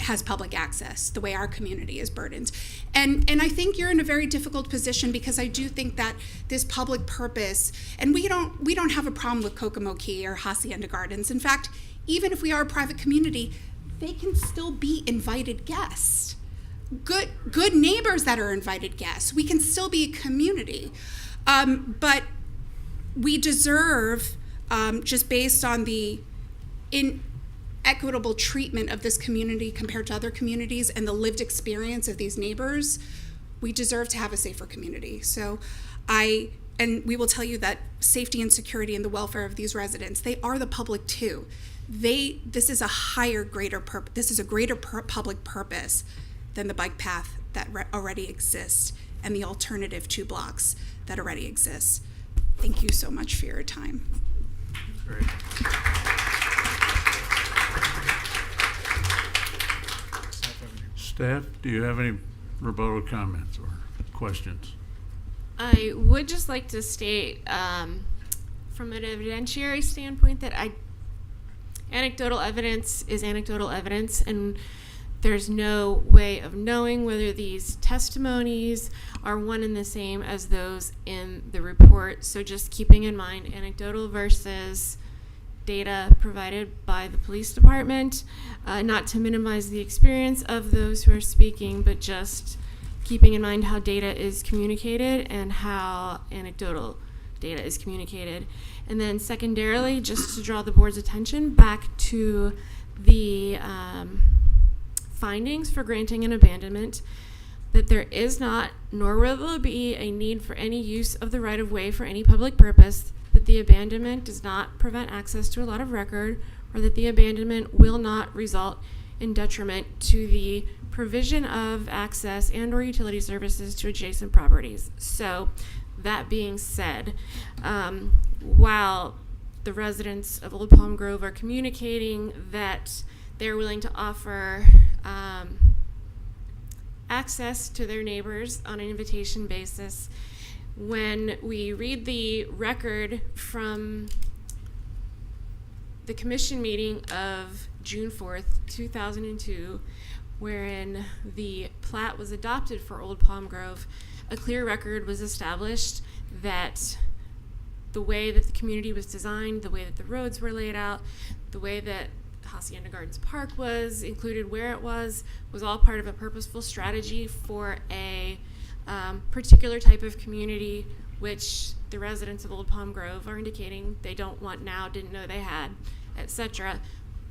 has public access the way our community is burdened. And I think you're in a very difficult position, because I do think that this public purpose, and we don't have a problem with Kokomo Key or Hacienda Gardens. In fact, even if we are a private community, they can still be invited guests. Good neighbors that are invited guests. We can still be a community. But we deserve, just based on the inequitable treatment of this community compared to other communities and the lived experience of these neighbors, we deserve to have a safer community. So and we will tell you that safety and security and the welfare of these residents, they are the public too. This is a greater public purpose than the bike path that already exists and the alternative 2 blocks that already exist. Thank you so much for your time. Great. Staff, do you have any rebuttal comments or questions? I would just like to state, from an evidentiary standpoint, that anecdotal evidence is anecdotal evidence, and there's no way of knowing whether these testimonies are one and the same as those in the report. So just keeping in mind anecdotal versus data provided by the police department, not to minimize the experience of those who are speaking, but just keeping in mind how data is communicated and how anecdotal data is communicated. And then secondarily, just to draw the board's attention back to the findings for granting an abandonment, that there is not, nor will there be, a need for any use of the right-of-way for any public purpose, that the abandonment does not prevent access to a lot of record, or that the abandonment will not result in detriment to the provision of access and or utility services to adjacent properties. So that being said, while the residents of Old Palm Grove are communicating that they're willing to offer access to their neighbors on an invitation basis, when we read the record from the commission meeting of June 4th, 2002, wherein the plat was adopted for Old Palm Grove, a clear record was established that the way that the community was designed, the way that the roads were laid out, the way that Hacienda Gardens Park was included where it was all part of a purposeful strategy for a particular type of community, which the residents of Old Palm Grove are indicating they don't want now, didn't know they had, etc.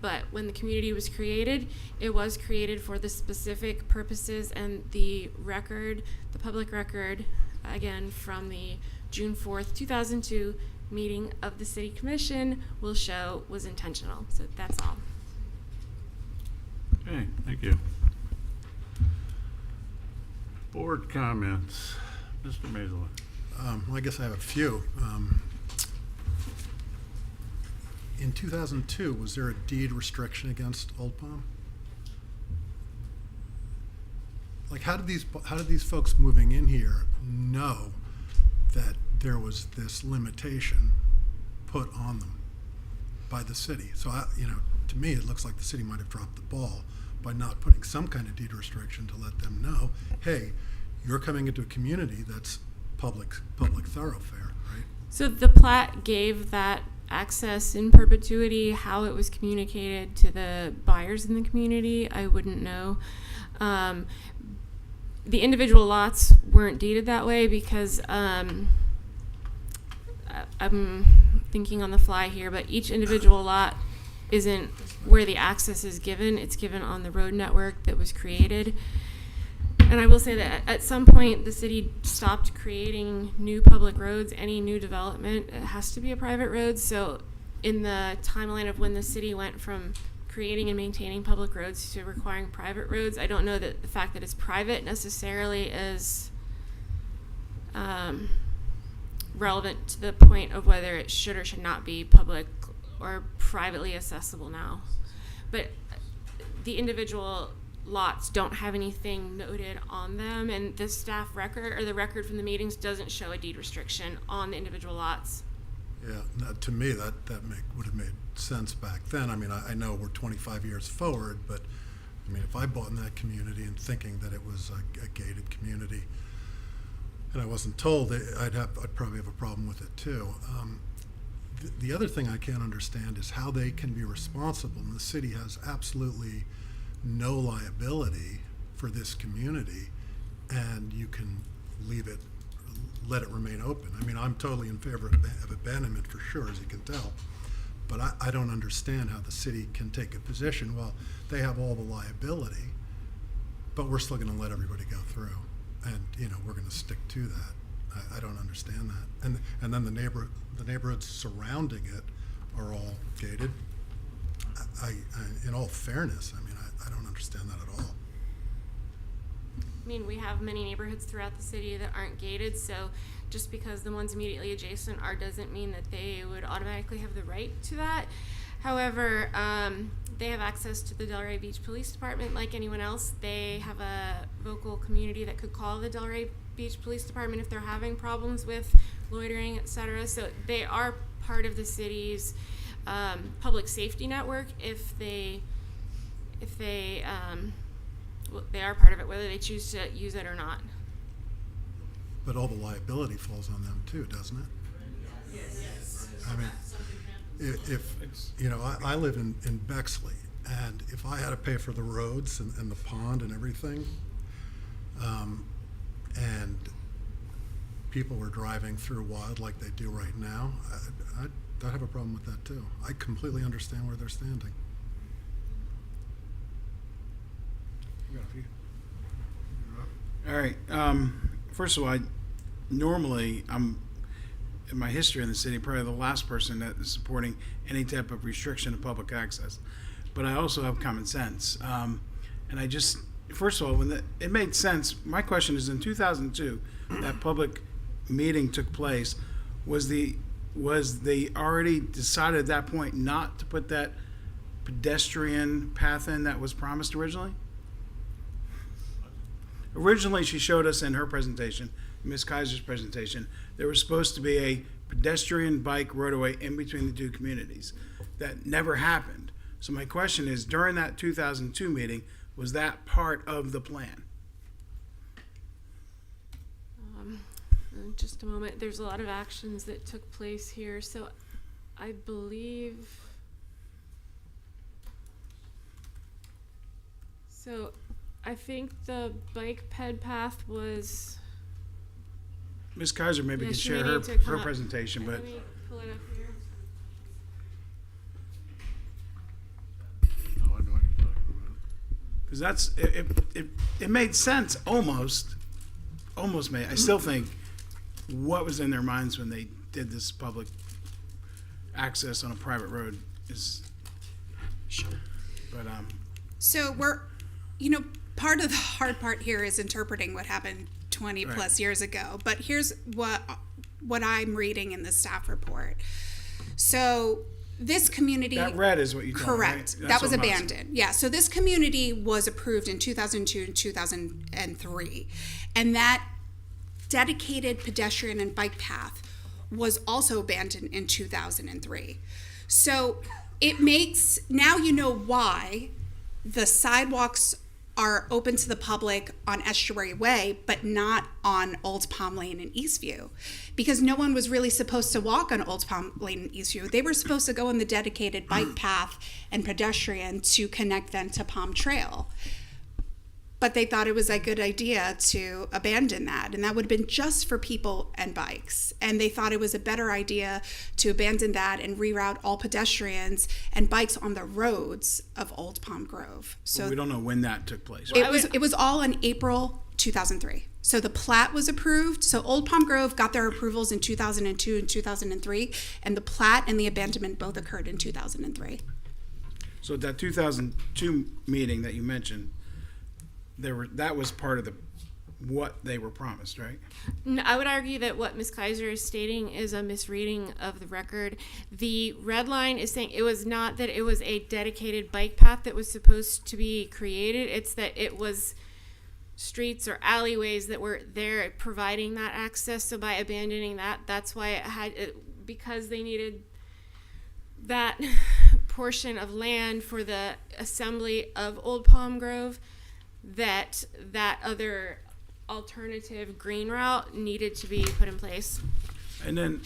But when the community was created, it was created for the specific purposes, and the record, the public record, again, from the June 4th, 2002 meeting of the City Commission will show was intentional. So that's all. Okay, thank you. Board comments. Mr. Mazela. I guess I have a few. In 2002, was there a deed restriction against Old Palm? Like, how did these folks moving in here know that there was this limitation put on them by the city? So, to me, it looks like the city might have dropped the ball by not putting some kind of deed restriction to let them know, hey, you're coming into a community that's public thoroughfare, right? So the plat gave that access in perpetuity. How it was communicated to the buyers in the community, I wouldn't know. The individual lots weren't deeded that way because I'm thinking on the fly here, but each individual lot isn't where the access is given. It's given on the road network that was created. And I will say that at some point the city stopped creating new public roads. Any new development, it has to be a private road. So in the timeline of when the city went from creating and maintaining public roads to requiring private roads, I don't know that the fact that it's private necessarily is relevant to the point of whether it should or should not be public or privately accessible now. But the individual lots don't have anything noted on them, and the staff record or the record from the meetings doesn't show a deed restriction on the individual lots. Yeah, to me, that would have made sense back then. I mean, I know we're 25 years forward, but I mean, if I bought in that community and thinking that it was a gated community, and I wasn't told, I'd probably have a problem with it too. The other thing I can't understand is how they can be responsible, and the city has absolutely no liability for this community, and you can let it remain open. I mean, I'm totally in favor of abandonment for sure, as you can tell, but I don't understand how the city can take a position, well, they have all the liability, but we're still going to let everybody go through, and we're going to stick to that. I don't understand that. And then the neighborhoods surrounding it are all gated. In all fairness, I mean, I don't understand that at all. I mean, we have many neighborhoods throughout the city that aren't gated, so just because the ones immediately adjacent are doesn't mean that they would automatically have the right to that. However, they have access to the Delray Beach Police Department like anyone else. They have a vocal community that could call the Delray Beach Police Department if they're having problems with loitering, etc. So they are part of the city's public safety network if they are part of it, whether they choose to use it or not. But all the liability falls on them too, doesn't it? Yes. I mean, if I live in Bexley, and if I had to pay for the roads and the pond and everything, and people were driving through wild like they do right now, I'd have a problem with that too. I completely understand where they're standing. All right. First of all, normally I'm, in my history in the city, probably the last person that is supporting any type of restriction of public access. But I also have common sense. And I just, first of all, it made sense. My question is, in 2002, that public meeting took place. Was they already decided at that point not to put that pedestrian path in that was promised originally? Originally, she showed us in her presentation, Ms. Kaiser's presentation, there was supposed to be a pedestrian bike roadway in between the two communities. That never happened. So my question is, during that 2002 meeting, was that part of the plan? Just a moment. There's a lot of actions that took place here. So I believe... So I think the bike ped path was... Ms. Kaiser maybe Yeah, can she share may her need to come up. presentation, but Let me pull it up here. Oh, I know what you're talking about. because that's it made sense almost made. I still think what was in their minds when they did this public access on a private road is, but So we're, part of the hard part here is interpreting what happened 20 Right. plus years ago. But here's what I'm reading in the staff report. So this community... that red is what you told me, right? Correct. That's That was what I'm abandoned. Yeah. So this community was approved in 2002 and 2003. And that dedicated pedestrian and bike path was also abandoned in 2003. So it makes, now you know why the sidewalks are open to the public on Estuary Way, but not on Old Palm Lane and Eastview. Because no one was really supposed to walk on Old Palm Lane and Eastview. They were supposed to go on the dedicated bike path and pedestrian to connect them to Palm Trail. But they thought it was a good idea to abandon that, and that would have been just for people and bikes. And they thought it was a better idea to abandon that and reroute all pedestrians and bikes on the roads of Old Palm Grove. So we don't know when that took place. it was all in April 2003. So the plat was approved. So Old Palm Grove got their approvals in 2002 and 2003, and the plat and the abandonment both occurred in 2003. So that 2002 meeting that you mentioned, that was part of the what they were promised, right? I would argue that what Ms. Kaiser is stating is a misreading of the record. The red line is saying it was not that it was a dedicated bike path that was supposed to be created. It's that it was streets or alleyways that were there providing that access. So by abandoning that, that's why it had, because they needed that portion of land for the assembly of Old Palm Grove, that other alternative green route needed to be put in place. And then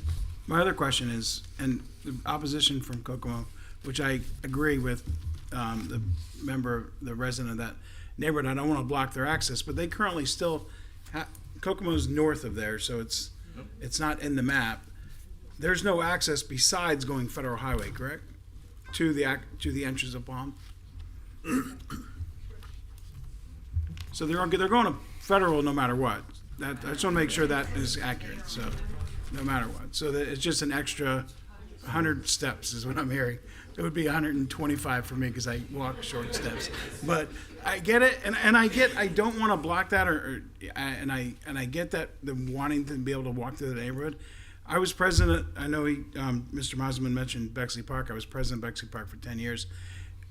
my other question is, and the opposition from Kokomo, which I agree with the member, the resident of that neighborhood, I don't want to block their access, but they currently still Kokomo's north of there, so it's not in the map. There's no access besides going Federal Highway, correct? To the entrance of Palm. So they're going to Federal no matter what. I just want to make sure that is accurate. So no matter what. So that it's just an extra 100 steps is what I'm hearing. It would be 125 for me because I walk short steps. But I get it, and I don't want to block that, and I get that the wanting to be able to walk through the neighborhood. I was president. I know Mr. Mosman mentioned Bexley Park. I was president of Bexley Park for 10 years.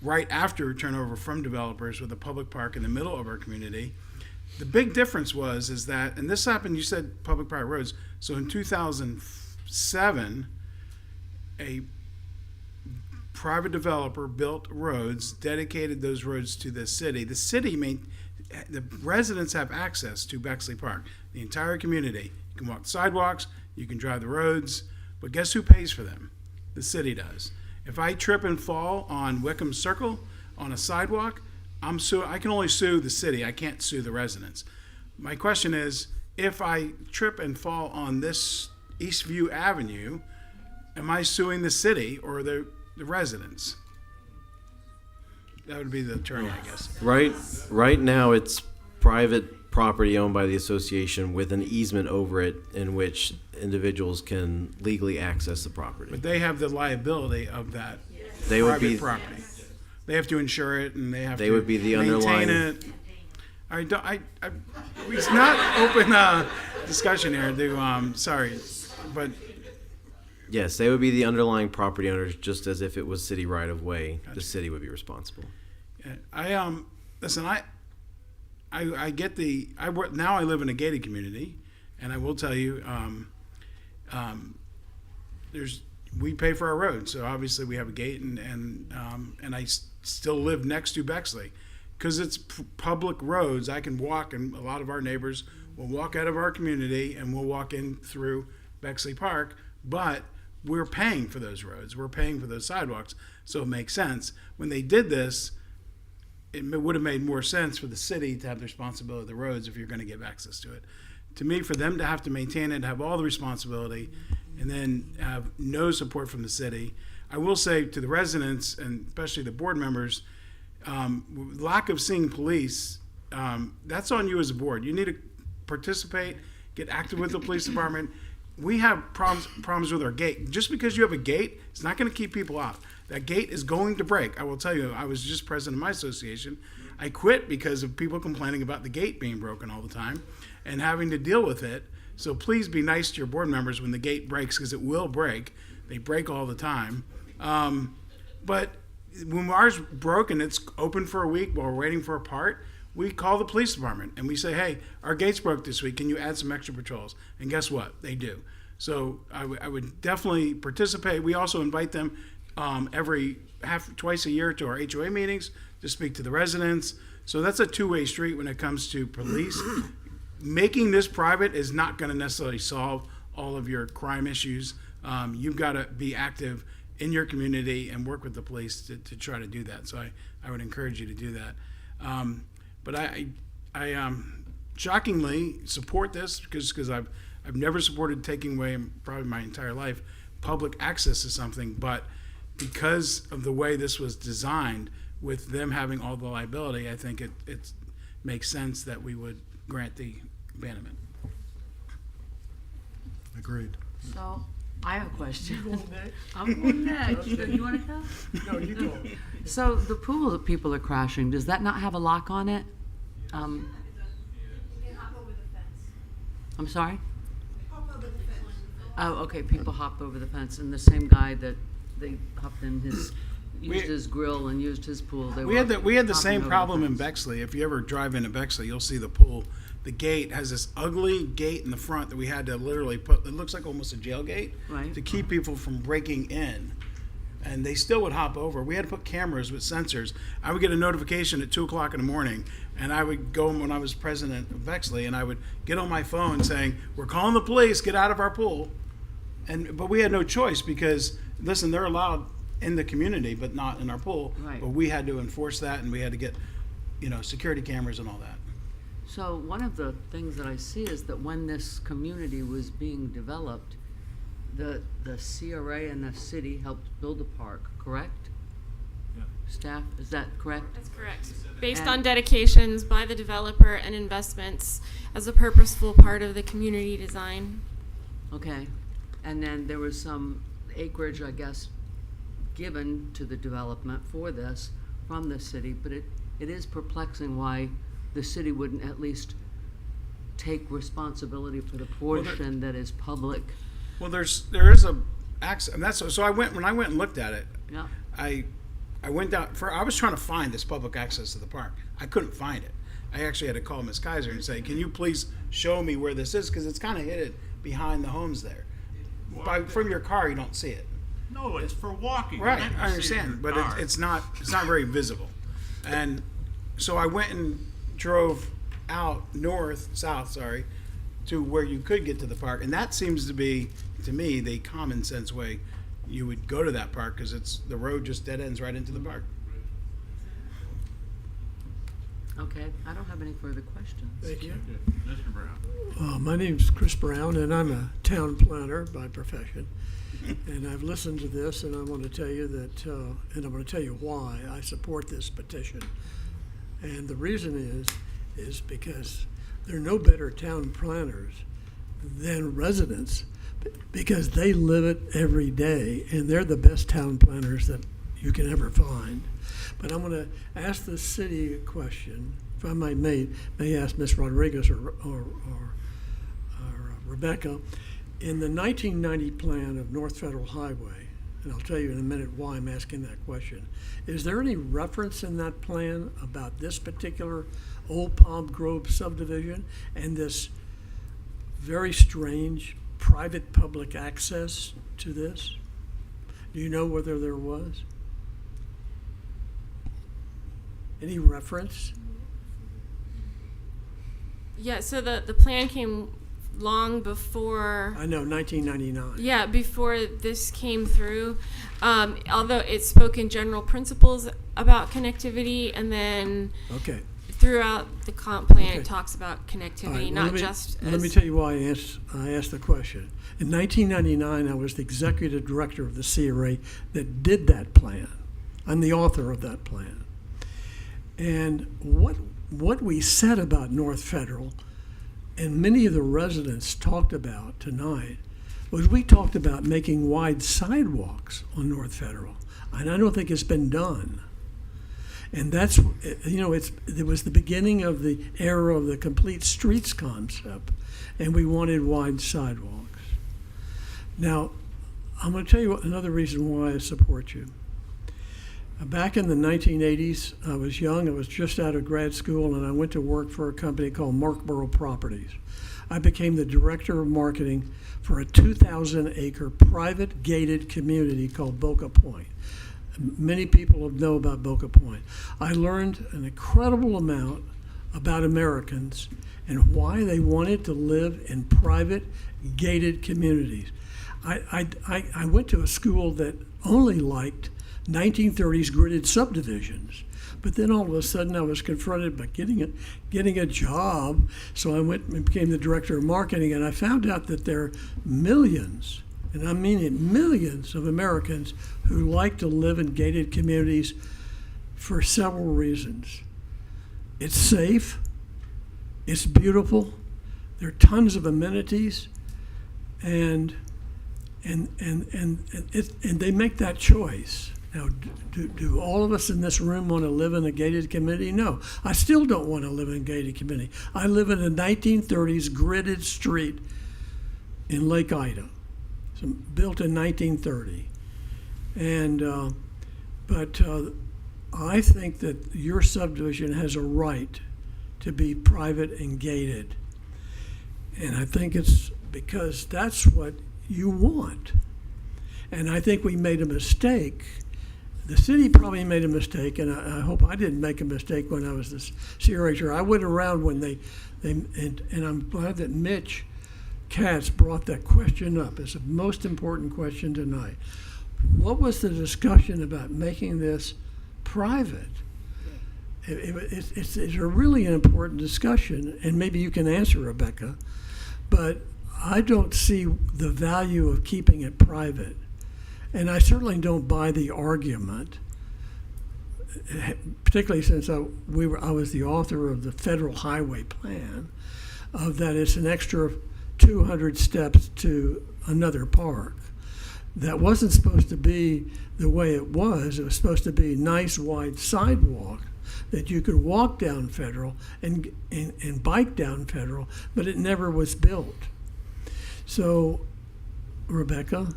Right after turnover from developers with a public park in the middle of our community, the big difference is that, and this happened. You said public-private roads. So in 2007, a private developer built roads, dedicated those roads to the city. The residents have access to Bexley Park, the entire community. You can walk the sidewalks, you can drive the roads, but guess who pays for them? The city does. If I trip and fall on Wickham Circle on a sidewalk, I can only sue the city. I can't sue the residents. My question is, if I trip and fall on this Eastview Avenue, am I suing the city or the residents? That would be the attorney, I guess. Right now, it's private property owned by the association with an easement over it in which individuals can legally access the property. But they have the liability of that They would private be property. They have to insure it, and they would be the underlying. it. It's not open discussion here. Sorry, but Yes, they would be the underlying property owners, just as if it was city right of way. The city would be responsible. Listen. I get now I live in a gated community, and I will tell you, we pay for our roads, so obviously we have a gate, and I still live next to Bexley, because it's public roads. I can walk, and a lot of our neighbors will walk out of our community, and we'll walk in through Bexley Park, but we're paying for those roads. We're paying for those sidewalks, so it makes sense. When they did this, it would have made more sense for the city to have the responsibility of the roads if you're going to give access to it. To me, for them to have to maintain it, have all the responsibility, and then have no support from the city, I will say to the residents, and especially the board members, lack of seeing police, that's on you as a board. You need to participate, get active with the police department. We have problems with our gate. Just because you have a gate, it's not going to keep people out. That gate is going to break. I will tell you, I was just president of my association. I quit because of people complaining about the gate being broken all the time and having to deal with it. So please be nice to your board members when the gate breaks, because it will break. They break all the time. But when ours broke and it's open for a week while we're waiting for a part, we call the police department and we say, hey, our gates broke this week. Can you add some extra patrols? And guess what? They do. So I would definitely participate. We also invite them twice a year to our HOA meetings to speak to the residents. So that's a two-way street when it comes to police. Making this private is not going to necessarily solve all of your crime issues. You've got to be active in your community and work with the police to try to do that. So I would encourage you to do that. But I shockingly support this because I've never supported taking away, probably my entire life, public access to something. But because of the way this was designed, with them having all the liability, I think it makes sense that we would grant the abandonment. Agreed. So I have a question. You going next? I'm going next. You want to go? No, you go. So the pool that people are crashing, does that not have a lock on it? I'm sorry? Oh, okay, people hopped over the fence, and the same guy that they hopped in used his grill and used his pool. We had the same problem in Bexley. If you ever drive into Bexley, you'll see the pool. The gate has this ugly gate in the front that we had to literally put. It looks like almost a jail gate to keep people from breaking in. And they still would hop over. We had to put cameras with sensors. I would get a notification at 2 o'clock in the morning, and I would go when I was president of Bexley, and I would get on my phone saying, "We're calling the police. Get out of our pool." But we had no choice because, listen, they're allowed in the community, but not in our pool. Right. But we had to enforce that, and we had to get, security cameras and all that. So one of the things that I see is that when this community was being developed, the CRA and the city helped build a park, correct? Yeah. Staff, is that correct? That's correct. Based on dedications by the developer and investments as a purposeful part of the community design. Okay. And then there was some acreage, I guess, given to the development for this from the city, but it is perplexing why the city wouldn't at least take responsibility for the portion that is public. Well, there is a access, and so when I went and looked at it. Yeah. I went down I was trying to find this public access to the park. I couldn't find it. I actually had to call Ms. Kaiser and say, "Can you please show me where this is?" Because it's kind of hidden behind the homes there. From your car, you don't see it. No, it's for walking. Right, I understand, but it's not very visible. And so I went and drove out south, to where you could get to the park, and that seems to be, to me, the common sense way you would go to that park, because the road just dead ends right into the park. Okay, I don't have any further questions. Thank you. Mr. Brown. My name's Chris Brown, and I'm a town planner by profession. And I've listened to this, and I want to tell you that, and I'm going to tell you why I support this petition. And the reason is because there are no better town planners than residents, because they live it every day, and they're the best town planners that you can ever find. But I'm going to ask the city a question. If I may ask Ms. Rodriguez or Rebecca. In the 1990 plan of North Federal Highway, and I'll tell you in a minute why I'm asking that question, is there any reference in that plan about this particular Old Palm Grove subdivision and this very strange private-public access to this? Do you know whether there was? Any reference? Yeah, so the plan came long before. I know, 1999. Yeah, before this came through. Although it spoke in general principles about connectivity, and then throughout the comp plan it talks about connectivity, Let me tell you why I asked the question. In 1999, I was the executive director of the CRA that did that plan. I'm the author of that plan. And what we said about North Federal, and many of the residents talked about tonight, was we talked about making wide sidewalks on North Federal. And I don't think it's been done. And that's, it was the beginning of the era of the complete streets concept, and we wanted wide sidewalks. Now, I'm going to tell you another reason why I support you. Back in the 1980s, I was young. I was just out of grad school, and I went to work for a company called Markborough Properties. I became the director of marketing for a 2,000-acre private gated community called Boca Point. Many people know about Boca Point. I learned an incredible amount about Americans and why they wanted to live in private gated communities. I went to a school that only liked 1930s gridded subdivisions. But then all of a sudden I was confronted by getting a job. So I went and became the director of marketing, and I found out that there are millions, and I mean it, millions of Americans who like to live in gated communities for several reasons. It's safe, it's beautiful, there are tons of amenities, and they make that choice. Now, do all of us in this room want to live in a gated community? No, I still don't want to live in a gated community. I live in a 1930s gridded street in Lake Ida, built in 1930. And, but I think that your subdivision has a right to be private and gated. And I think it's because that's what you want. And I think we made a mistake. The city probably made a mistake, and I hope I didn't make a mistake when I was the CRHer. I went around when and I'm glad that Mitch Katz brought that question up. It's the most important question tonight. What was the discussion about making this private? It's a really important discussion, and maybe you can answer, Rebecca, but I don't see the value of keeping it private. And I certainly don't buy the argument, particularly since I was the author of the federal highway plan, of that it's an extra 200 steps to another park. That wasn't supposed to be the way it was. It was supposed to be nice wide sidewalk that you could walk down Federal and bike down Federal, but it never was built. So, Rebecca,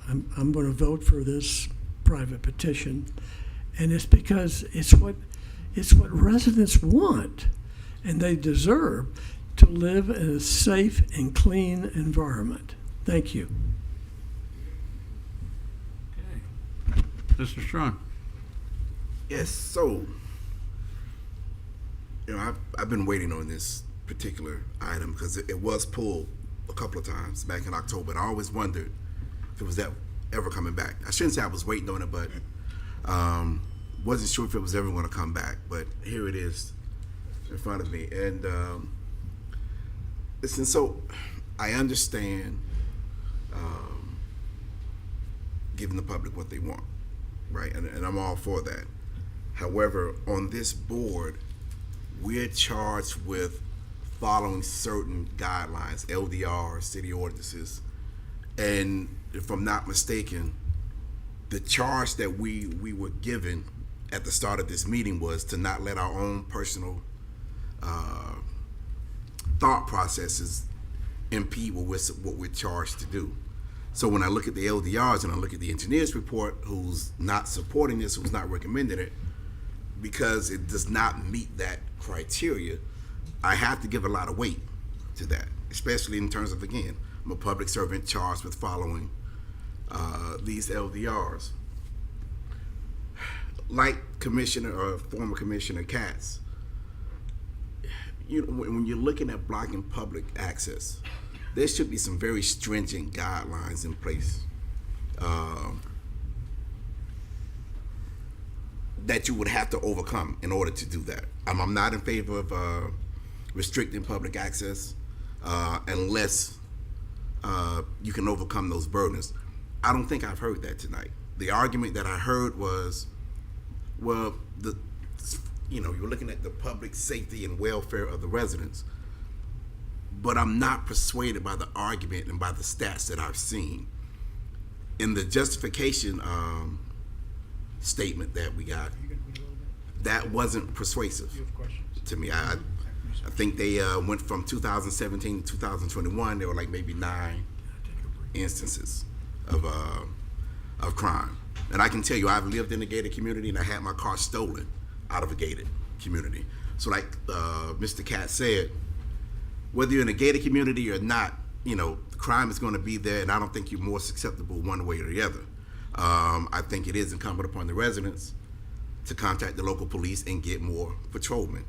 I'm going to vote for this private petition, and it's because it's what residents want, and they deserve to live in a safe and clean environment. Thank you. Mr. Strong. Yes, so, I've been waiting on this particular item because it was pulled a couple of times back in October, and I always wondered if it was ever coming back. I shouldn't say I was waiting on it, but wasn't sure if it was ever going to come back. But here it is in front of me. And listen, so I understand giving the public what they want, right? And I'm all for that. However, on this board, we're charged with following certain guidelines, LDR, city ordinances, and if I'm not mistaken, the charge that we were given at the start of this meeting was to not let our own personal thought processes impede what we're charged to do. So when I look at the LDRs and I look at the engineer's report, who's not supporting this, who's not recommending it, because it does not meet that criteria, I have to give a lot of weight to that, especially in terms of, again, I'm a public servant charged with following these LDRs. Like Commissioner or former Commissioner Katz, when you're looking at blocking public access, there should be some very stringent guidelines in place that you would have to overcome in order to do that. I'm not in favor of restricting public access unless you can overcome those burdens. I don't think I've heard that tonight. The argument that I heard was, well, you're looking at the public safety and welfare of the residents, but I'm not persuaded by the argument and by the stats that I've seen. In the justification statement that we got, that wasn't persuasive to me. I think they went from 2017 to 2021. There were like maybe 9 instances of crime. And I can tell you, I've lived in a gated community and I had my car stolen out of a gated community. So like Mr. Katz said, whether you're in a gated community or not, crime is going to be there, and I don't think you're more susceptible one way or the other. I think it is incumbent upon the residents to contact the local police and get more patrolmen.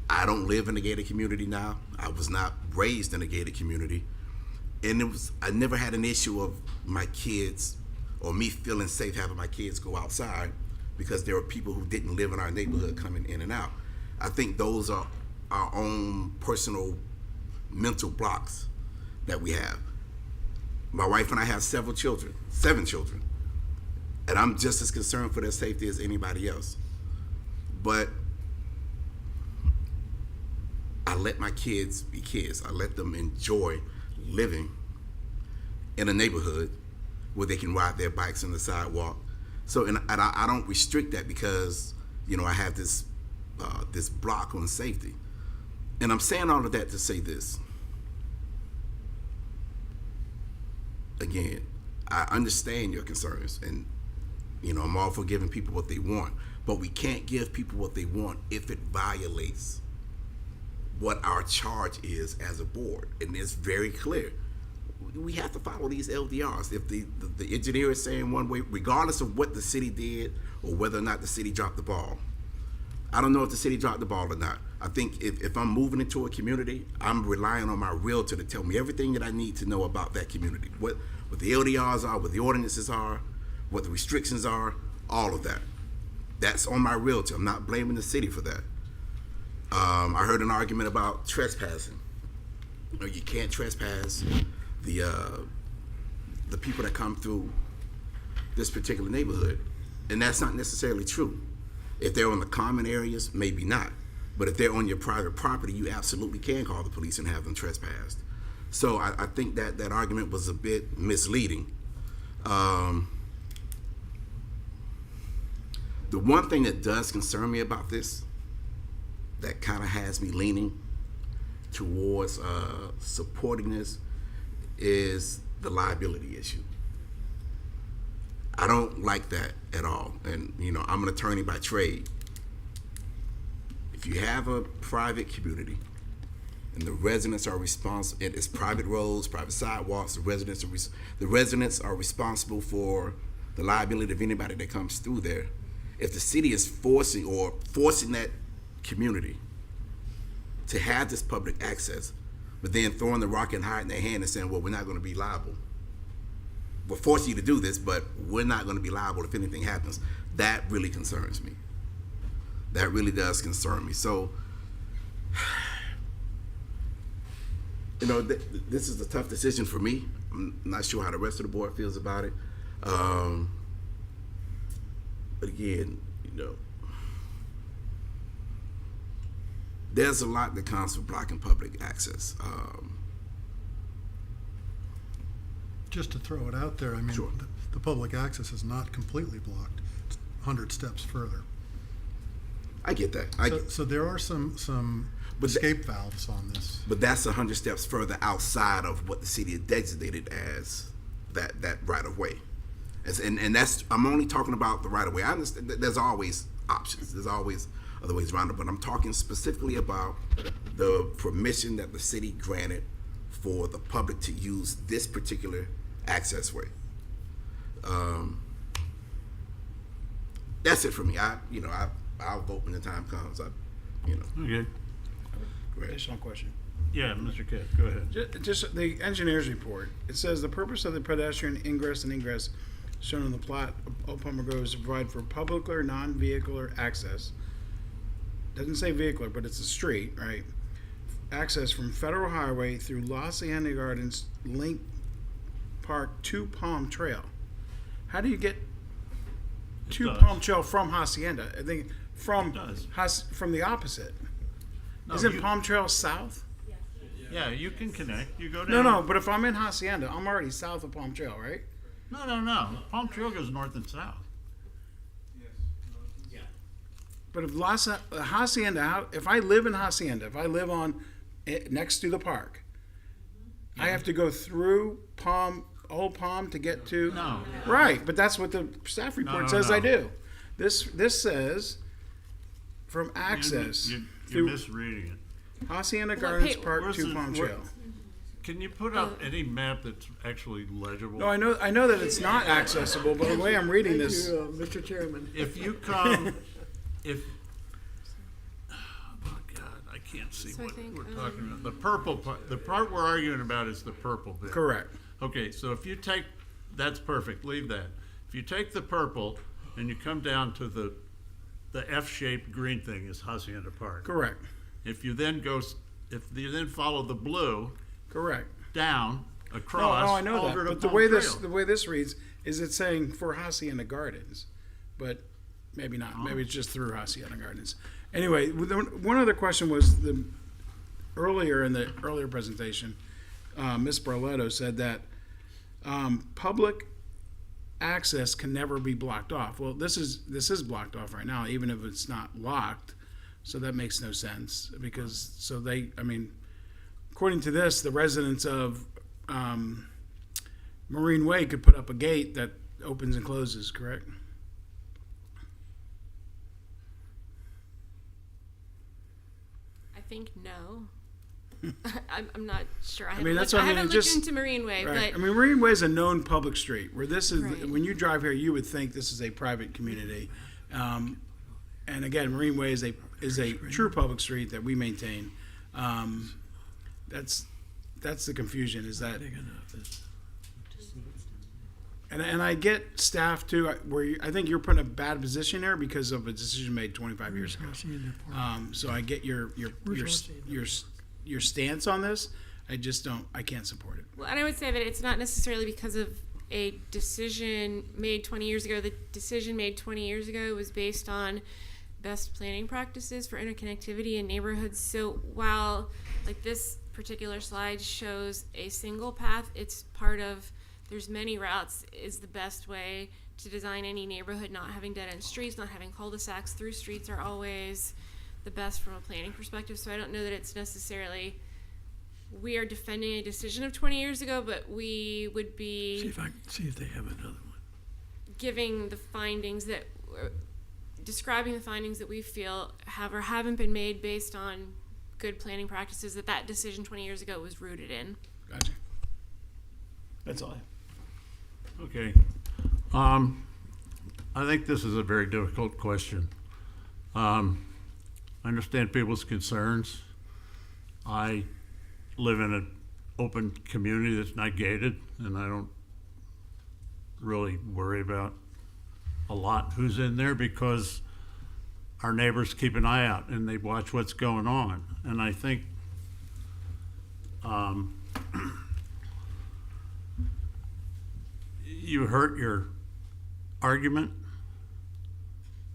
I don't live in a gated community now. I was not raised in a gated community. And I never had an issue of my kids or me feeling safe having my kids go outside because there were people who didn't live in our neighborhood coming in and out. I think those are our own personal mental blocks that we have. My wife and I have 7 children, and I'm just as concerned for their safety as anybody else. But I let my kids be kids. I let them enjoy living in a neighborhood where they can ride their bikes on the sidewalk. So, and I don't restrict that because, you know, I have this this block on safety. And I'm saying all of that to say this. Again, I understand your concerns, and, you know, I'm all for giving people what they want, but we can't give people what they want if it violates what our charge is as a board. And it's very clear. We have to follow these LDRs. If the engineer is saying one way, regardless of what the city did or whether or not the city dropped the ball. I don't know if the city dropped the ball or not. I think if I'm moving into a community, I'm relying on my realtor to tell me everything that I need to know about that community. What the LDRs are, what the ordinances are, what the restrictions are, all of that. That's on my realtor. I'm not blaming the city for that. I heard an argument about trespassing. You know, you can't trespass the people that come through this particular neighborhood. And that's not necessarily true. If they're on the common areas, maybe not. But if they're on your private property, you absolutely can call the police and have them trespassed. So I think that argument was a bit misleading. The one thing that does concern me about this, that kind of has me leaning towards supporting this, is the liability issue. I don't like that at all. And, you know, I'm an attorney by trade. If you have a private community and the residents are responsible, it's private roads, private sidewalks, the residents are responsible for the liability of anybody that comes through there. If the city is forcing that community to have this public access, but then throwing the rock and hide in their hand and saying, well, we're not going to be liable. We're forcing you to do this, but we're not going to be liable if anything happens. That really concerns me. That really does concern me. So, you know, this is a tough decision for me. I'm not sure how the rest of the board feels about it. But again, you know, there's a lot that comes with blocking public access. Just to throw it out there, I mean, Sure. the public access is not completely blocked. It's 100 steps further. I get that. So there are some escape valves on this. But that's 100 steps further outside of what the city has designated as that right of way. And that's, I'm only talking about the right of way. I understand that there's always options. There's always other ways around it, but I'm talking specifically about the permission that the city granted for the public to use this particular access way. That's it for me. I'll vote when the time comes. Okay. Additional question. Yeah, Mr. Kidd, go ahead. Just the engineer's report. It says the purpose of the pedestrian ingress and egress shown on the plot of Old Palmer Grove is to provide for public or non-vehicular access. Doesn't say vehicular, but it's a street, right? Access from Federal Highway through La Hacienda Gardens, Link Park to Palm Trail. How do you get to Palm Trail from Hacienda? I think from the opposite. No, Isn't Palm Trail south? Yeah, you can connect. You go down. No, but if I'm in Hacienda, I'm already south of Palm Trail, right? No. Palm Trail goes north and south. But if Hacienda, if I live in Hacienda, if I live on next to the park, I have to go through Old Palm to get to. No. Right, but that's what the staff report says I do. This says from access. You're misreading it. Hacienda Gardens Park to Palm Trail. Can you put up any map that's actually legible? No, I know that it's not accessible, but the way I'm reading this. Mr. Chairman. If you come, oh God, I can't see So I what think, we're talking about. The purple part, the part we're arguing about is the purple bit. Correct. Okay, so if you take, that's perfect, leave that. If you take the purple and you come down to the F-shaped green thing is Hacienda Park. Correct. If you then follow the blue. Correct. Down, across, No, I know over that. to But the Palm way Trail. this reads is it's saying for Hacienda Gardens, but maybe not. Maybe it's just through Hacienda Gardens. Anyway, one other question was earlier in the earlier presentation, Ms. Barletto said that public access can never be blocked off. Well, this is blocked off right now, even if it's not locked. So that makes no sense because according to this, the residents of Marine Way could put up a gate that opens and closes, correct? I think no. I'm not sure. I mean, that's what I mean. haven't looked into Marine Way, right. but Marine Way is a known public street. Where this is, Right. when you drive here, you would think this is a private community. And again, Marine Way is a true public street that we maintain. That's the confusion. Is that? And I get staff too. I think you're put in a bad position there because of a decision made 25 years ago. So I get your stance on this. I just don't. I can't support it. well, and I would say that it's not necessarily because of a decision made 20 years ago. The decision made 20 years ago was based on best planning practices for interconnectivity in neighborhoods. So while like this particular slide shows a single path, it's part of there's many routes is the best way to design any neighborhood. Not having dead-end streets, not having cul-de-sacs through streets are always the best from a planning perspective. So I don't know that it's necessarily we are defending a decision of 20 years ago, but we would be See if they have another one. giving the findings that describing the findings that we feel have or haven't been made based on good planning practices that decision 20 years ago was rooted in. Gotcha. That's all. Okay. I think this is a very difficult question. I understand people's concerns. I live in an open community that's not gated, and I don't really worry about a lot who's in there because our neighbors keep an eye out and they watch what's going on. And I think you hurt your argument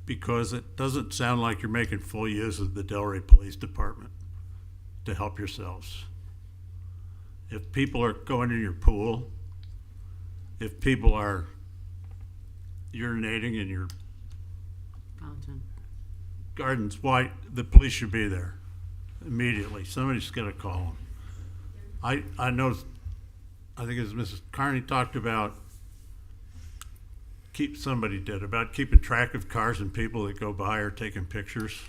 because it doesn't sound like you're making full use of the Delray Police Department to help yourselves. If people are going in your pool, if people are urinating in your Fountain. gardens, why the police should be there immediately. Somebody's got to call them. I know, I think as Mrs. Carney talked about, somebody did about keeping track of cars and people that go by or taking pictures.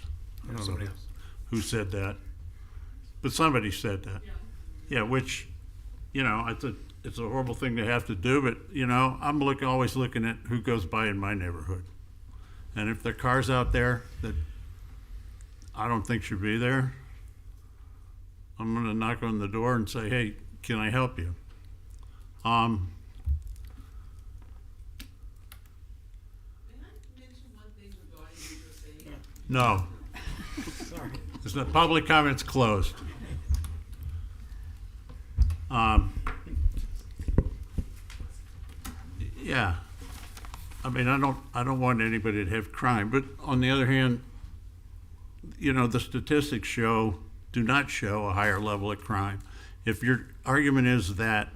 I don't know who said that, but somebody said that. Yeah, which, it's a horrible thing to have to do, but I'm always looking at who goes by in my neighborhood, and if there are cars out there that I don't think should be there, I'm going to knock on the door and say, "Hey, can I help you?" No. Sorry. The public comments closed. Yeah. I mean, I don't want anybody to have crime, but on the other hand, the statistics do not show a higher level of crime. If your argument is that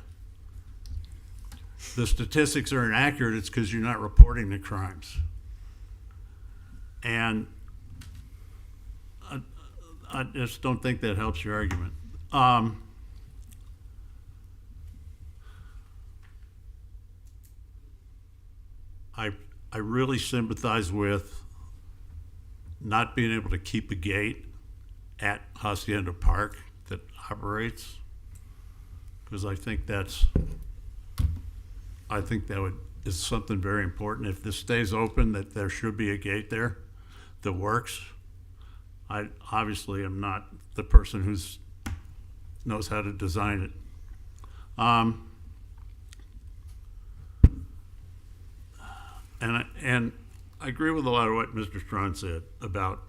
the statistics are inaccurate, it's because you're not reporting the crimes. And I just don't think that helps your argument. I really sympathize with not being able to keep a gate at Hacienda Park that operates, because I think that is something very important. If this stays open, that there should be a gate there that works. I obviously am not the person who knows how to design it. And I agree with a lot of what Mr. Strawn said about,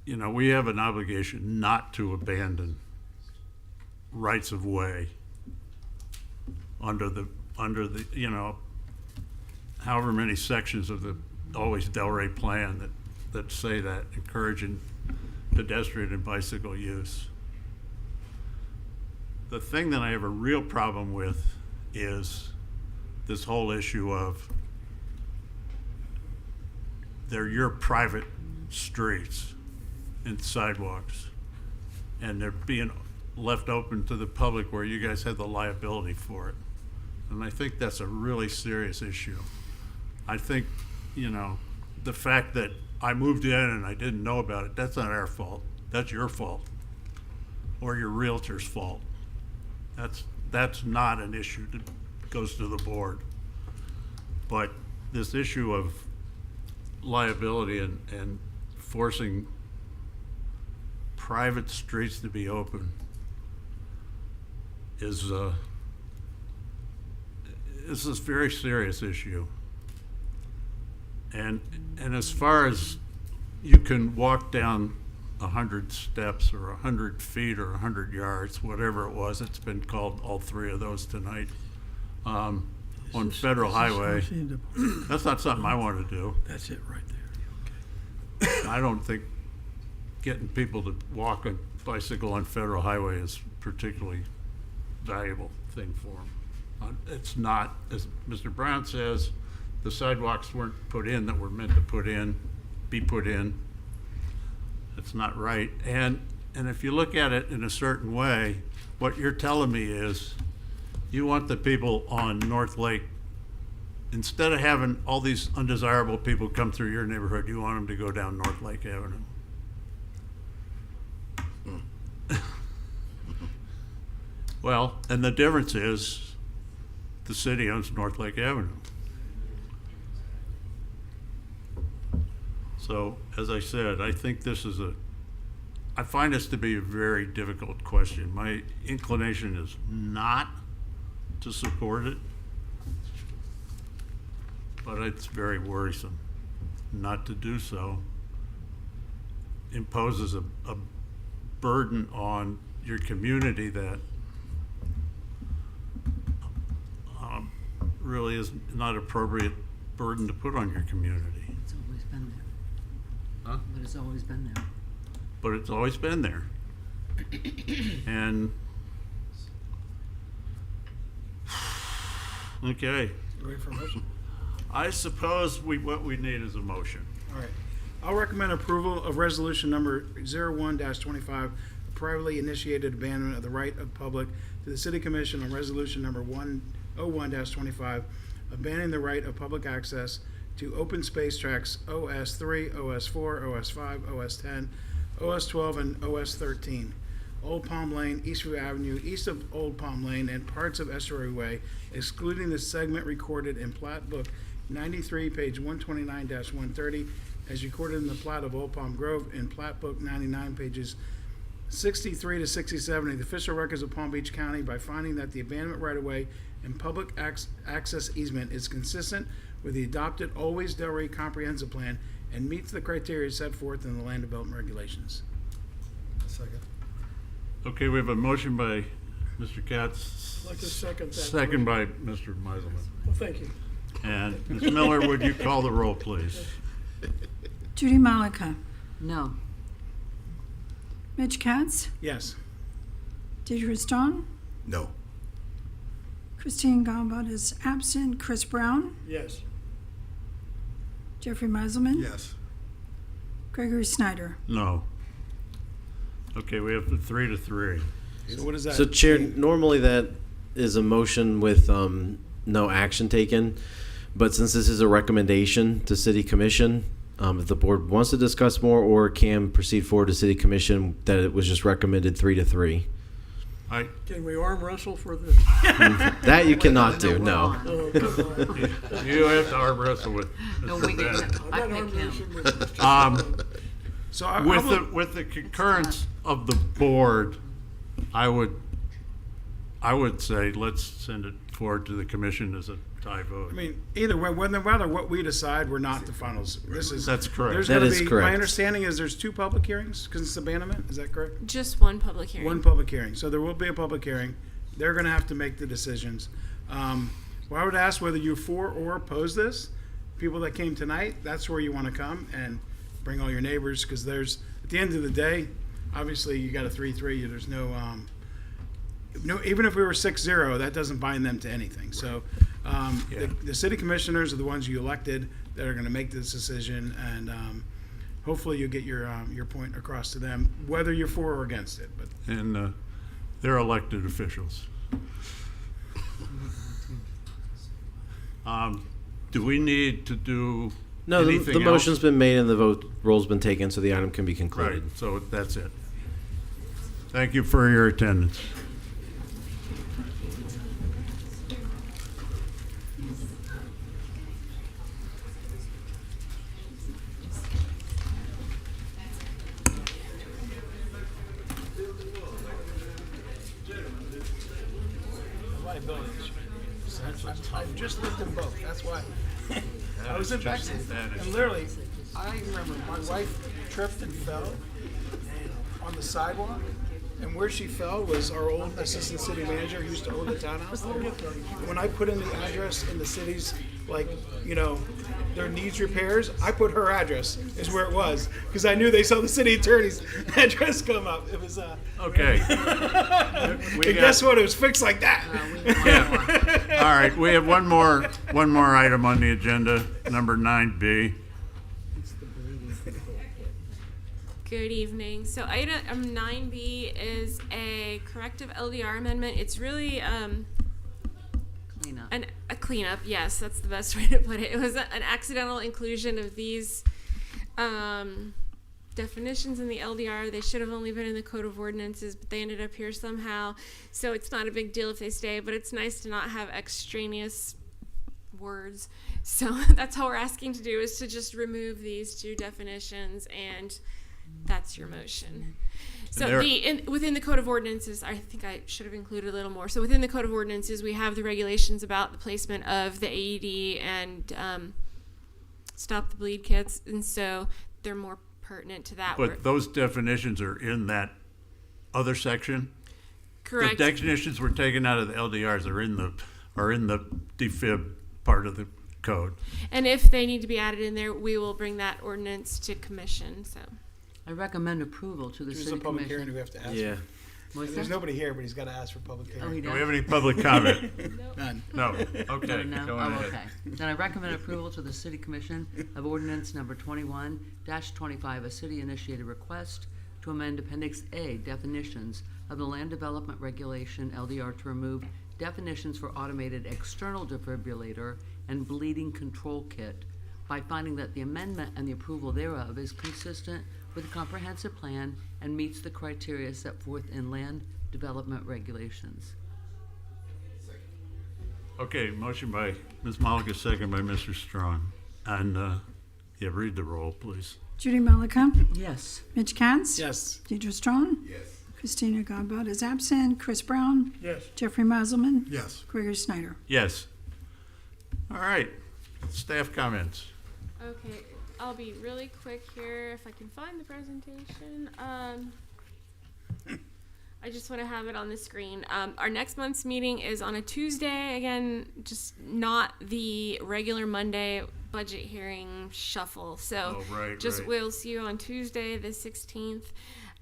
we have an obligation not to abandon rights of way under the however many sections of the always Delray plan that say that, encouraging pedestrian and bicycle use. The thing that I have a real problem with is this whole issue of they're your private streets and sidewalks, and they're being left open to the public where you guys have the liability for it. And I think that's a really serious issue. I think, you know, the fact that I moved in and I didn't know about it, that's not our fault. That's your fault, or your realtor's fault. That's not an issue that goes to the board. But this issue of liability and forcing private streets to be open is a very serious issue. And as far as you can walk down 100 steps or 100 feet or 100 yards, whatever it was, it's been called all three of those tonight, on Federal Highway, that's not something I want to do. That's it right there. Okay. I don't think getting people to walk a bicycle on Federal Highway is a particularly valuable thing for them. It's not, as Mr. Brown says, the sidewalks weren't put in that were meant to be put in. It's not right. And if you look at it in a certain way, what you're telling me is you want the people on North Lake, instead of having all these undesirable people come through your neighborhood, you want them to go down North Lake Avenue. Well, and the difference is the city owns North Lake Avenue. So, as I said, I think I find this to be a very difficult question. My inclination is not to support it, but it's very worrisome. Not to do so imposes a burden on your community that really is not appropriate burden to put on your community. It's always been there. Huh? But it's always been there. But it's always been there. And, okay. Ready for a motion? I suppose what we need is a motion. All right. I'll recommend approval of resolution number 01-25, privately initiated abandonment of the right of public to the city commission on resolution number 101-25, abandoning the right of public access to open space tracks OS3, OS4, OS5, OS10, OS12, and OS13. Old Palm Lane, Eastview Avenue, east of Old Palm Lane, and parts of Estuary Way, excluding the segment recorded in Plat Book 93, page 129-130, as recorded in the plat of Old Palm Grove in Plat Book 99, pages 63 to 67 of the official records of Palm Beach County, by finding that the abandonment right-of-way and public access easement is consistent with the adopted Always Delray Comprehensive Plan and meets the criteria set forth in the land development regulations. Second. Okay, we have a motion by Mr. Katz. I'd like to second that. Second by Mr. Meiselman. Well, thank you. And Ms. Miller, would you call the roll, please? Judy Malika, No. Mitch Katz, Yes. Deidre Stone, No. Christine Gombod is absent, Chris Brown, Yes. Jeffrey Meiselman, Yes. Gregory Snyder. No. Okay, we have the 3-3. So what is that? So, Chair, normally that is a motion with no action taken, but since this is a recommendation to City Commission, if the board wants to discuss more or can proceed forward to City Commission, that it was just recommended 3-3. Can we arm wrestle for this? That you cannot do, no. Oh, come on. You have to arm wrestle with No, Mr. we Bennett. can't. I I'm not pick arm him. wrestling with Mr. So With the concurrence of the board, I would say let's send it forward to the commission as a tie vote. I mean, either way, no matter what we decide, we're not the finals. That's correct. There's That gonna is be, correct. My understanding is there's 2 public hearings because it's abandonment. Is that correct? Just one public hearing. One public hearing. So there will be a public hearing. They're going to have to make the decisions. Well, I would ask whether you're for or oppose this. People that came tonight, that's where you want to come and bring all your neighbors, because there's, at the end of the day, obviously you got a 3-3. There's no, even if we were 6-0, that doesn't bind them to anything. So The city commissioners are the ones you elected that are gonna make this decision, and, hopefully you'll get your point across to them, whether you're for or against it, but. And they're elected officials. Do we need to do No, anything the motion's else? been made and the roll's been taken, so the item can be concluded. Right, so that's it. Thank you for your attendance. I've just lived in both, that's why. I was in Bexley, and literally, I remember my wife tripped and fell on the sidewalk, and where she fell was our old assistant city manager who used to own the townhouse there. When I put in the address in the city's, like, you know, their needs repairs, I put her address is where it was, because I knew they saw the city attorney's address come up. It was, Okay. And guess what? It was fixed like that. Yeah. All right, we have one more item on the agenda, number 9B. Good evening. So item 9B is a corrective LDR amendment. It's really Cleanup. a cleanup. Yes, that's the best way to put it. It was an accidental inclusion of these definitions in the LDR. They should have only been in the Code of Ordinances, but they ended up here somehow. So it's not a big deal if they stay, but it's nice to not have extraneous words. So that's all we're asking to do, is to just remove these two definitions, and that's your motion. So within the Code of Ordinances, I think I should have included a little more. So within the Code of Ordinances, we have the regulations about the placement of the AED and stop the bleed kits, and so they're more pertinent to that. But those definitions are in that other section? Correct. The definitions were taken out of the LDRs are in the defib part of the code. And if they need to be added in there, we will bring that ordinance to commission. So I recommend approval to the There's city a public hearing, commission. we have to ask. Yeah. What's There's that? nobody here, but he's got to ask for public hearing. Oh, he Do does? we have any public comment? None. No. Okay, No? go Oh, on ahead. okay. Then I recommend approval to the City Commission of Ordinance Number 21-25, a city-initiated request to amend Appendix A definitions of the Land Development Regulation LDR to remove definitions for automated external defibrillator and bleeding control kit by finding that the amendment and the approval thereof is consistent with the comprehensive plan and meets the criteria set forth in land development regulations. Okay, motion by Ms. Malika, second by Mr. Strong. And, yeah, read the roll, please. Judy Malika, Yes. Mitch Katz, Yes. Deidre Strong, Yes. Christina Godbout is absent, Chris Brown, Yes. Jeffrey Maselman, Yes. Gregory Snyder. Yes. All right, staff comments. okay, I'll be really quick here if I can find the presentation. I just want to have it on the screen. Our next month's meeting is on a Tuesday. Again, just not the regular Monday budget hearing shuffle. So Oh, right, just right. we'll see you on Tuesday, the 16th.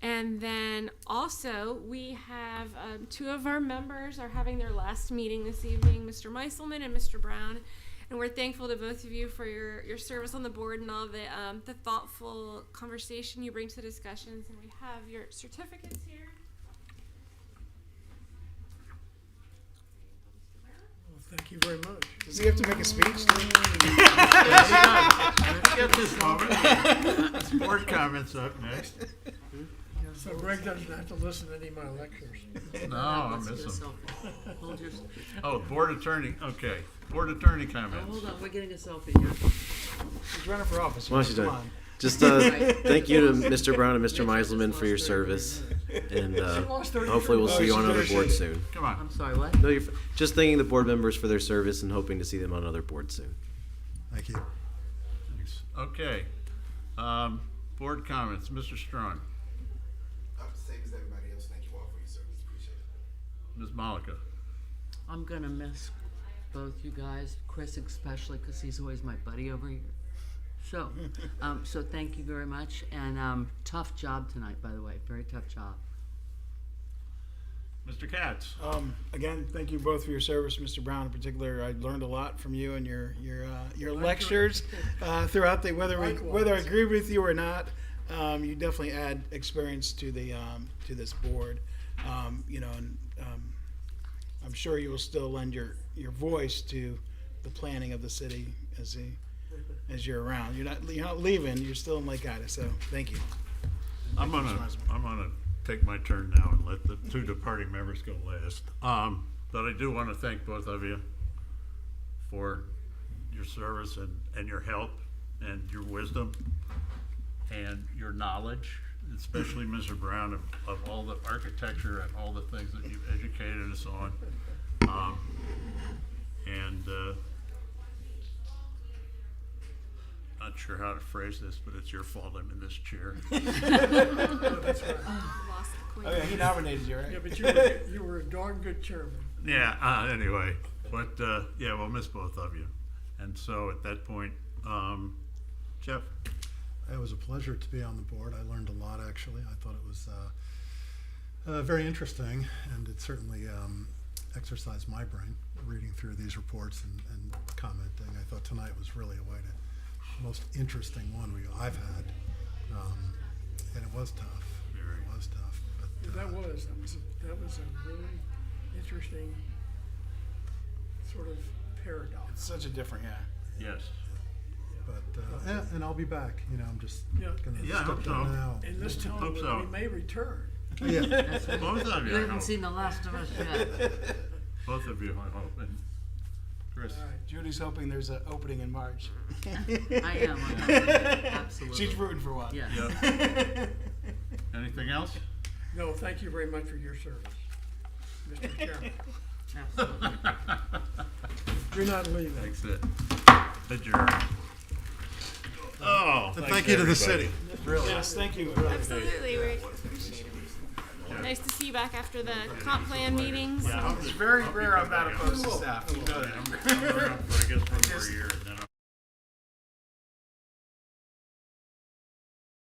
And then also we have two of our members are having their last meeting this evening, Mr. Meiselman and Mr. Brown. And we're thankful to both of you for your service on the board and all the thoughtful conversation you bring to the discussions. And we have your certificates here. Well, thank you very much. Does he have to make a speech? Let's get this moment. Board comments up next. So Greg doesn't have to listen to any of my lectures. No, I miss Let's them. get a selfie. Hold your, Oh, board attorney, okay. Board attorney oh, comments. hold on, we're getting a selfie here. He's running for office. Why don't you Come do it? on. Just thank you to Mr. Brown and Mr. Meiselman for your service, and hopefully we'll see you on another board soon. Come on. I'm sorry, what? No, just thanking the board members for their service and hoping to see them on other boards soon. Thank you. Thanks. Okay. Board comments, Mr. Strong, Same as everybody else. Thank you all for your service. Appreciate it. Ms. Malika. I'm gonna miss both you guys, Chris especially, because he's always my buddy over here. So, so thank you very much, and tough job tonight, by the way, very tough job. Mr. Katz. Again, thank you both for your service, Mr. Brown in particular. I learned a lot from you and your lectures throughout the whether I agree with you or not. You definitely add experience to the to this board. And I'm sure you will still lend your voice to the planning of the city as you're around. You're not leaving. You're still in Lake Ida. So thank you. I'm gonna take my turn now and let the two departing members go last. But I do want to thank both of you for your service and your help and your wisdom and your knowledge, especially Mr. Brown of all the architecture and all the things that you've educated us on. Not sure how to phrase this, but it's your fault I'm in this chair. That's right. Oh yeah, he nominated you, right? Yeah, but you were a darn good chairman. Yeah, anyway, but yeah, we'll miss both of you. And so at that point, Jeff. It was a pleasure to be on the board. I learned a lot, actually. I thought it was very interesting, and it certainly exercised my brain reading through these reports and commenting. I thought tonight was really the most interesting one I've had, and it was tough. It was tough. But, that was a really interesting sort of paradox. It's such a different, Yes. But and I'll be back. I'm just gonna I step hope so. down now. And this time Hope so. we may return. Yeah. Both of you. You I haven't hope. seen the last of us yet. Both of you, I hope. And Chris. All right, Judy's hoping there's an opening in March. I am. Absolutely. She's rooting for one. Yeah. Anything else? No, thank you very much for your service, Mr. Chairman. Absolutely. You're not leaving. Thanks it. Adjourn. Oh, And thank you to the city. Really? Yes, thank you. Absolutely, we appreciate it. Nice to see you back after the comp plan meetings. It's very rare I'm not opposed to staff. You know that. I guess